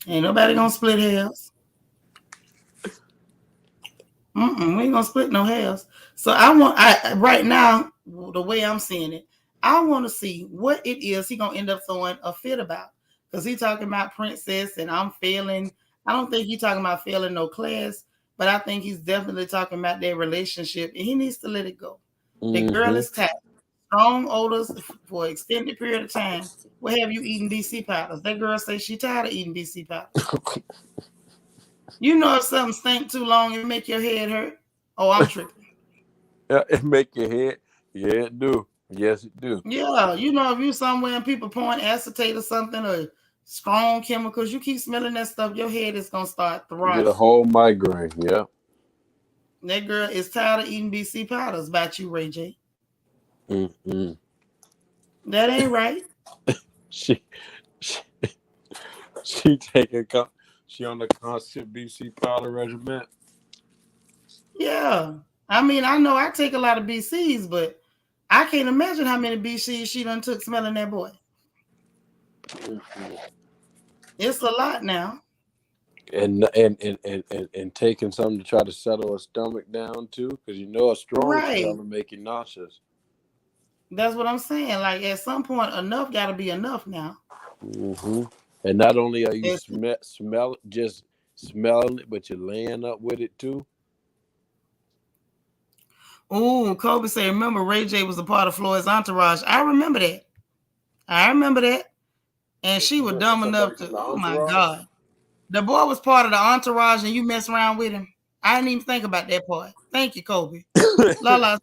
Ain't nobody gonna split hairs. Mm-mm. We ain't gonna split no hairs. So I right now, the way I'm seeing it, I want to see what it is he gonna end up throwing a fit about. Because he talking about princess and I'm failing. I don't think he talking about failing no class, but I think he's definitely talking about their relationship and he needs to let it go. The girl Mm-hmm. is tired. Strong odors for an extended period of time. What have you eaten BC powders? That girl says she tired of eating BC powders. You know if something stink too long, it make your head hurt. Oh, I'm tripping. Yeah, it make your head. Yeah, it do. Yes, it do. Yeah, if you somewhere and people pouring acetate or something or strong chemicals, you keep smelling that stuff, your head is gonna start You get a throbbing. whole migraine. Yeah. That girl is tired of eating BC powders about you, Ray J. Mm-hmm. That ain't right. She, she she taking she on the constant BC powder regimen. Yeah. I mean, I know I take a lot of BCs, but I can't imagine how many BCs she done took smelling that boy. Mm-hmm. It's a lot now. And taking something to try to settle her stomach down too, because a strong smell Right. will make you nauseous. That's what I'm saying. Like at some point, enough got to be enough now. Mm-hmm. And not only are you It's, just smelling it, but you're laying up with it too. ooh, Kobe said, remember Ray J was a part of Floyd's entourage. I remember that. I remember that. And she was dumb Somebody enough from to, the oh my entourage. God. The boy was part of the entourage and you mess around with him. I didn't even think about that part. Thank you, Kobe. Lala,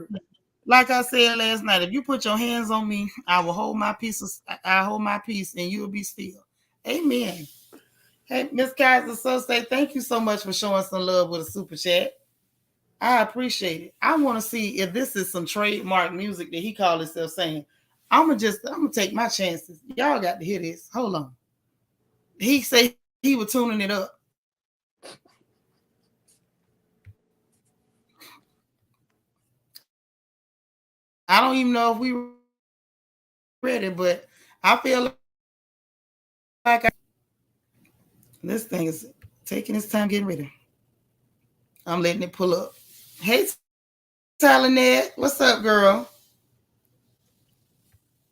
like I said last night, if you put your hands on me, I will hold my peace. I hold my peace and you will be still. Amen. Hey, Miss Kaiser so say thank you so much for showing some love with a super chat. I appreciate it. I want to see if this is some trademark music that he called himself saying. I'm gonna take my chances. Y'all got to hear this. Hold on. He said he was tuning it up. I don't even know if we ready, but I feel like this thing is taking its time getting ready. I'm letting it pull up. Hey, Talenette, what's up, girl?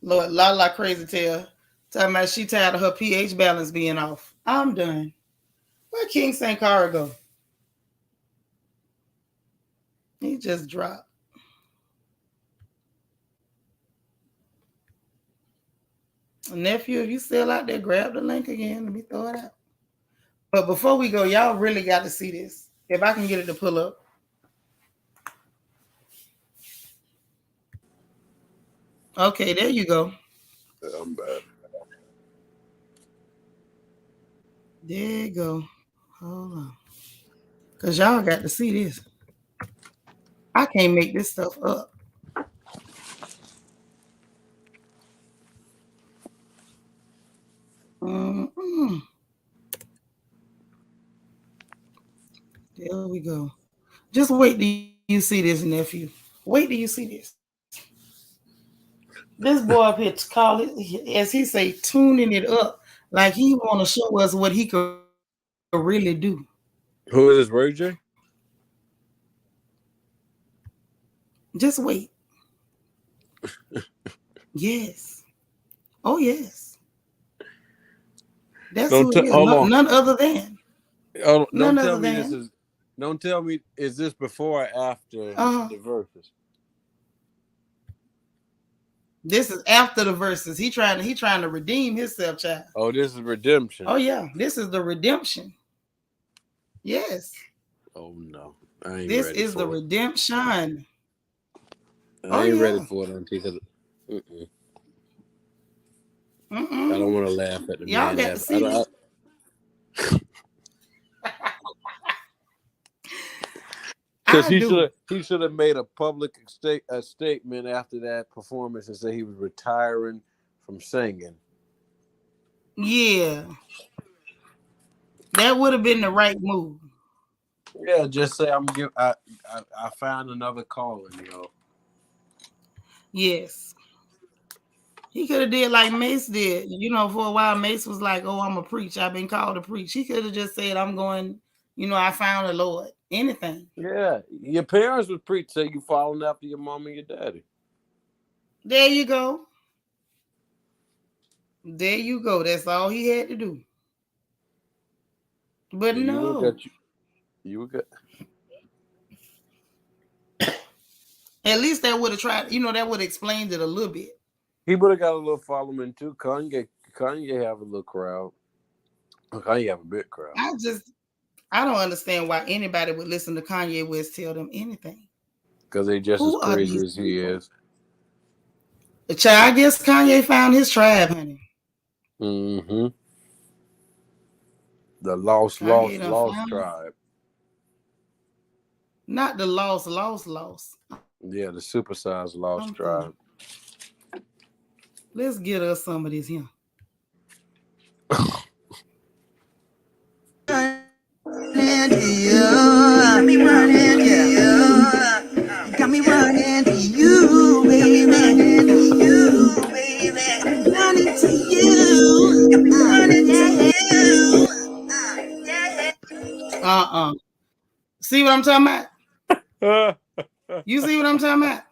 Lord, la crazy tail. Talking about she tired of her pH balance being off. I'm done. Where King St. Cara go? He just dropped. Nephew, if you still out there, grab the link again. Let me throw it out. But before we go, y'all really got to see this. If I can get it to pull up. Okay, there you go. I'm bad. There you go. Hold on. Because y'all got to see this. I can't make this stuff up. Mm-mm. There we go. Just wait till you see this, nephew. Wait till you see this. This boy up here call it, as he say, tuning it up like he want to show us what he could really do. Who is this, Ray J? Just wait. Yes. Oh yes. That's who it is. Hold on. None other than. Don't None tell other me this than. is. Don't tell me is this before or after Uh-huh. the verses? This is after the verses. He trying to redeem himself, child. Oh, this is redemption. Oh yeah, this is the redemption. Yes. Oh no, I ain't This ready is the for it. redemption. I Oh ain't yeah. ready for it until I Mm-mm. don't want to laugh at the Y'all man. got to see this. Because I do. he should have made a public statement after that performance and say he was retiring from singing. Yeah. That would have been the right move. Yeah, just say I found another calling, yo. Yes. He could have did like Mace did. You know, for a while Mace was like, "Oh, I'm a preach. I've been called to preach." He could have just said, "I'm going. You know, I found the Lord." Anything. Yeah, your parents would preach, say you following after your mom and your daddy. There you go. There you go. That's all he had to do. But And no. you would get. At least that would have tried. You know, that would have explained it a little bit. He would have got a little following too. Kanye have a little crowd. Kanye have a big crowd. I don't understand why anybody would listen to Kanye West tell them anything. Because they just as Who are crazy these as he people? is. The child, I guess Kanye found his tribe, honey. Mm-hmm. The lost tribe. Not the lost. Yeah, the supersized lost tribe. Let's get us some of this here. Got me running to you, baby. Running to you. See what I'm talking about? You see what I'm talking about?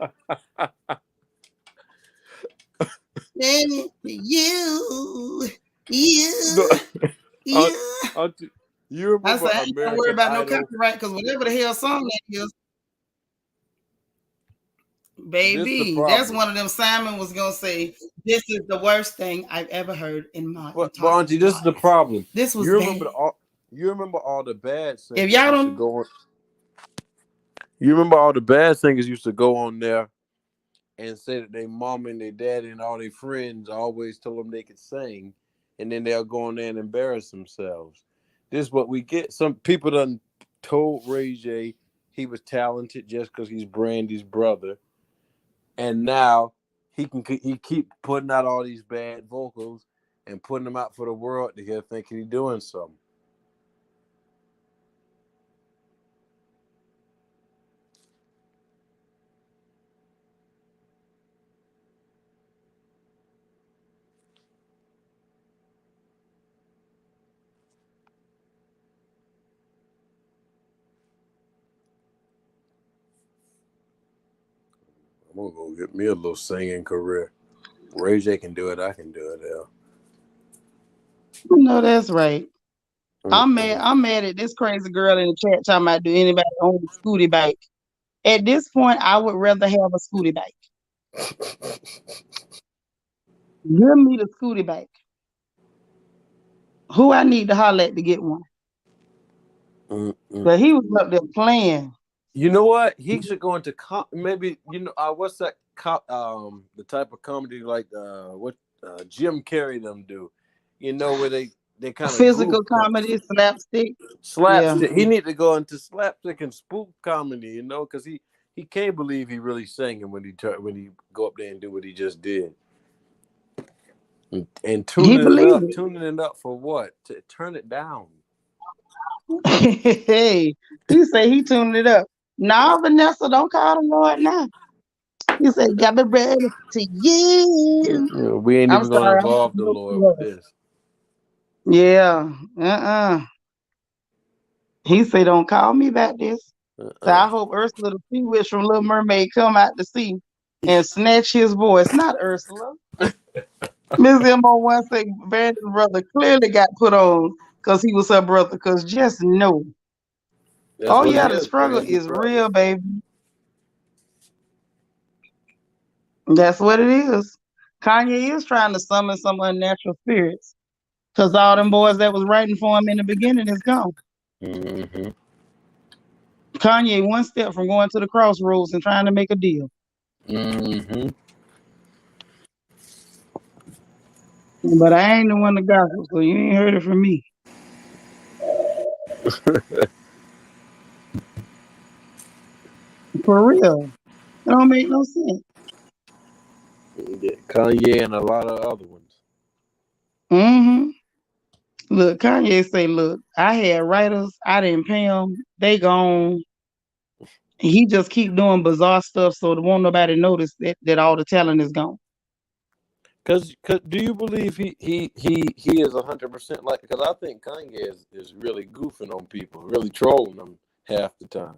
You remember I ain't gonna worry about no copyright because whatever the hell song that is, baby, that's one of them Simon was gonna say, "This is the worst thing I've ever heard in my entire Auntie, this is the problem. This was you bad. remember all the bad singers if y'all used don't to go on. You remember all the bad singers used to go on there and say that their mom and their daddy and all their friends always told them they could sing, and then they'll go on there and embarrass themselves. This is what we get. Some people done told Ray J he was talented just because he's Brandy's brother, and now he keep putting out all these bad vocals and putting them out for the world to hear, thinking he's doing something. I'm gonna go get me a little singing career. Ray J can do it. I can do it. Hell. No, that's right. I'm mad at this crazy girl in the chat talking about do anybody own a scooty bike. At this point, I would rather have a scooty bike. Give me the scooty bike. Who I need to holler at to get one? But he was up there playing. You know what? He should go into maybe what's that? The type of comedy like what Jim Carrey them do. You know where they kind of physical comedy, slapstick. Slapstick. Yeah. He need to go into slapstick and spook comedy. You know, because he can't believe he really singing when he go up there and do what he just did. And tuning it up for what? To turn it down. Hey, he say he tuned it up. Nah, Vanessa, don't call the Lord now. He said, "Got me ready to you." Yeah, we ain't even gonna involve the Lord with this. Yeah. He said, "Don't call me about this." So I hope Ursula the Sea Witch from Little Mermaid come out to sea and snatch his voice. Not Ursula. Miss Mo once said Vandy's brother clearly got put on because he was her brother. Because just know. That's Oh what it yeah, the is. struggle Vandy's is brother. real, baby. That's what it is. Kanye is trying to summon some unnatural spirits. Because all them boys that was writing for him in the beginning is gone. Mm-hmm. Kanye one step from going to the crossroads and trying to make a deal. Mm-hmm. But I ain't the one to gossip, so you ain't heard it from me. For real. It don't make no sense. Kanye and a lot of other ones. Mm-hmm. Look, Kanye say, look, I had writers, I didn't pay them, they gone. He just keep doing bizarre stuff so there won't nobody notice that all the talent is gone. Cause do you believe he is 100% like? Because I think Kanye is really goofing on people, really trolling them half the time.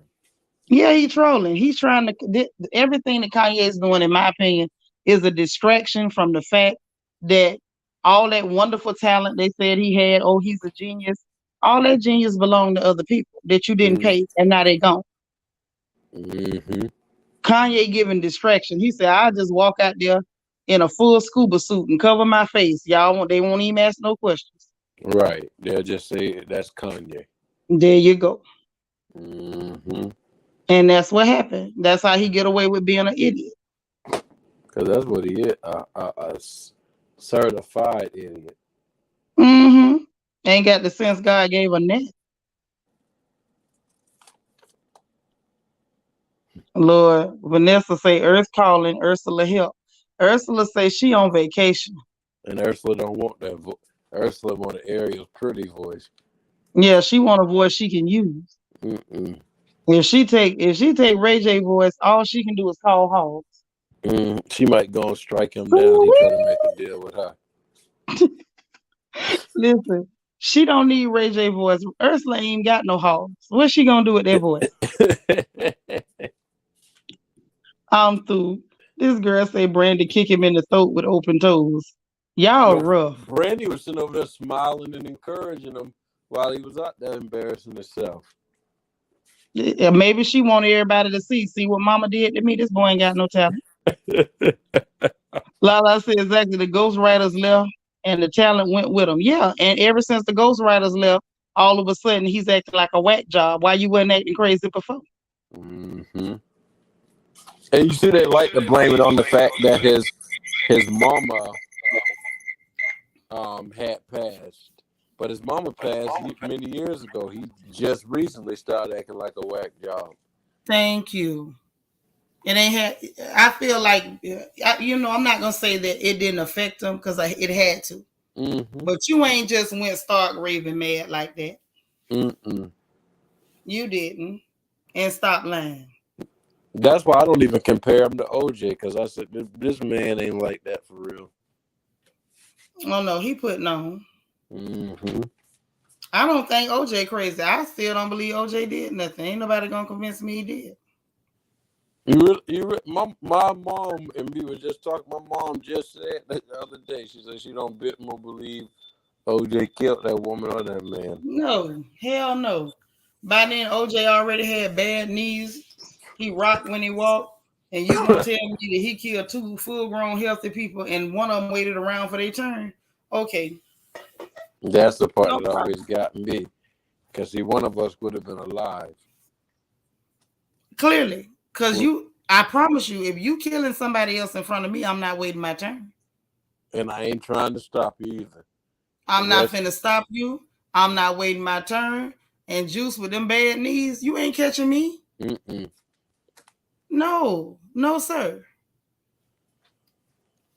Yeah, he trolling. He's trying to everything that Kanye is doing, in my opinion, is a distraction from the fact that all that wonderful talent they said he had, oh, he's a genius. All that genius belonged to other people that you didn't pay, and now they gone. Mm-hmm. Kanye giving distraction. He said, "I'll just walk out there in a full scuba suit and cover my face. They won't even ask no questions." Right. They'll just say that's Kanye. There you go. Mm-hmm. And that's what happened. That's how he get away with being an idiot. Because that's what he is, a certified idiot. Mm-hmm. Ain't got the sense God gave a net. Lord, Vanessa say Earth calling, Ursula help. Ursula say she on vacation. And Ursula don't want that. Ursula want Ariel's pretty voice. Yeah, she want a voice she can use. Mm-mm. If she take Ray J voice, all she can do is call hogs. She might go and strike him down. He try to make a deal with her. Listen, she don't need Ray J voice. Ursula ain't got no hogs. What's she gonna do with that voice? I'm through. This girl say Brandy kick him in the throat with open toes. Y'all rough. Brandy was sitting over there smiling and encouraging him while he was out there embarrassing himself. Maybe she want everybody to see what mama did to me. This boy ain't got no talent. Lala said exactly. The ghostwriters left and the talent went with them. Yeah, and ever since the ghostwriters left, all of a sudden he's acting like a whack job. Why you wasn't acting crazy before? Mm-hmm. And you see, they like to blame it on the fact that his mama had passed, but his mama passed many years ago. He just recently started acting like a whack job. Thank you. It ain't had. I feel like I'm not gonna say that it didn't affect him because it had to. Mm-hmm. But you ain't just went stark raving mad like that. Mm-mm. You didn't, and stop lying. That's why I don't even compare him to OJ, because I said this man ain't like that for real. Oh no, he putting on. Mm-hmm. I don't think OJ crazy. I still don't believe OJ did nothing. Ain't nobody gonna convince me he did. My mom and me were just talking. My mom just said that the other day. She said she don't bit more believe OJ killed that woman or that man. No, hell no. By then, OJ already had bad knees. He rocked when he walked. And you gonna tell me that he killed two full-grown, healthy people, and one of them waited around for their turn? Okay. That's the part No that always got me, because see, one of us would have been alive. Clearly, because I promise you, if you killing somebody else in front of me, I'm not waiting my turn. And I ain't trying to stop you either. I'm not finna stop you. I'm not waiting my turn. And Juice with them bad knees, you ain't catching me. Mm-mm. No, sir.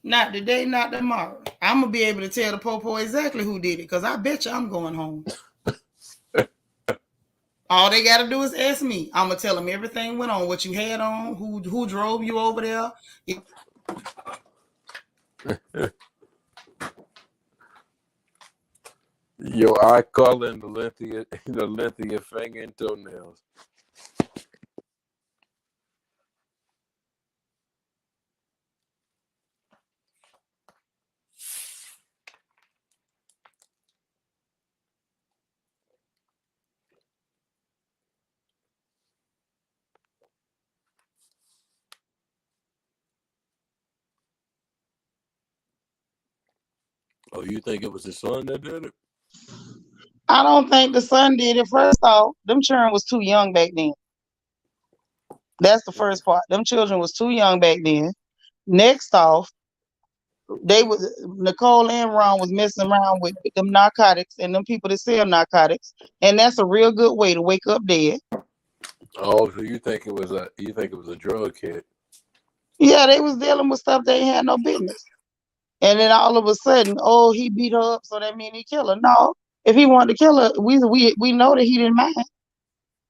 Not today, not tomorrow. I'm gonna be able to tell the popo exactly who did it, because I bet you I'm going home. All they gotta do is ask me. I'm gonna tell them everything went on, what you had on, who drove you over there. Your eye color and the length of your finger and toenails. Oh, you think it was his son that did it? I don't think the son did it. First off, them children was too young back then. That's the first part. Them children was too young back then. Next off, they was Nicole and Ron was messing around with them narcotics and them people that sell narcotics, and that's a real good way to wake up dead. Oh, so you think it was a drug kid? Yeah, they was dealing with stuff they had no business. And then all of a sudden, oh, he beat her up, so that mean he killed her. No, if he wanted to kill her, we know that he didn't mind.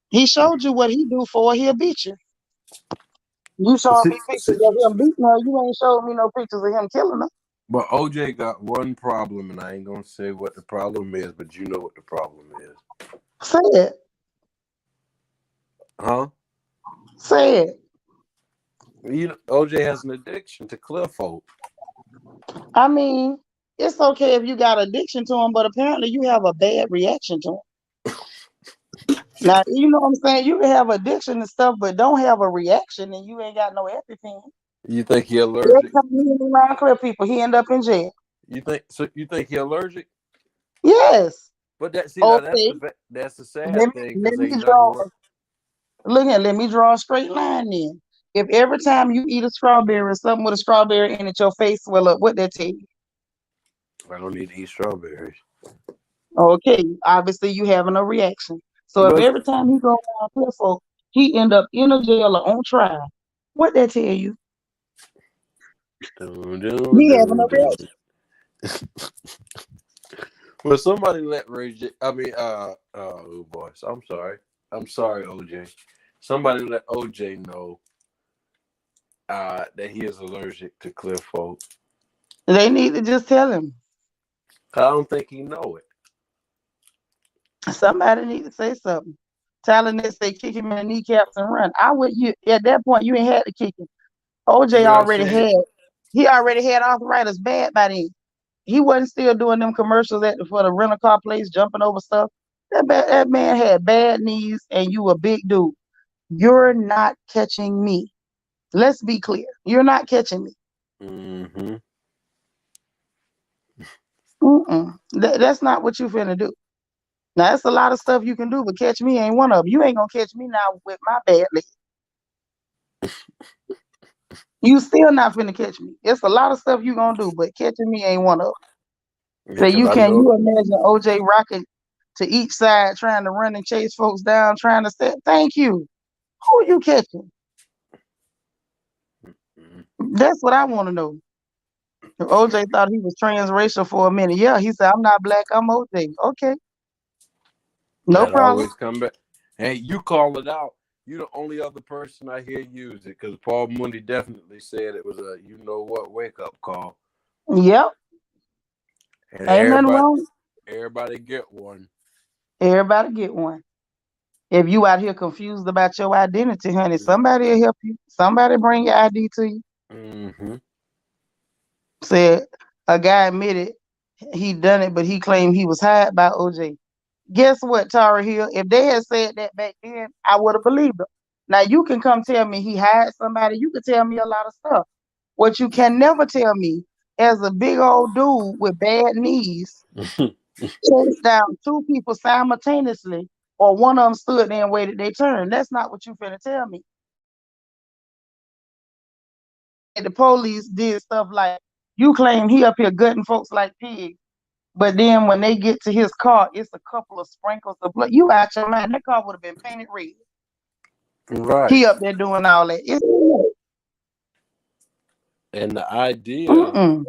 He showed you what he do for her, he'll beat you. You showed See, me pictures see, of him beating her. You ain't showed me no pictures of him killing her. but OJ got one problem, and I ain't gonna say what the problem is, but you know what the problem is, Say it. huh? Say it. You know, OJ has an addiction to Clifford. I mean, it's okay if you got addiction to him, but apparently you have a bad reaction to him. Now, you know what I'm saying? You can have addiction and stuff, but don't have a reaction and you ain't got no everything. You think he Every allergic? time he around clear people, he end up in jail. You think so? You think he allergic? Yes. But now Okay. that's the sad Let me, thing let because me ain't nothing draw. work. Look here, let me draw a straight line then. If every time you eat a strawberry or something with a strawberry in it, your face swell up, what that tell you? I don't need to eat strawberries. Okay, obviously you having a reaction. So if But every time he go around clear folk, he end up in a jail or on trial, what that tell you? dun, dun, He having a dun, dun. reaction. Well, somebody let Ray J. I mean, oh boy, I'm sorry. I'm sorry, OJ. Somebody let OJ know that he is allergic to Clifford. They need to just tell him. I don't think he know it. Somebody need to say something. Tell him that say kick him in the kneecaps and run. I would you at that point you ain't had to kick him. OJ You know what I'm already saying? had he already had arthritis bad by then. He wasn't still doing them commercials for the rental car place, jumping over stuff. That man had bad knees, and you a big dude. You're not catching me. Let's be clear. You're not catching me. Mm-hmm. That's not what you finna do. Now, that's a lot of stuff you can do, but catch me ain't one of them. You ain't gonna catch me now with my bad leg. You still not finna catch me. It's a lot of stuff you gonna do, but catching me ain't one of them. So Because I can know. you imagine OJ rocking to each side, trying to run and chase folks down, trying to say, thank you. Who are you catching? That's what I want to know. If OJ thought he was transracial for a minute. Yeah, he said, I'm not black, I'm OJ. Okay, no That problem. always come back. Hey, you call it out. You're the only other person I hear use it because Paul Mooney definitely said it was a you know what wake up call. Yep, And ain't nothing wrong. everybody get one. Everybody get one. If you out here confused about your identity, honey, somebody will help you. Somebody bring your ID to you. Mm-hmm. Said a guy admitted he done it, but he claimed he was hired by OJ. Guess what, Tara Hill? If they had said that back then, I would have believed them. Now you can come tell me he hired somebody. You can tell me a lot of stuff. What you can never tell me, as a big old dude with bad knees, chased down two people simultaneously, or one of them stood there and waited their turn. That's not what you finna tell me. And the police did stuff like you claim he up here gutting folks like pigs. But then when they get to his car, it's a couple of sprinkles of blood. You out your mind. That car would have been painted red. Right. He up there doing all that. And Mm-mm.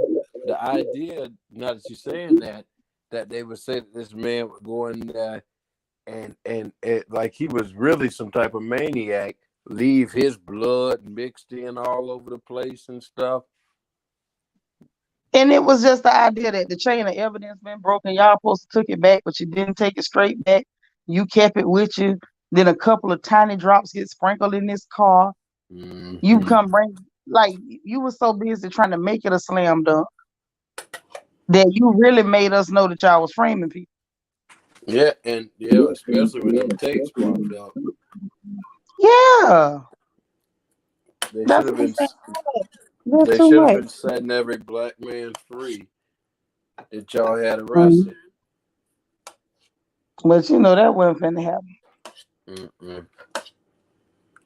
the idea, now that you're saying that they would say that this man would go in there and it, like he was really some type of maniac, leave his blood mixed in all over the place and stuff. And it was just the idea that the chain of evidence been broken. Y'all supposed to took it back, but you didn't take it straight back. You kept it with you. Then a couple of tiny drops get sprinkled in this car. You Mm-hmm. come bring like you were so busy trying to make it a slam dunk that you really made us know that y'all was framing people. Yeah, and yeah, especially when them tapes popped up. Yeah, They should that's have what I'm been saying. That's they too should have much. been setting every black man free. that y'all had Mhm. arrested. But you know that wasn't finna happen. Mm-mm.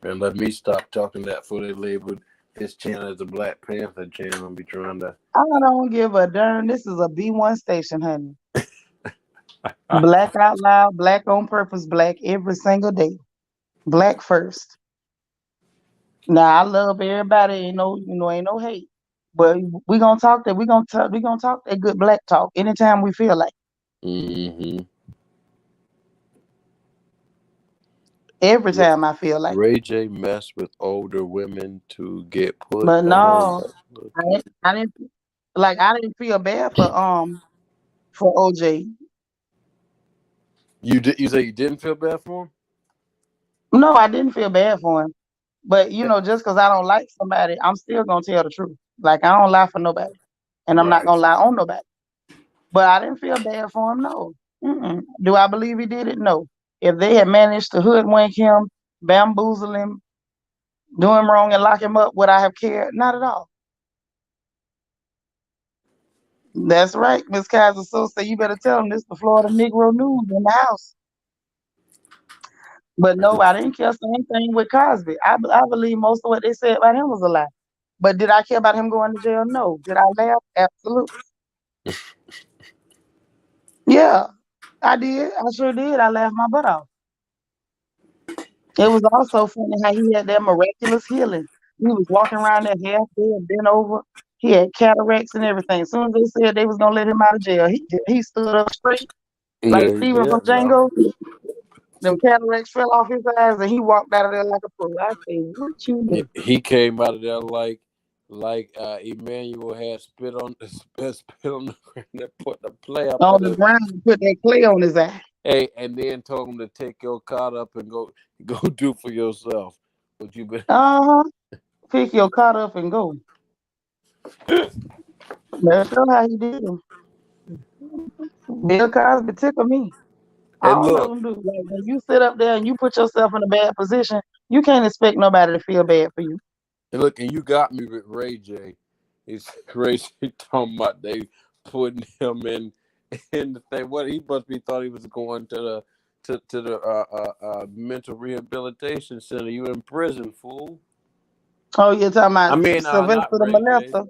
And let me stop talking that for they labeled his channel as a Black Panther channel and be trying to. I don't give a darn. This is a B1 station, honey. Black out loud, black on purpose, black every single day. Black first. Now I love everybody. Ain't no hate. But we gonna talk that. We gonna talk that good black talk anytime we feel like. Mm-hmm. Every time I feel like. Ray J messed with older women to get put But on. no, I didn't feel bad for OJ. You did. You say you didn't feel bad for him? No, I didn't feel bad for him. But just because I don't like somebody, I'm still gonna tell the truth. Like I don't lie for nobody, and I'm not Right. gonna lie on nobody. But I didn't feel bad for him. No. Mm-mm. Do I believe he did it? No. If they had managed to hoodwink him, bamboozle him, do him wrong, and lock him up, would I have cared? Not at all. That's right, Miss Kaiser. So say you better tell him this the Florida Negro News in the house. But no, I didn't care. Same thing with Cosby. I believe most of what they said about him was a lie. But did I care about him going to jail? No. Did I laugh? Absolutely. Yeah, I did. I sure did. I laughed my butt off. It was also funny how he had that miraculous healing. He was walking around there half dead, bent over. He had cataracts and everything. As soon as they said they was gonna let him out of jail, he stood up straight like Yeah, he Steven from did. Yeah. Django. Them cataracts fell off his eyes, and he walked out of there like a pro. I say, what you do? He came out of there like Emmanuel had spit on the ground and put the play up On in the the. ground and put that clay on his eye. Hey, and then told him to take your card up and go do for yourself. What you been? Uh huh. Pick your cot up and go. That's sure how he did him. Bill Cosby tickled me. And All of look, them do. Like when you sit up there and you put yourself in a bad position, you can't expect nobody to feel bad for you. and you got me with Ray J. He's Ray J talking about they putting him in the thing. What he must be thought he was going to the mental rehabilitation center. You in prison, fool. Oh, you're talking I about mean, Sylvester not the Ray J. molester?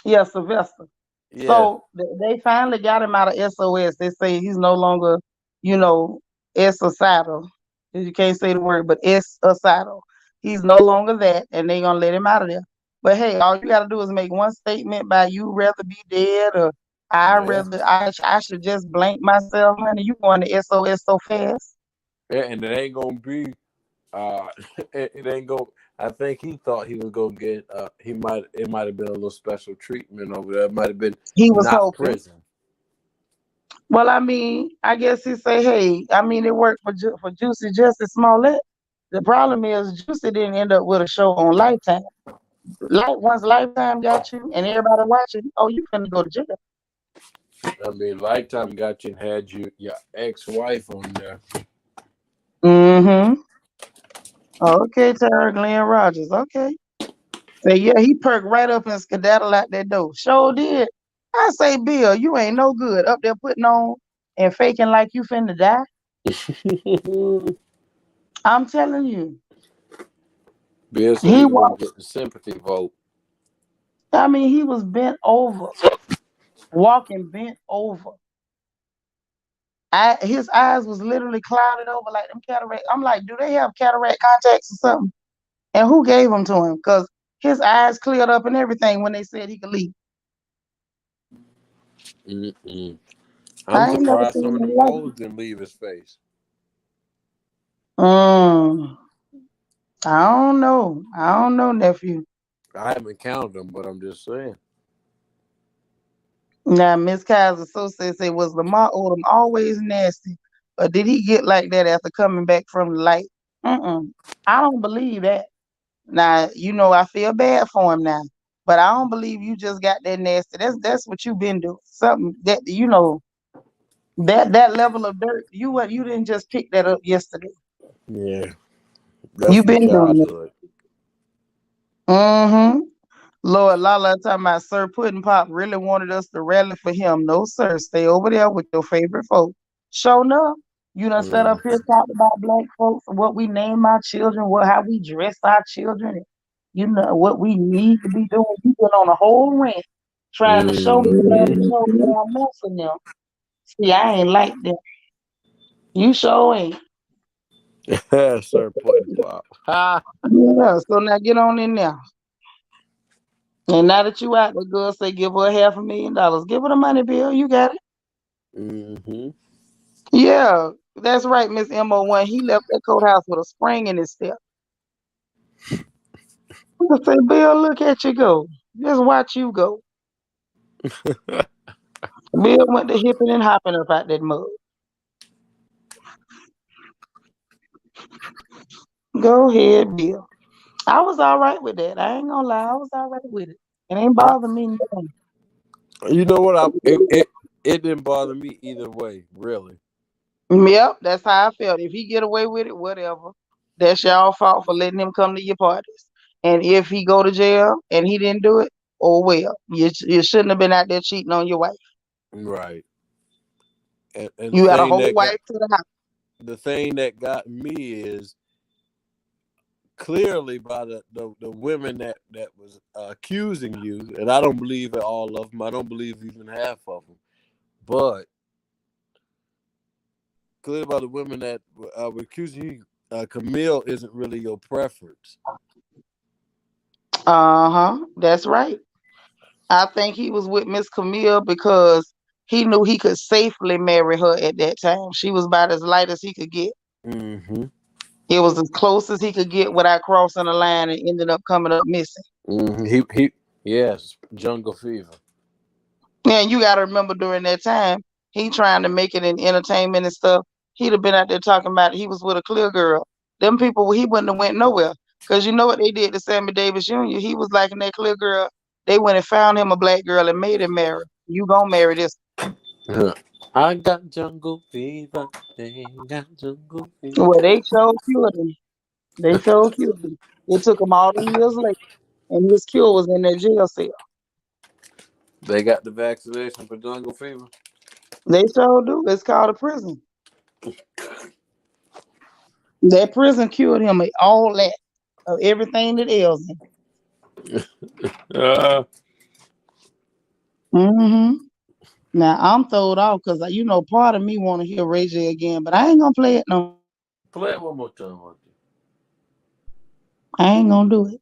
Yeah, Sylvester. Yeah, So they finally got him out of SOS. They say he's no longer, you know, S-acidal. You can't say the word, but S-acidal. He's no longer that, and they gonna let him out of there. But hey, all you gotta do is make one statement by you rather be dead or yeah, I should just blank myself, honey. You going to SOS so fast. yeah. And it ain't gonna be. Uh, it ain't go. I think he thought he was gonna get. He might. It might have been a little special treatment over there. It might have been He was not hoping. prison. Well, I mean, I guess he say, hey, I mean, it worked for Juicy Justice Smollett. The problem is Juicy didn't end up with a show on Lifetime. Like once Lifetime got you and everybody watching, oh, you finna go to jail. I mean, Lifetime got you and had your ex-wife on there. Mm-hmm. Okay, Tara Glenn Rogers. Okay. Say, yeah, he perked right up and skedaddle out that door. Sure did. I say, Bill, you ain't no good up there putting on and faking like you finna die. I'm telling you. Bill said He he was gonna walked, get the sympathy vote. I mean, he was bent over, walking bent over. His eyes was literally clouded over like them cataract. I'm like, do they have cataract contacts or something? And who gave them to him? Because his eyes cleared up and everything when they said he could leave. Mm-mm. I'm I ain't never surprised seen some of anything them like holes didn't leave his face. it. I don't know, nephew. I haven't counted them, but I'm just saying. Now, Miss Kaiser so say, was Lamar Odom always nasty? Or did he get like that after coming back from the light? I don't believe that. Now, I feel bad for him now. But I don't believe you just got that nasty. That's what you've been doing. Something that that level of dirt. You didn't just pick that up yesterday. Yeah, that's You've from been doing it. childhood. Mm-hmm. Lord, Lala talking about Sir Puddin' Pop really wanted us to rally for him. No, sir. Stay over there with your favorite folk. Show enough. You done sat up here Mhm. talking about black folks and what we name our children, how we dress our children, and you know what we need to be doing. You been on a whole rant trying to show me love Mhm. and show me that I'm messing them. See, I ain't like that. You sure ain't. Sir Pudding Pop. Ha. Yeah, so now get on in there. And now that you out, the girl say give her $500,000. Give her the money, Bill. You got it. Mhm. Yeah, that's right, Miss Mo1. He left that courthouse with a spring in his step. I say, Bill, look at you go. Just watch you go. Bill went to hipping and hopping up out that mud. Go ahead, Bill. I was all right with that. I ain't gonna lie. I was all right with it. It ain't I, bothering me none. you know what? It didn't bother me either way, really. Yep, that's how I felt. If he get away with it, whatever. That's y'all fault for letting him come to your parties. And if he go to jail and he didn't do it, oh well. You shouldn't have been out there cheating on your wife. Right. And You had a whole wife to the house. the thing that got me is clearly by the women that was accusing you, and I don't believe in all of them. I don't believe even half of them, but clearly by the women that were accusing you, Camille isn't really your preference. Uh-huh. That's right. I think he was with Miss Camille because he knew he could safely marry her at that time. She was about as light as he could get. Mm-hmm. It was as close as he could get without crossing the line and ended up coming up missing. Mm-hmm. Yes, jungle fever. And you got to remember during that time, he trying to make it in entertainment and stuff. He'd have been out there talking about he was with a clear girl. Them people, he wouldn't have went nowhere. Because you know what they did to Sammy Davis Jr.? He was liking that clear girl. They went and found him a black girl and made him marry. You gonna marry this. I got jungle fever. They got jungle fever. Well, they sure cured him. They sure cured him. It took him all the years later. And his cure was in that jail cell. They got the vaccination for jungle fever. They sure do. It's called a prison. That prison cured him of all that, of everything that ails him. Uh, Hmm. Now I'm throwed off because part of me want to hear Ray J again, but I ain't gonna play it no more. play it one more time. I ain't gonna do it.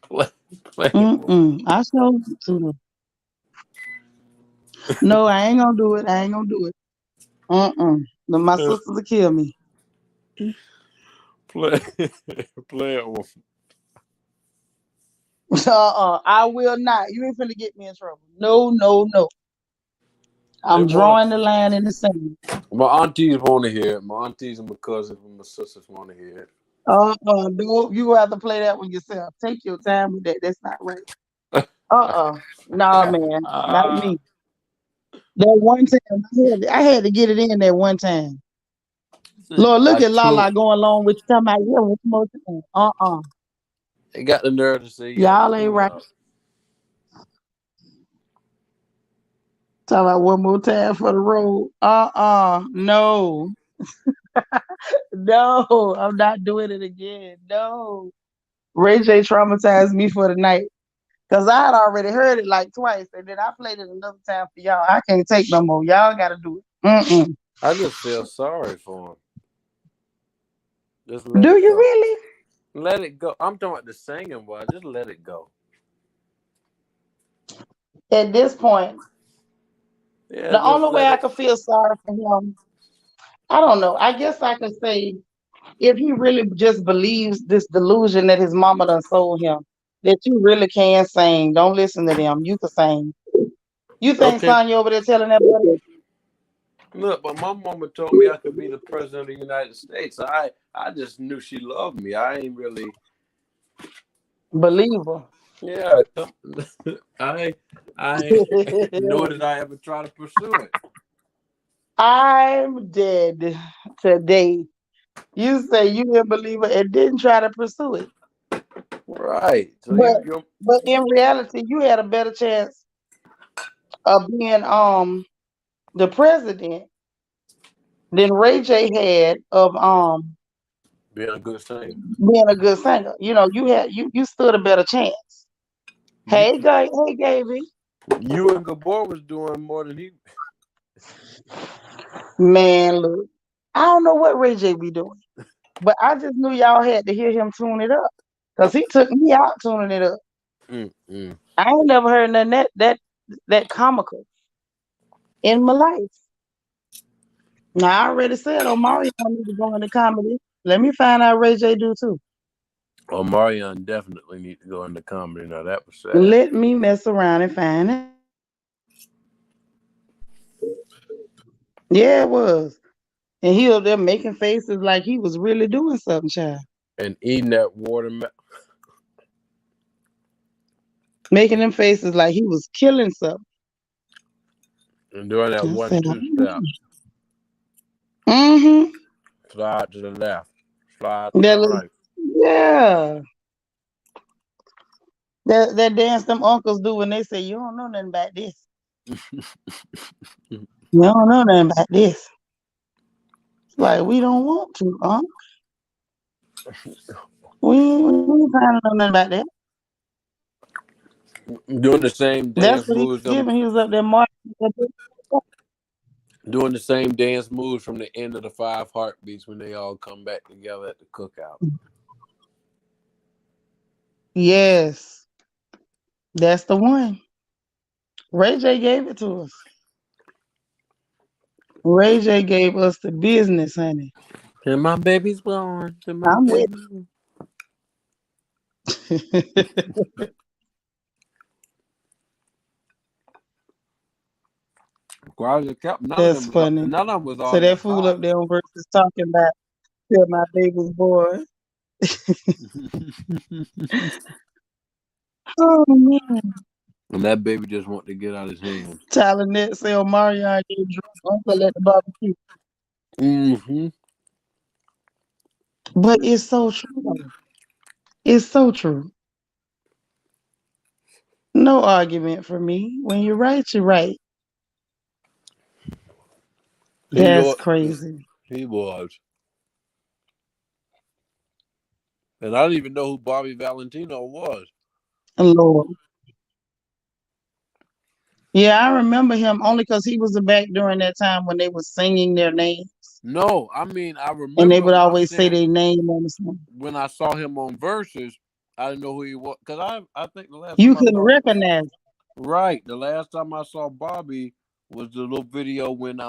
Play, play it one more. Mm-mm. I showed it to them. No, I ain't gonna do it. I ain't gonna do it. Mm-mm. My sisters will kill me. Play, play it one. I will not. You ain't finna get me in trouble. No, no, no. They I'm want drawing the line in the sand. my aunties want to hear it. My aunties and my cousins and my sisters want to hear it. No, you have to play that one yourself. Take your time with that. That's not right. Nah, man, not Ah, me. That one time I had to get it in that one time. Lord, look I at too. Lala going along with you talking about yeah, one more time. They got the nerve to say yeah Y'all ain't too, right. y'all. Talking about one more time for the road. No. No, I'm not doing it again. No. Ray J traumatized me for the night. Cause I had already heard it like twice, and then I played it another time for y'all. I can't take no more. Y'all gotta do it. Mm-mm. I just feel sorry for him. Just let Do it you go. really? Let it go. I'm talking about the singing boy. Just let it go. At this point, Yeah, the just only way let I it. could feel sorry for him, I don't know. I guess I could say if he really just believes this delusion that his mama done sold him, that you really can sing. Don't listen to them. You can sing. You think Okay. Sonya over there telling that buddy? Look, but my mama told me I could be the president of the United States. I just knew she loved me. I ain't really. Believer. Yeah. I I nor did I ever try to pursue it. I'm dead today. You say you didn't believe it and didn't try to pursue it. Right. So But you but in reality, you had a better chance of being the president than Ray J had of being a good singer. being a good singer. You know, you stood a better chance. You Hey Gaby. you and Gabor was doing more than he. Man, look. I don't know what Ray J be doing. But I just knew y'all had to hear him tune it up. Cause he took me out tuning it up. Mm. I ain't never heard nothing that comical in my life. Now I already said Omari don't need to go into comedy. Let me find out Ray J do too. Oh, Marion definitely need to go into comedy. Now that was sad. Let me mess around and find out. Yeah, it was. And he up there making faces like he was really doing something, child. And eating that watermelon. Making them faces like he was killing something. And doing that I one said, two step. mm-hmm. Slide to the left. Slide to That the little, right. yeah. That dance them uncles do when they say, you don't know nothing about this. You don't know nothing about this. It's like, we don't want to, huh? We ain't trying to know nothing about that. Doing the same That's dance what he moves was them giving. He was up there marching. doing the same dance moves from the end of the Five Heartbeats when they all come back together at the cookout. Yes, that's the one. Ray J gave it to us. Ray J gave us the business, honey. And my baby's born. And my I'm with baby's born. it. That's funny. None of them was So all that that fool hot. up there on versus talking about till my baby's born. Oh man. And that baby just wanted to get out his hands. Tyler Net say Marion get drunk uncle at the barbecue. Mm-hmm. But it's so true though. It's so true. No argument for me. When you're right, you're right. He That's was. crazy. He was. And I didn't even know who Bobby Valentino was. Lord. Yeah, I remember him only because he was back during that time when they were singing their names. No, I mean I And they remember would him. I'm always say saying their name on the song. when I saw him on Versus, I didn't know who he was because I think the last You time I couldn't saw recognize. right the last time I saw Bobby was the little video when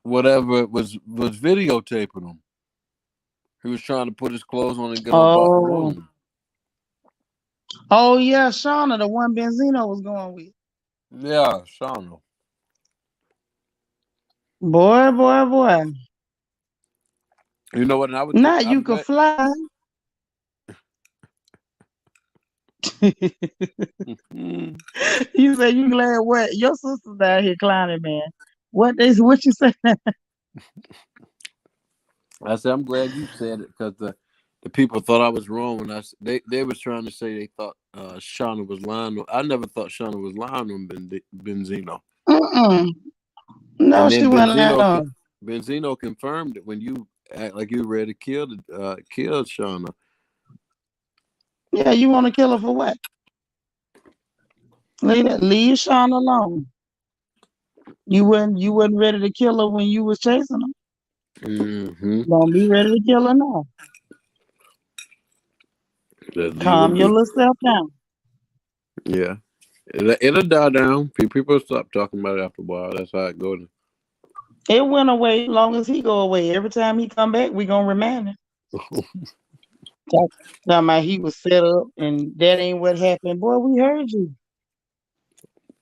whatever it was videotaping him. He was trying to put his clothes on and get on top the Oh. room. Oh yeah, Shauna, the one Benzino was going with. Yeah, Shauna. Boy. You know what? And Now you I'm can glad. fly. Mm. You say you glad what? Your sister's down here clowning, man. What you say? I said I'm glad you said it because the people thought I was wrong when they was trying to say they thought Shauna was lying. I never thought Shauna was lying on Benzino. Mm-mm. No, And she then wasn't lying on. Benzino confirmed it when you act like you were ready to kill Shauna. Yeah, you want to kill her for what? Leave Sean alone. You wasn't ready to kill her when you was chasing her. Mm-hmm. Don't be ready to kill her now. Just leave Calm your it. little self down. Yeah, it'll die down. People stop talking about it after a while. That's how it goes. It went away long as he go away. Every time he come back, we gonna remind him. Talking about he was set up and that ain't what happened. Boy, we heard you.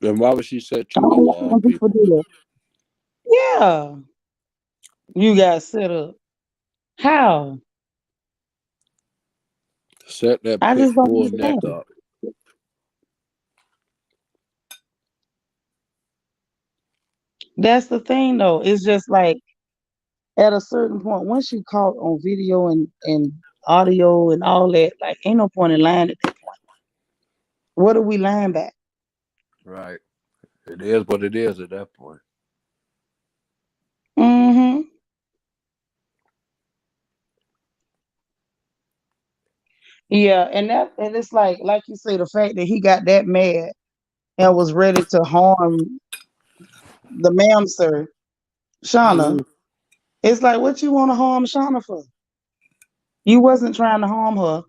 Then why would she set I you don't up like of all when people people? do that. Yeah, you got set up. How? Set that I pit just don't bull neck understand. up. That's the thing, though. It's just like at a certain point, once you caught on video and audio and all that. Like, ain't no point in lying at that point. What are we lying about? Right. It is what it is at that point. Mm-hmm. Yeah, and it's like you say, the fact that he got that mad and was ready to harm the ma'am, sir, Shauna. Mm, It's like, what you want to harm Shauna for? You wasn't trying to harm her,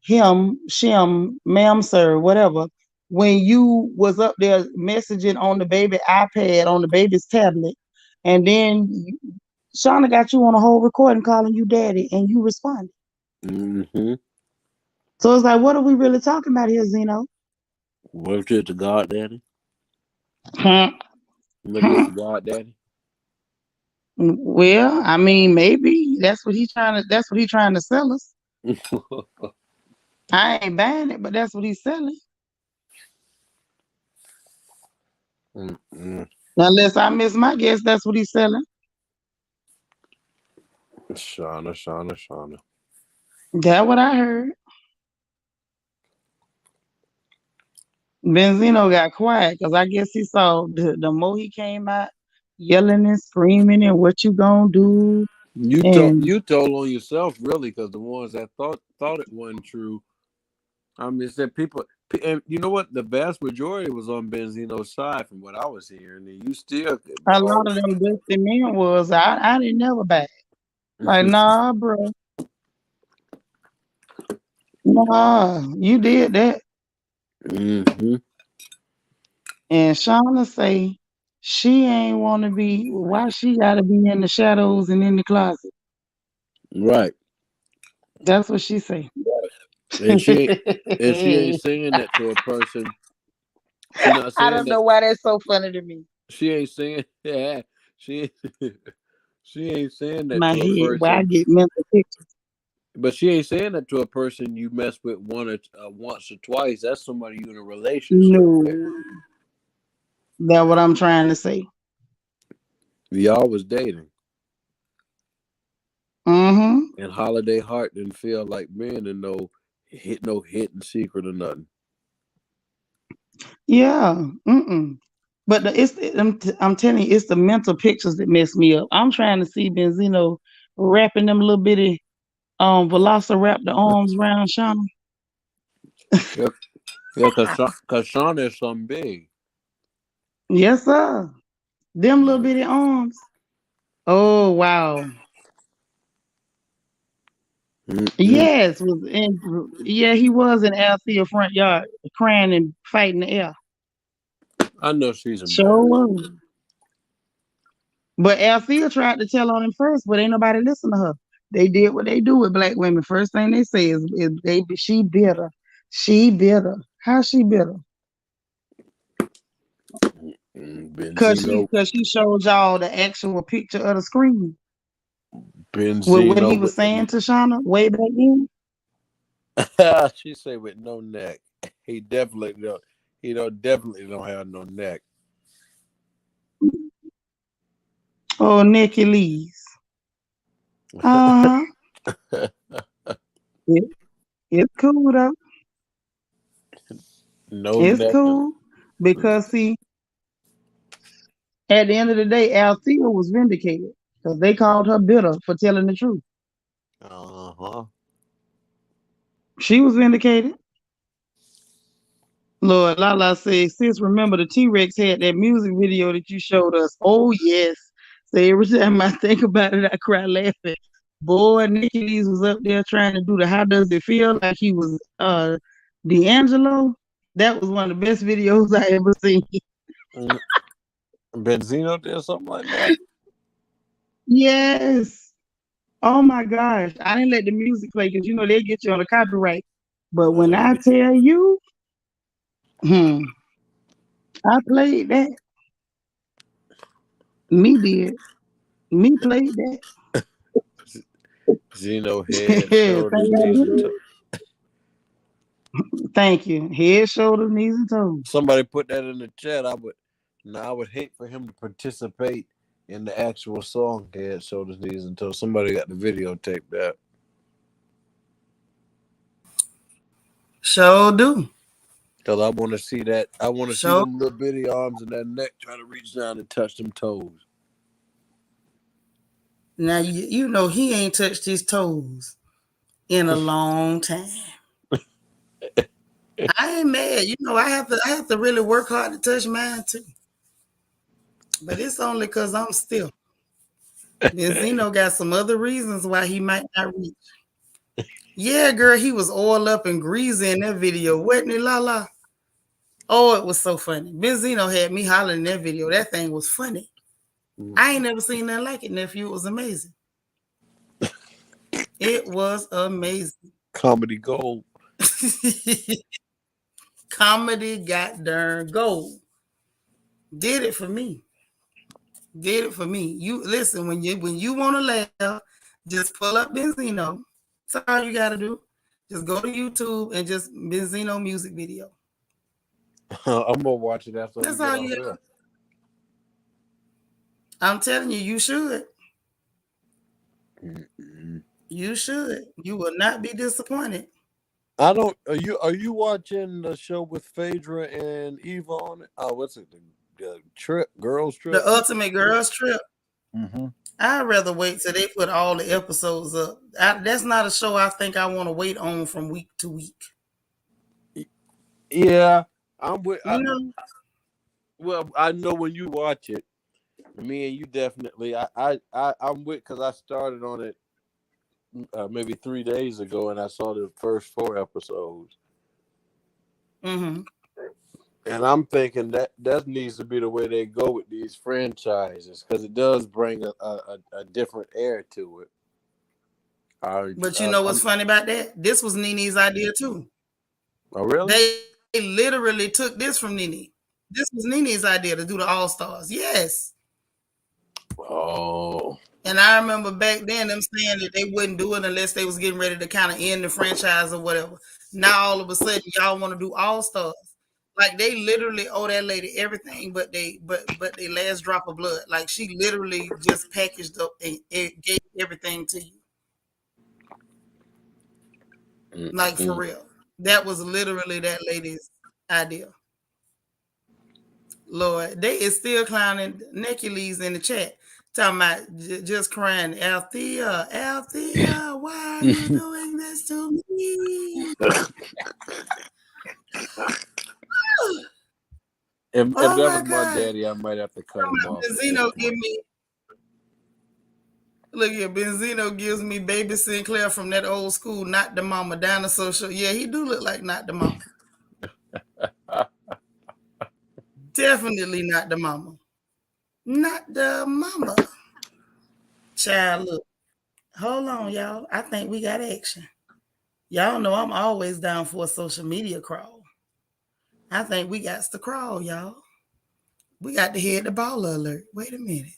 him, shim, ma'am, sir, whatever. When you was up there messaging on the baby iPad, on the baby's tablet, and then Shauna got you on a whole recording calling you daddy, and you responded. mm-hmm. So it's like, what are we really talking about here, Zeno? What if it's the God Daddy? Hmm. Maybe it's Hmm. the God Daddy. Well, I mean, maybe that's what he trying to sell us. I ain't buying it, but that's what he's selling. Mm-mm. Unless I miss my guess, that's what he's selling. Shauna. That what I heard. Benzino got quiet because I guess he saw the more he came out yelling and screaming and what you gonna do and You told on yourself really, because the ones that thought it wasn't true. I mean, said people, and you know what? The vast majority was on Benzino's side, from what I was hearing, and you still, a oh, lot of them dusty men was I didn't never back. Like, nah, bro. Nah, you did that. hmm And Shauna say she ain't wanna be why she gotta be in the shadows and in the closet. right, That's what she say. and she ain't saying that to a person. She not I saying don't that. know why that's so funny to me. She ain't saying yeah. She she ain't saying that My to a head, where I person. get mental pictures. But she ain't saying that to a person you mess with once or twice. That's somebody you in a relationship with. No, that's what I'm trying to say. Y'all was dating, Mm-hmm. and Holiday Heart didn't feel like being in no hidden secret or nothing. Yeah. Mm-mm. But I'm telling you, it's the mental pictures that mess me up. I'm trying to see Benzino wrapping them little bitty Velociraptor arms around Shauna. Yeah, yeah, cause Shauna is something big. Yes, sir. Them little bitty arms. Oh wow. Mm-mm. Yes, yeah, he was in Althea front yard crying and fighting the air. I know she's Sure embarrassed. was. But Althea tried to tell on him first, but ain't nobody listen to her. They did what they do with black women. First thing they say is she bitter. She bitter. How she bitter? Benzino, Cause she showed y'all the actual picture of the screen with what Benzino, he was saying to Shauna way back then. she say with no neck. He definitely don't. He definitely don't have no neck. Oh, Nikki Lee's. Uh-huh. It, it's cool though. No It's neck. cool. Because see, at the end of the day, Althea was vindicated. Because they called her bitter for telling the truth. Uh huh. She was vindicated. Lord, Lala said, sis, remember the T-Rex had that music video that you showed us. Oh, yes. So every time I think about it, I cry laughing. Boy, Nicky Lee's was up there trying to do the How Does It Feel like he was D'Angelo. That was one of the best videos I ever seen. Benzino did something like that. Yes. Oh my gosh. I didn't let the music play because they get you on the copyright. But when I Yeah. tell you, I played that. Me did. Me played that. Zeno head, shoulders, knees, and Thank toes. thank you. Head, shoulders, knees, and toes. Somebody put that in the chat. I would hate for him to participate in the actual song, head, shoulders, knees, and toes. Somebody got the videotape that. Sure do. Cause I want to see that. I want to see Sure. them little bitty arms and that neck trying to reach down and touch them toes. Now you know he ain't touched his toes in a long time. I ain't mad. You know, I have to really work hard to touch mine too. But it's only because I'm still. Benzino got some other reasons why he might not reach. Yeah, girl, he was oiled up and greasy in that video, wasn't he, Lala? Oh, it was so funny. Benzino had me hollering in that video. That thing was funny. I ain't never seen nothing like it, nephew. It was amazing. It was amazing. Comedy gold. Comedy got darn gold. Did it for me. Did it for me. You listen when you want to laugh, just pull up Benzino. That's all you gotta do. Just go to YouTube and just Benzino music video. I'm gonna watch it after That's we get all off you here. got. I'm telling you, you should. You should. You will not be disappointed. I don't. Are you watching the show with Phaedra and Eva on it? Oh, what's it? The trip, girls trip. The Ultimate Girls Trip. Mm-hmm. I'd rather wait till they put all the episodes up. That's not a show I think I want to wait on from week to week. Yeah, I'm with. You know? Well, I know when you watch it, me and you definitely. I'm with because I started on it maybe 3 days ago, and I saw the first 4 episodes. Mm-hmm. And I'm thinking that needs to be the way they go with these franchises because it does bring a different air to it. But you know what's funny about that? This was Nene's idea too. Oh, really? They literally took this from Nene. This was Nene's idea to do the All Stars. Yes. Oh. And I remember back then them saying that they wouldn't do it unless they was getting ready to kind of end the franchise or whatever. Now all of a sudden y'all want to do All Stars. Like they literally owe that lady everything but they last drop of blood. Like she literally just packaged up and gave everything to you. Like for real. That was literally that lady's idea. Lord, they is still clowning Necules in the chat. Talking about just crying, Althea, why are you doing this to me? If that was my daddy, I might have to cut him off. Benzino give me. Look here, Benzino gives me Baby Sinclair from that old school, Not the Mama dinosaur show. Yeah, he do look like Not the Mama. Definitely not the mama. Not the mama. Child, look. Hold on, y'all. I think we got action. Y'all know I'm always down for a social media crawl. I think we got to crawl, y'all. We got to hit the baller alert. Wait a minute.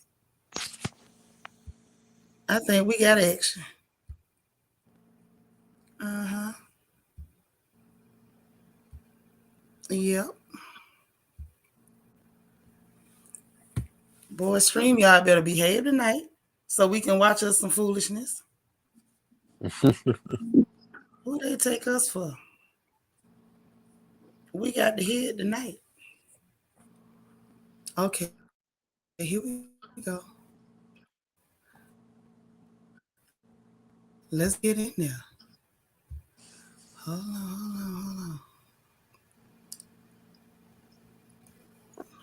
I think we got action. Uh-huh. Yep. Boy, stream y'all better behave tonight so we can watch us some foolishness. Who they take us for? We got to hear it tonight. Okay. Here we go. Let's get in there. Hold on.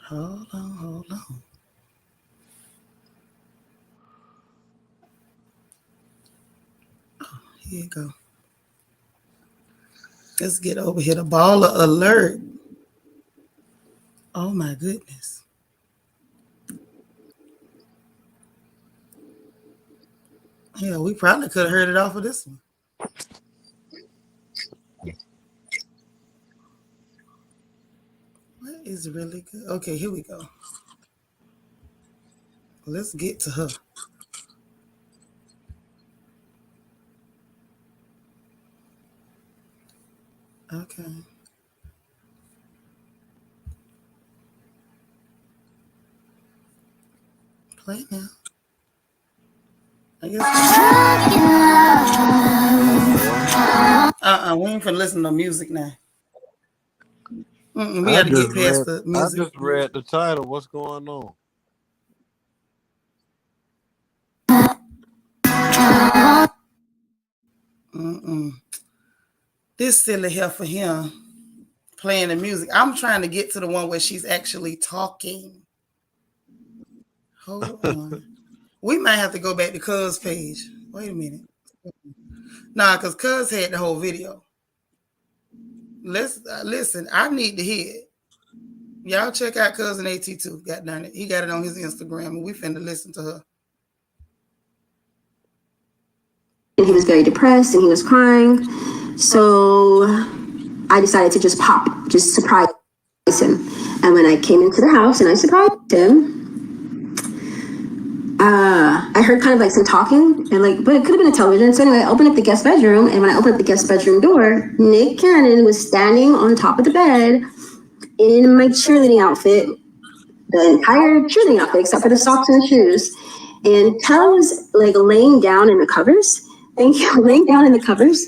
Hold on. Oh, here you go. Let's get over here. The baller alert. Oh my goodness. Yeah, we probably could have heard it off of this one. What is really good? Okay, here we go. Let's get to her. Okay. Play now. I guess. we ain't finna listen to music now. We I got to just get past read. the I music. just read the title. What's going on? This silly here for him playing the music. I'm trying to get to the one where she's actually talking. Hold on. We might have to go back to Cuz page. Wait a minute. Nah, because Cuz had the whole video. Let's listen. I need to hear it. Y'all check out Cousin AT2. God darn it. He got it on his Instagram, and we finna listen to her. And he was very depressed and he was crying. So I decided to just surprise him. And when I came into the house and I surprised him, I heard kind of like some talking and like, but it could have been a television. So anyway, I opened up the guest bedroom, and when I opened up the guest bedroom door, Nick Cannon was standing on top of the bed in my cheerleading outfit, the entire cheerleading outfit except for the socks and shoes. And Cal was like laying down in the covers. Thank you, laying down in the covers.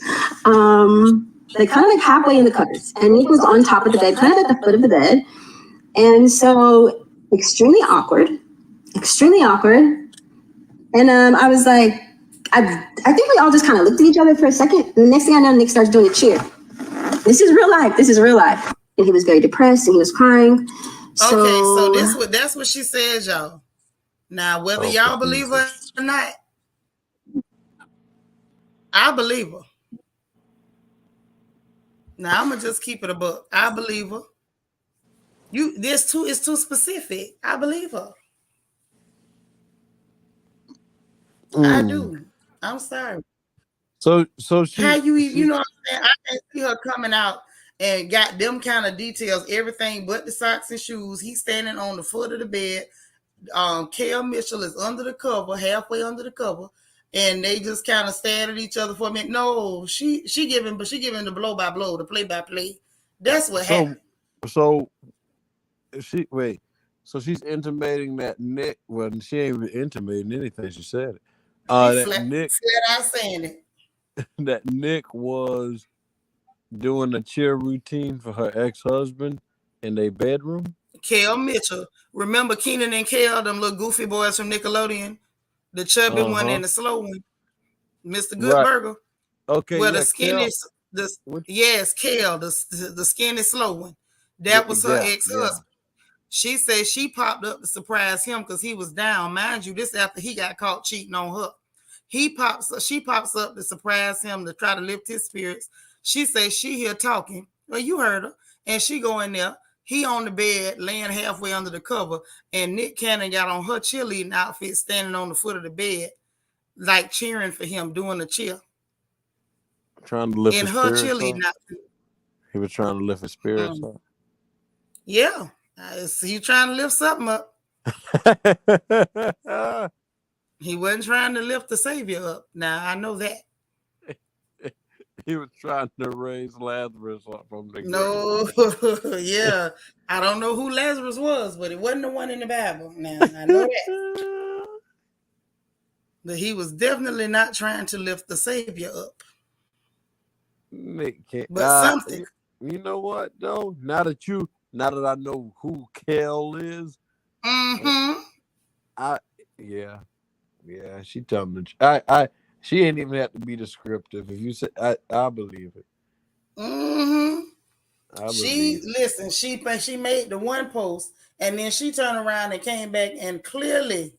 Like kind of like halfway in the covers. And Nick was on top of the bed, kind of at the foot of the bed. And so extremely awkward. And I was like, I think we all just kind of looked at each other for a second. And the next thing I know, Nick starts doing a cheer. This is real life. And he was very depressed and he was crying. So that's what she says, y'all. Now, whether y'all believe her or not, I believe her. Now I'm gonna just keep it a book. I believe her. This too is too specific. I believe her. I do. I'm sorry. So she. How you know what I'm saying? I can't see her coming out and got them kind of details, everything but the socks and shoes. He's standing on the foot of the bed. Kale Mitchell is under the cover, halfway under the cover, and they just kind of stared at each other for a minute. No, she giving the blow by blow, the play by play. That's what happened. So she's intimating that Nick. Well, she ain't even intimating anything. She said it. Nick flat out saying it. That Nick was doing a cheer routine for her ex-husband in their bedroom. Kale Mitchell. Remember Keenan and Kale, them little goofy boys from Nickelodeon? The chubby one and the slow one. Mr. Goodburger. Okay, well, yeah, the skinny, Kale, the skinny slow one. That was her ex-husband. She said she popped up to surprise him because he was down. Mind you, this after he got caught cheating on her. She pops up to surprise him to try to lift his spirits. She says she here talking. Well, you heard her. And she go in there. He on the bed, laying halfway under the cover, and Nick Cannon got on her cheerleading outfit, standing on the foot of the bed, like cheering for him, doing a cheer. Trying to lift in his her spirits cheerleading outfit. He was trying to lift his spirits up. Yeah. He trying to lift something up. He wasn't trying to lift the Savior up. Now, I know that. He was trying to raise Lazarus up from the grave. No, yeah. I don't know who Lazarus was, but it wasn't the one in the Bible. Now, I know that. But he was definitely not trying to lift the Savior up. Nick can't. But something. You know what, though? Now that I know who Kel is. Yeah, she telling the she ain't even have to be descriptive. If you say I believe it. She made the one post and then she turned around and came back and clearly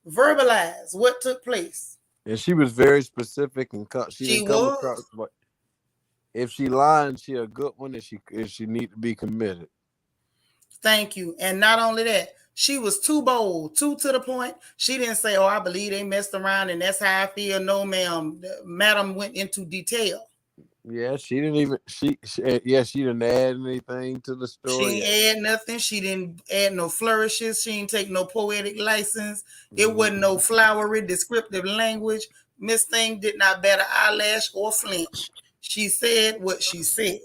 verbalized what took place. And she was very specific and she didn't come across. But if she lying, she a good one, and she need to be committed. Thank you. And not only that, she was too bold, too to the point. She didn't say, "Oh, I believe they messed around and that's how I feel." No, ma'am. Madam went into detail. Yeah, she didn't even she didn't add anything to the story. She didn't add nothing. She didn't add no flourishes. She didn't take no poetic license. It wasn't no flowery descriptive language. Miss Thing did not bat an eyelash or flinch. She said what she said.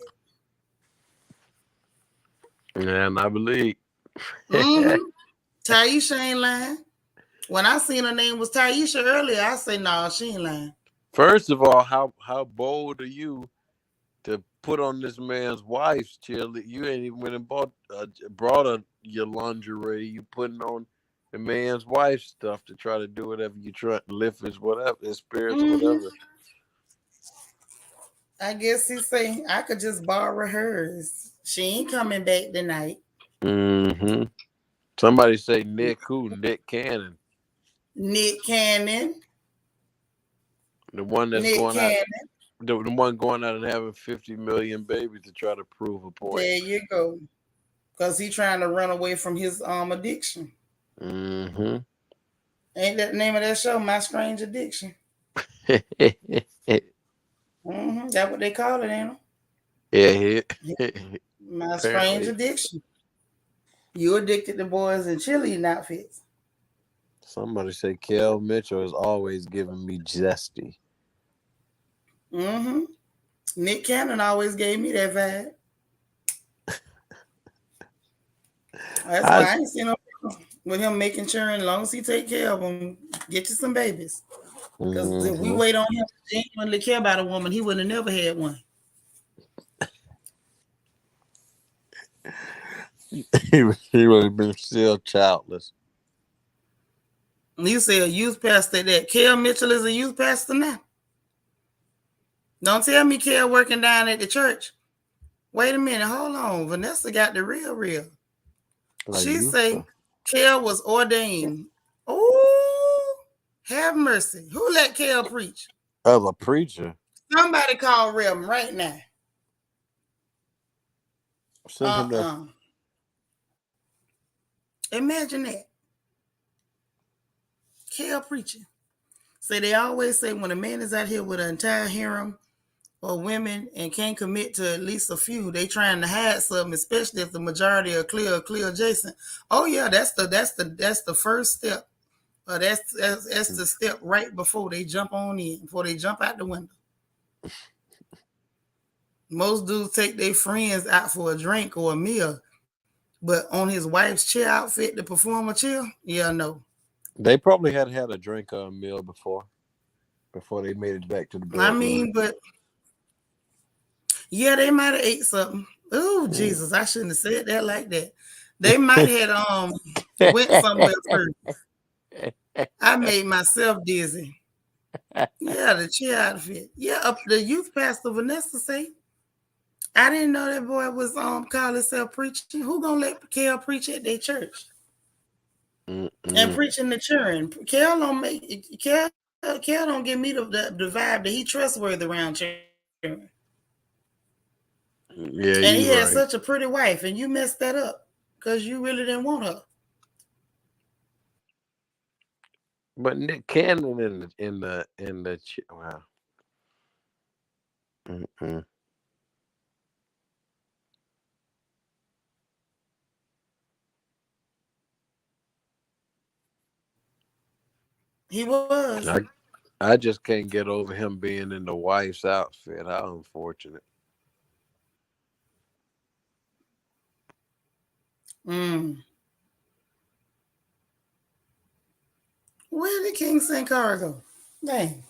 And I believe. Taisha ain't lying. When I seen her name was Taisha earlier, I say, no, she ain't lying. First of all, how bold are you to put on this man's wife's chili. You ain't even went and brought your lingerie. You putting on the man's wife's stuff to try to do whatever you try to lift his whatever, his spirits or whatever. I guess he's saying I could just borrow hers. She ain't coming back tonight. Mm-hmm. Somebody say Nick who? Nick Cannon. Nick Cannon. The one that's Nick going Cannon. out. The one going out and having 50 million babies to try to prove a point. There you go. Because he's trying to run away from his addiction. Mm-hmm. Ain't that the name of that show? My Strange Addiction. Mm-hmm. That's what they call it, ain't it? Yeah. My Strange Addiction. You addicted to boys in cheerleading outfits. Somebody say Kel Mitchell is always giving me zesty. Mm-hmm. Nick Cannon always gave me that vibe. That's why I ain't seen no problem with him making sure, as long as he take care of them, get you some babies. Because if we wait on him to genuinely care about a woman, he would have never had one. He would have been still childless. You say a youth pastor that Kel Mitchell is a youth pastor now. Don't tell me Kel working down at the church. Wait a minute, hold on. Vanessa got the real. She say Kel was ordained. Oh, have mercy. Who let Kel preach? A preacher. Somebody call Reverend right now. Imagine that. Kel preaching. Say they always say when a man is out here with an entire harem or women and can't commit to at least a few, they trying to hide something, especially if the majority are clear adjacent. Oh yeah, that's the first step. That's the step right before they jump on in, before they jump out the window. Most dudes take their friends out for a drink or a meal, but on his wife's chair outfit to perform a chill, yeah, no. They probably had a drink or a meal before they made it back to the bedroom. I mean, but yeah, they might have ate something. Oh, Jesus, I shouldn't have said that like that. They might have went somewhere first. I made myself dizzy. Yeah, the chair outfit. Yeah, the youth pastor Vanessa say, I didn't know that boy was call himself preaching. Who gonna let Kel preach at their church? And preaching the children. Kel don't give me the vibe that he trustworthy around children. Yeah, and he had such a pretty wife, and you messed that up because you really didn't want her. But Nick Cannon in the wow. He was. I just can't get over him being in the wife's outfit. How unfortunate. Where did King Sankara go? Dang.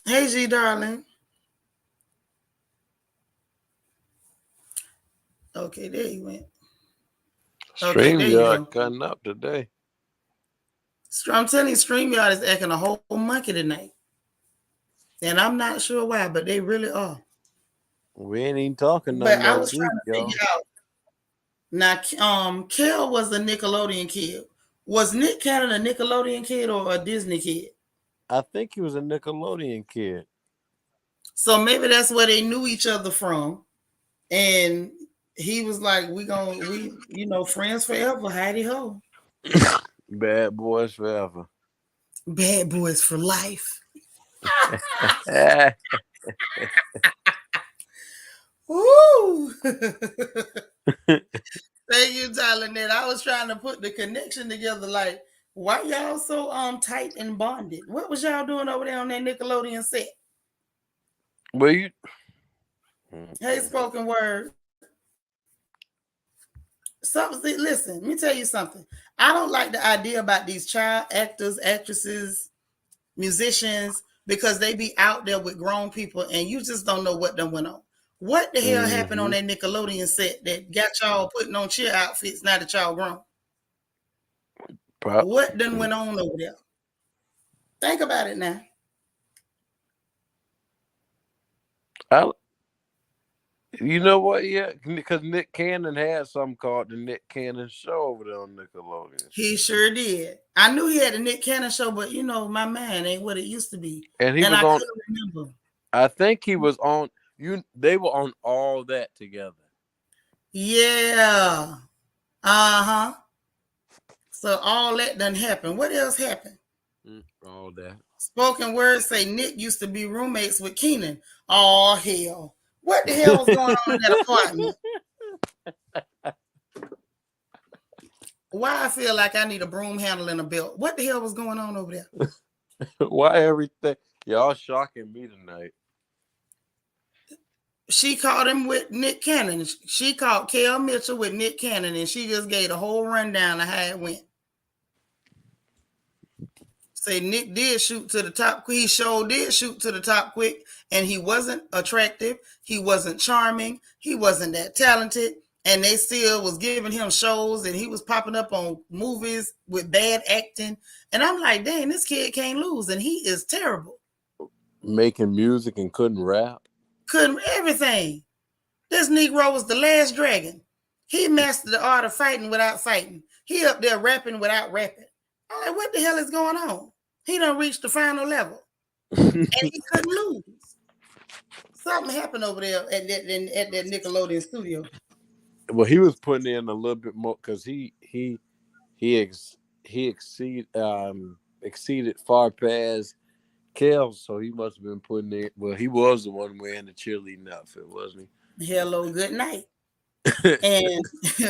Hey, G, darling. Okay, there you went. Okay, there you go. Cutting up today. I'm telling you, StreamYard is acting a whole monkey tonight. And I'm not sure why, but they really are. We ain't even talking But nothing. I was trying to figure out. Now, Kel was a Nickelodeon kid. Was Nick Cannon a Nickelodeon kid or a Disney kid? I think he was a Nickelodeon kid. So maybe that's where they knew each other from. And he was like, we friends forever, hidey ho. Bad boys forever. Bad boys for life. Woo! Thank you, Tyler. I was trying to put the connection together. Like, why y'all so tight and bonded? What was y'all doing over there on that Nickelodeon set? Well, you. Hey, spoken word. Listen, let me tell you something. I don't like the idea about these child actors, actresses, musicians because they be out there with grown people and you just don't know what done went on. What the hell happened on that Nickelodeon set that got y'all putting on cheer outfits now that y'all grown? What done went on over there? Think about it now. You know what? Yeah, because Nick Cannon had something called the Nick Cannon Show over there on Nickelodeon. He sure did. I knew he had a Nick Cannon show, but you know, my man ain't what it used to be. And he was I on. couldn't remember. I think he was on. They were on all that together. Yeah. So all that done happened. What else happened? All that. Spoken word say Nick used to be roommates with Keenan. Oh hell. What the hell was going on in that apartment? Why I feel like I need a broom handle and a belt. What the hell was going on over there? Why everything? Y'all shocking me tonight. She called him with Nick Cannon. She called Kel Mitchell with Nick Cannon, and she just gave a whole rundown of how it went. Say Nick did shoot to the top. He sure did shoot to the top quick, and he wasn't attractive. He wasn't charming. He wasn't that talented, and they still was giving him shows, and he was popping up on movies with bad acting. And I'm like, dang, this kid can't lose, and he is terrible. Making music and couldn't rap. Couldn't everything. This Negro was the last dragon. He mastered the art of fighting without fighting. He up there rapping without rapping. I'm like, what the hell is going on? He done reached the final level. And he couldn't lose. Something happened over there at that Nickelodeon studio. Well, he was putting in a little bit more because he exceeded far past Kel, so he must have been putting in. Well, he was the one wearing the cheerleading outfit, wasn't he? Hello, good night. And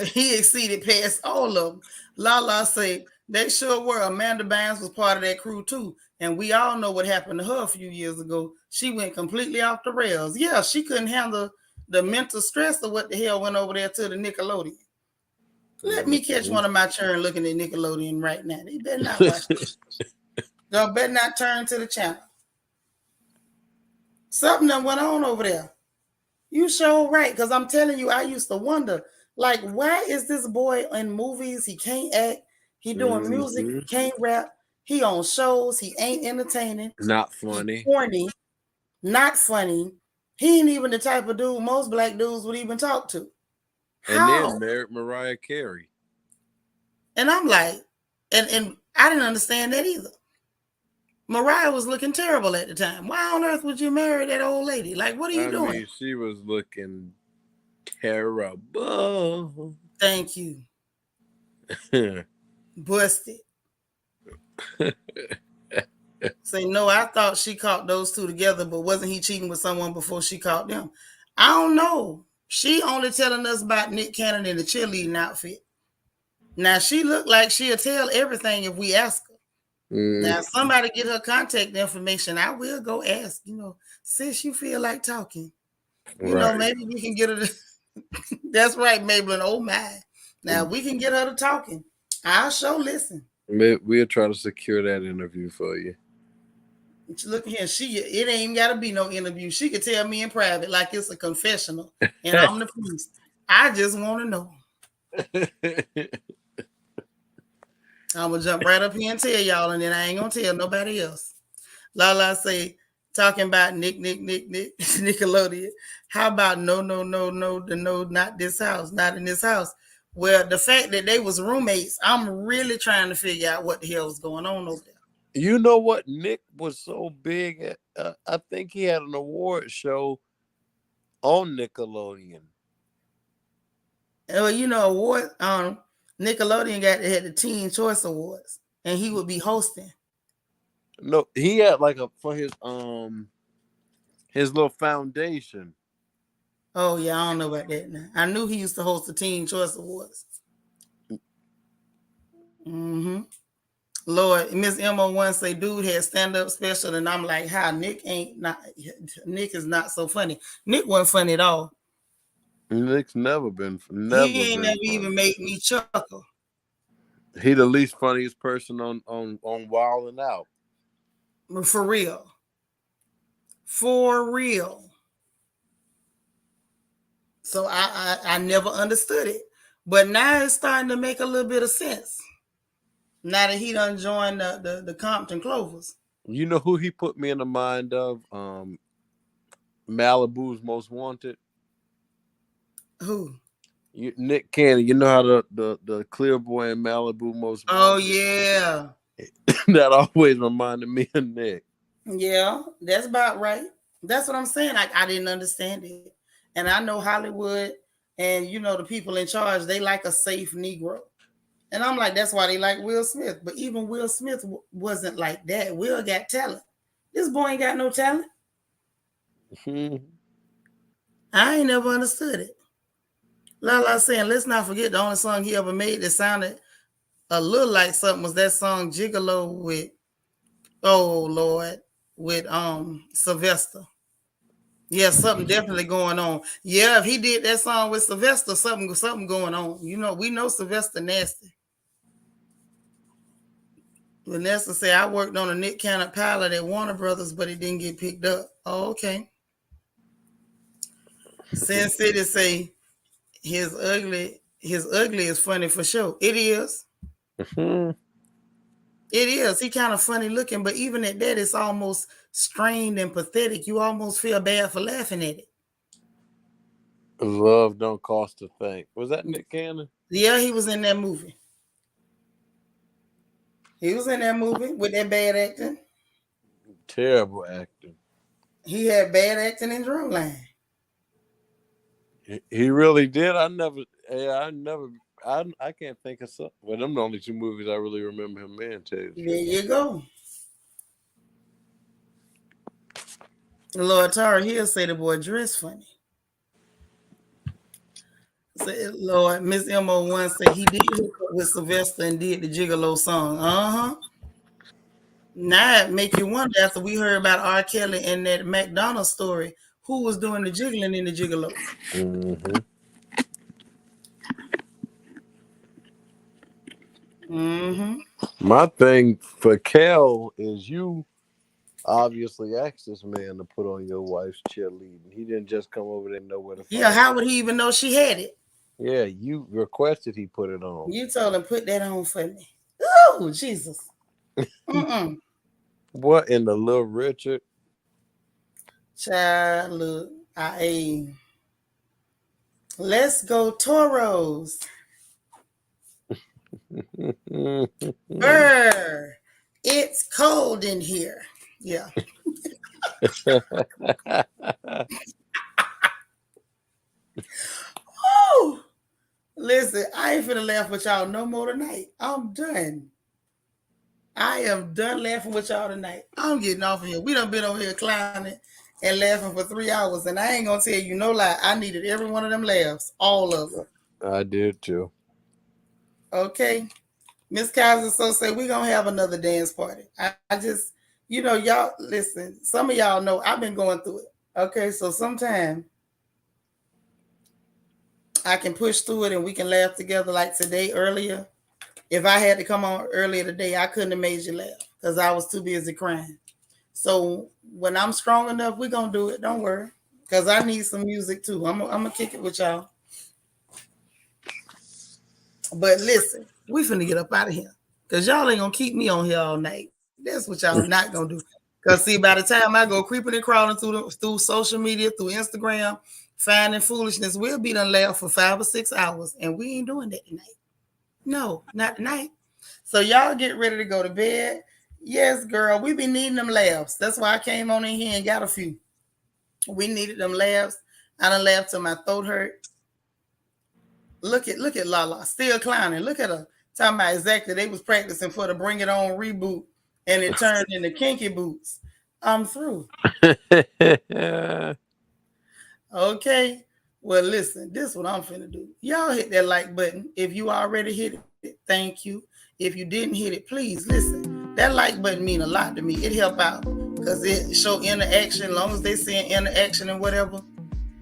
he exceeded past all of them. Lala said they sure were. Amanda Bynes was part of that crew too. And we all know what happened to her a few years ago. She went completely off the rails. Yeah, she couldn't handle the mental stress of what the hell went over there to the Nickelodeon. Let me catch one of my children looking at Nickelodeon right now. They better not watch this. Y'all better not turn to the channel. Something that went on over there. You sure right, because I'm telling you, I used to wonder, like, why is this boy in movies? He can't act. He doing music. He can't rap. He on shows. He ain't entertaining. Not funny. He corny. Not funny. He ain't even the type of dude most black dudes would even talk to. How? And then married Mariah Carey. And I'm like, and I didn't understand that either. Mariah was looking terrible at the time. Why on earth would you marry that old lady? Like, what are you doing? Mean, she was looking terrible. Thank you. Busted. Say, no, I thought she caught those two together, but wasn't he cheating with someone before she caught them? I don't know. She only telling us about Nick Cannon in the cheerleading outfit. Now, she looked like she'll tell everything if we ask her. Now, if somebody get her contact information, I will go ask, sis, you feel like talking. You know, maybe we can get her to... That's right, Mabel, oh my. Now, we can get her to talking. I'll sure listen. We'll try to secure that interview for you. Look here, it ain't got to be no interview. She could tell me in private like it's a confessional, and I'm the priest. I just want to know. I'm going to jump right up here and tell y'all, and then I ain't going to tell nobody else. Lala say, talking about Nick, Nickelodeon. How about no, not this house, not in this house. Well, the fact that they was roommates, I'm really trying to figure out what the hell was going on over there. You know what? Nick was so big at, I think he had an award show on Nickelodeon. Well, award Nickelodeon had the Teen Choice Awards, and he would be hosting. No, he had like for his little foundation. Oh yeah, I don't know about that now. I knew he used to host the Teen Choice Awards. Lord, Miss M01 say, dude had stand-up special, and I'm like, how Nick is not so funny. Nick wasn't funny at all. Nick's never been. He ain't never even made me chuckle. He the least funniest person on Wild 'N Out. For real. For real. So I never understood it. But now it's starting to make a little bit of sense. Now that he done joined the Compton Clovers. You know who he put me in the mind of? Malibu's Most Wanted. Who? Nick Cannon. You know how the clear boy in Malibu Most Oh Wanted? yeah. That always reminded me of Nick. Yeah, that's about right. That's what I'm saying. I didn't understand it. And I know Hollywood and the people in charge, they like a safe Negro. And I'm like, that's why they like Will Smith. But even Will Smith wasn't like that. Will got talent. This boy ain't got no talent. I ain't never understood it. Lala saying, let's not forget the only song he ever made that sounded a little like something was that song Gigolo with, oh Lord, with Sylvester. Yeah, something definitely going on. Yeah, if he did that song with Sylvester, something going on. We know Sylvester nasty. Vanessa said, I worked on a Nick Cannon pilot at Warner Brothers, but it didn't get picked up. Oh, okay. Sin City say his ugly is funny for sure. It is. It is. He kind of funny looking, but even at that, it's almost strained and pathetic. You almost feel bad for laughing at it. Love don't cost a thing. Was that Nick Cannon? Yeah, he was in that movie. He was in that movie with that bad acting. Terrible acting. He had bad acting in Drumline. He really did. I can't think of something. Well, them the only two movies I really remember him in too. There you go. Lord Tara Hill say the boy dress funny. Say, Lord, Miss MO1 said he did hook up with Sylvester and did the Gigolo song. Now it make you wonder, after we heard about R. Kelly and that McDonald's story, who was doing the jiggling in the Gigolo? My thing for Kel is you obviously asked this man to put on your wife's cheerleading. He didn't just come over there and know where to find Yeah, how it. would he even know she had it? Yeah, you requested he put it on. You told him, put that on for me. Oh, Jesus. What in the Little Richard? Child, look, let's go Toros. Brr, it's cold in here. Yeah. Oh, listen, I ain't finna laugh with y'all no more tonight. I'm done. I am done laughing with y'all tonight. I'm getting off of here. We done been over here clowning and laughing for 3 hours, and I ain't gonna tell you no lie. I needed every one of them laughs, all of them. I did too. Okay. Miss Kaiser so say we're gonna have another dance party. I just, y'all listen, some of y'all know I've been going through it. Okay, so sometime I can push through it and we can laugh together like today earlier. If I had to come on earlier today, I couldn't have made you laugh because I was too busy crying. So when I'm strong enough, we're gonna do it. Don't worry. Because I need some music too. I'm gonna kick it with y'all. But listen, we finna get up out of here. Because y'all ain't gonna keep me on here all night. That's what y'all not gonna do. Because see, by the time I go creeping and crawling through social media, through Instagram, finding foolishness, we'll be done laugh for 5 or 6 hours. And we ain't doing that tonight. No, not tonight. So y'all get ready to go to bed. Yes, girl, we be needing them laughs. That's why I came on in here and got a few. We needed them laughs. I done laughed till my throat hurt. Look at Lala, still clowning. Look at her. Talking about exactly they was practicing for the Bring It On reboot and it turned into Kinky Boots. I'm through. Okay. Well, listen, this is what I'm finna do. Y'all hit that like button. If you already hit it, thank you. If you didn't hit it, please listen. That like button mean a lot to me. It help out because it show interaction. As long as they see interaction and whatever,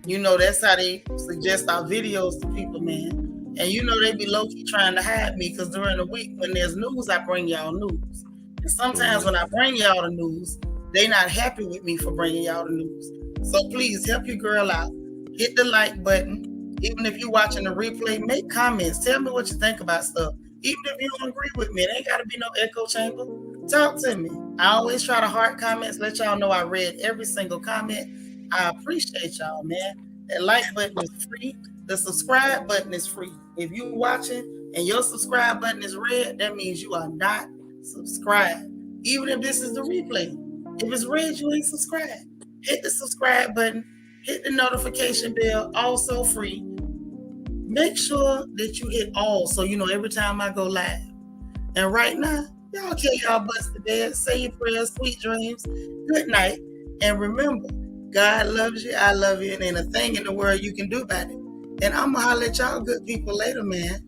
that's how they suggest our videos to people, man. And they be low-key trying to hide me because during the week when there's news, I bring y'all news. And sometimes when I bring y'all the news, they not happy with me for bringing y'all the news. So please help your girl out. Hit the like button. Even if you're watching the replay, make comments. Tell me what you think about stuff. Even if you don't agree with me, it ain't got to be no echo chamber. Talk to me. I always try to heart comments, let y'all know I read every single comment. I appreciate y'all, man. That like button is free. The subscribe button is free. If you're watching and your subscribe button is red, that means you are not subscribed. Even if this is the replay. If it's red, you ain't subscribed. Hit the subscribe button. Hit the notification bell, also free. Make sure that you hit all so you know every time I go live. And right now, y'all kill y'all butts to bed. Say your prayers, sweet dreams, good night. And remember, God loves you, I love you, and ain't a thing in the world you can do about it. And I'm going to holler at y'all good people later, man.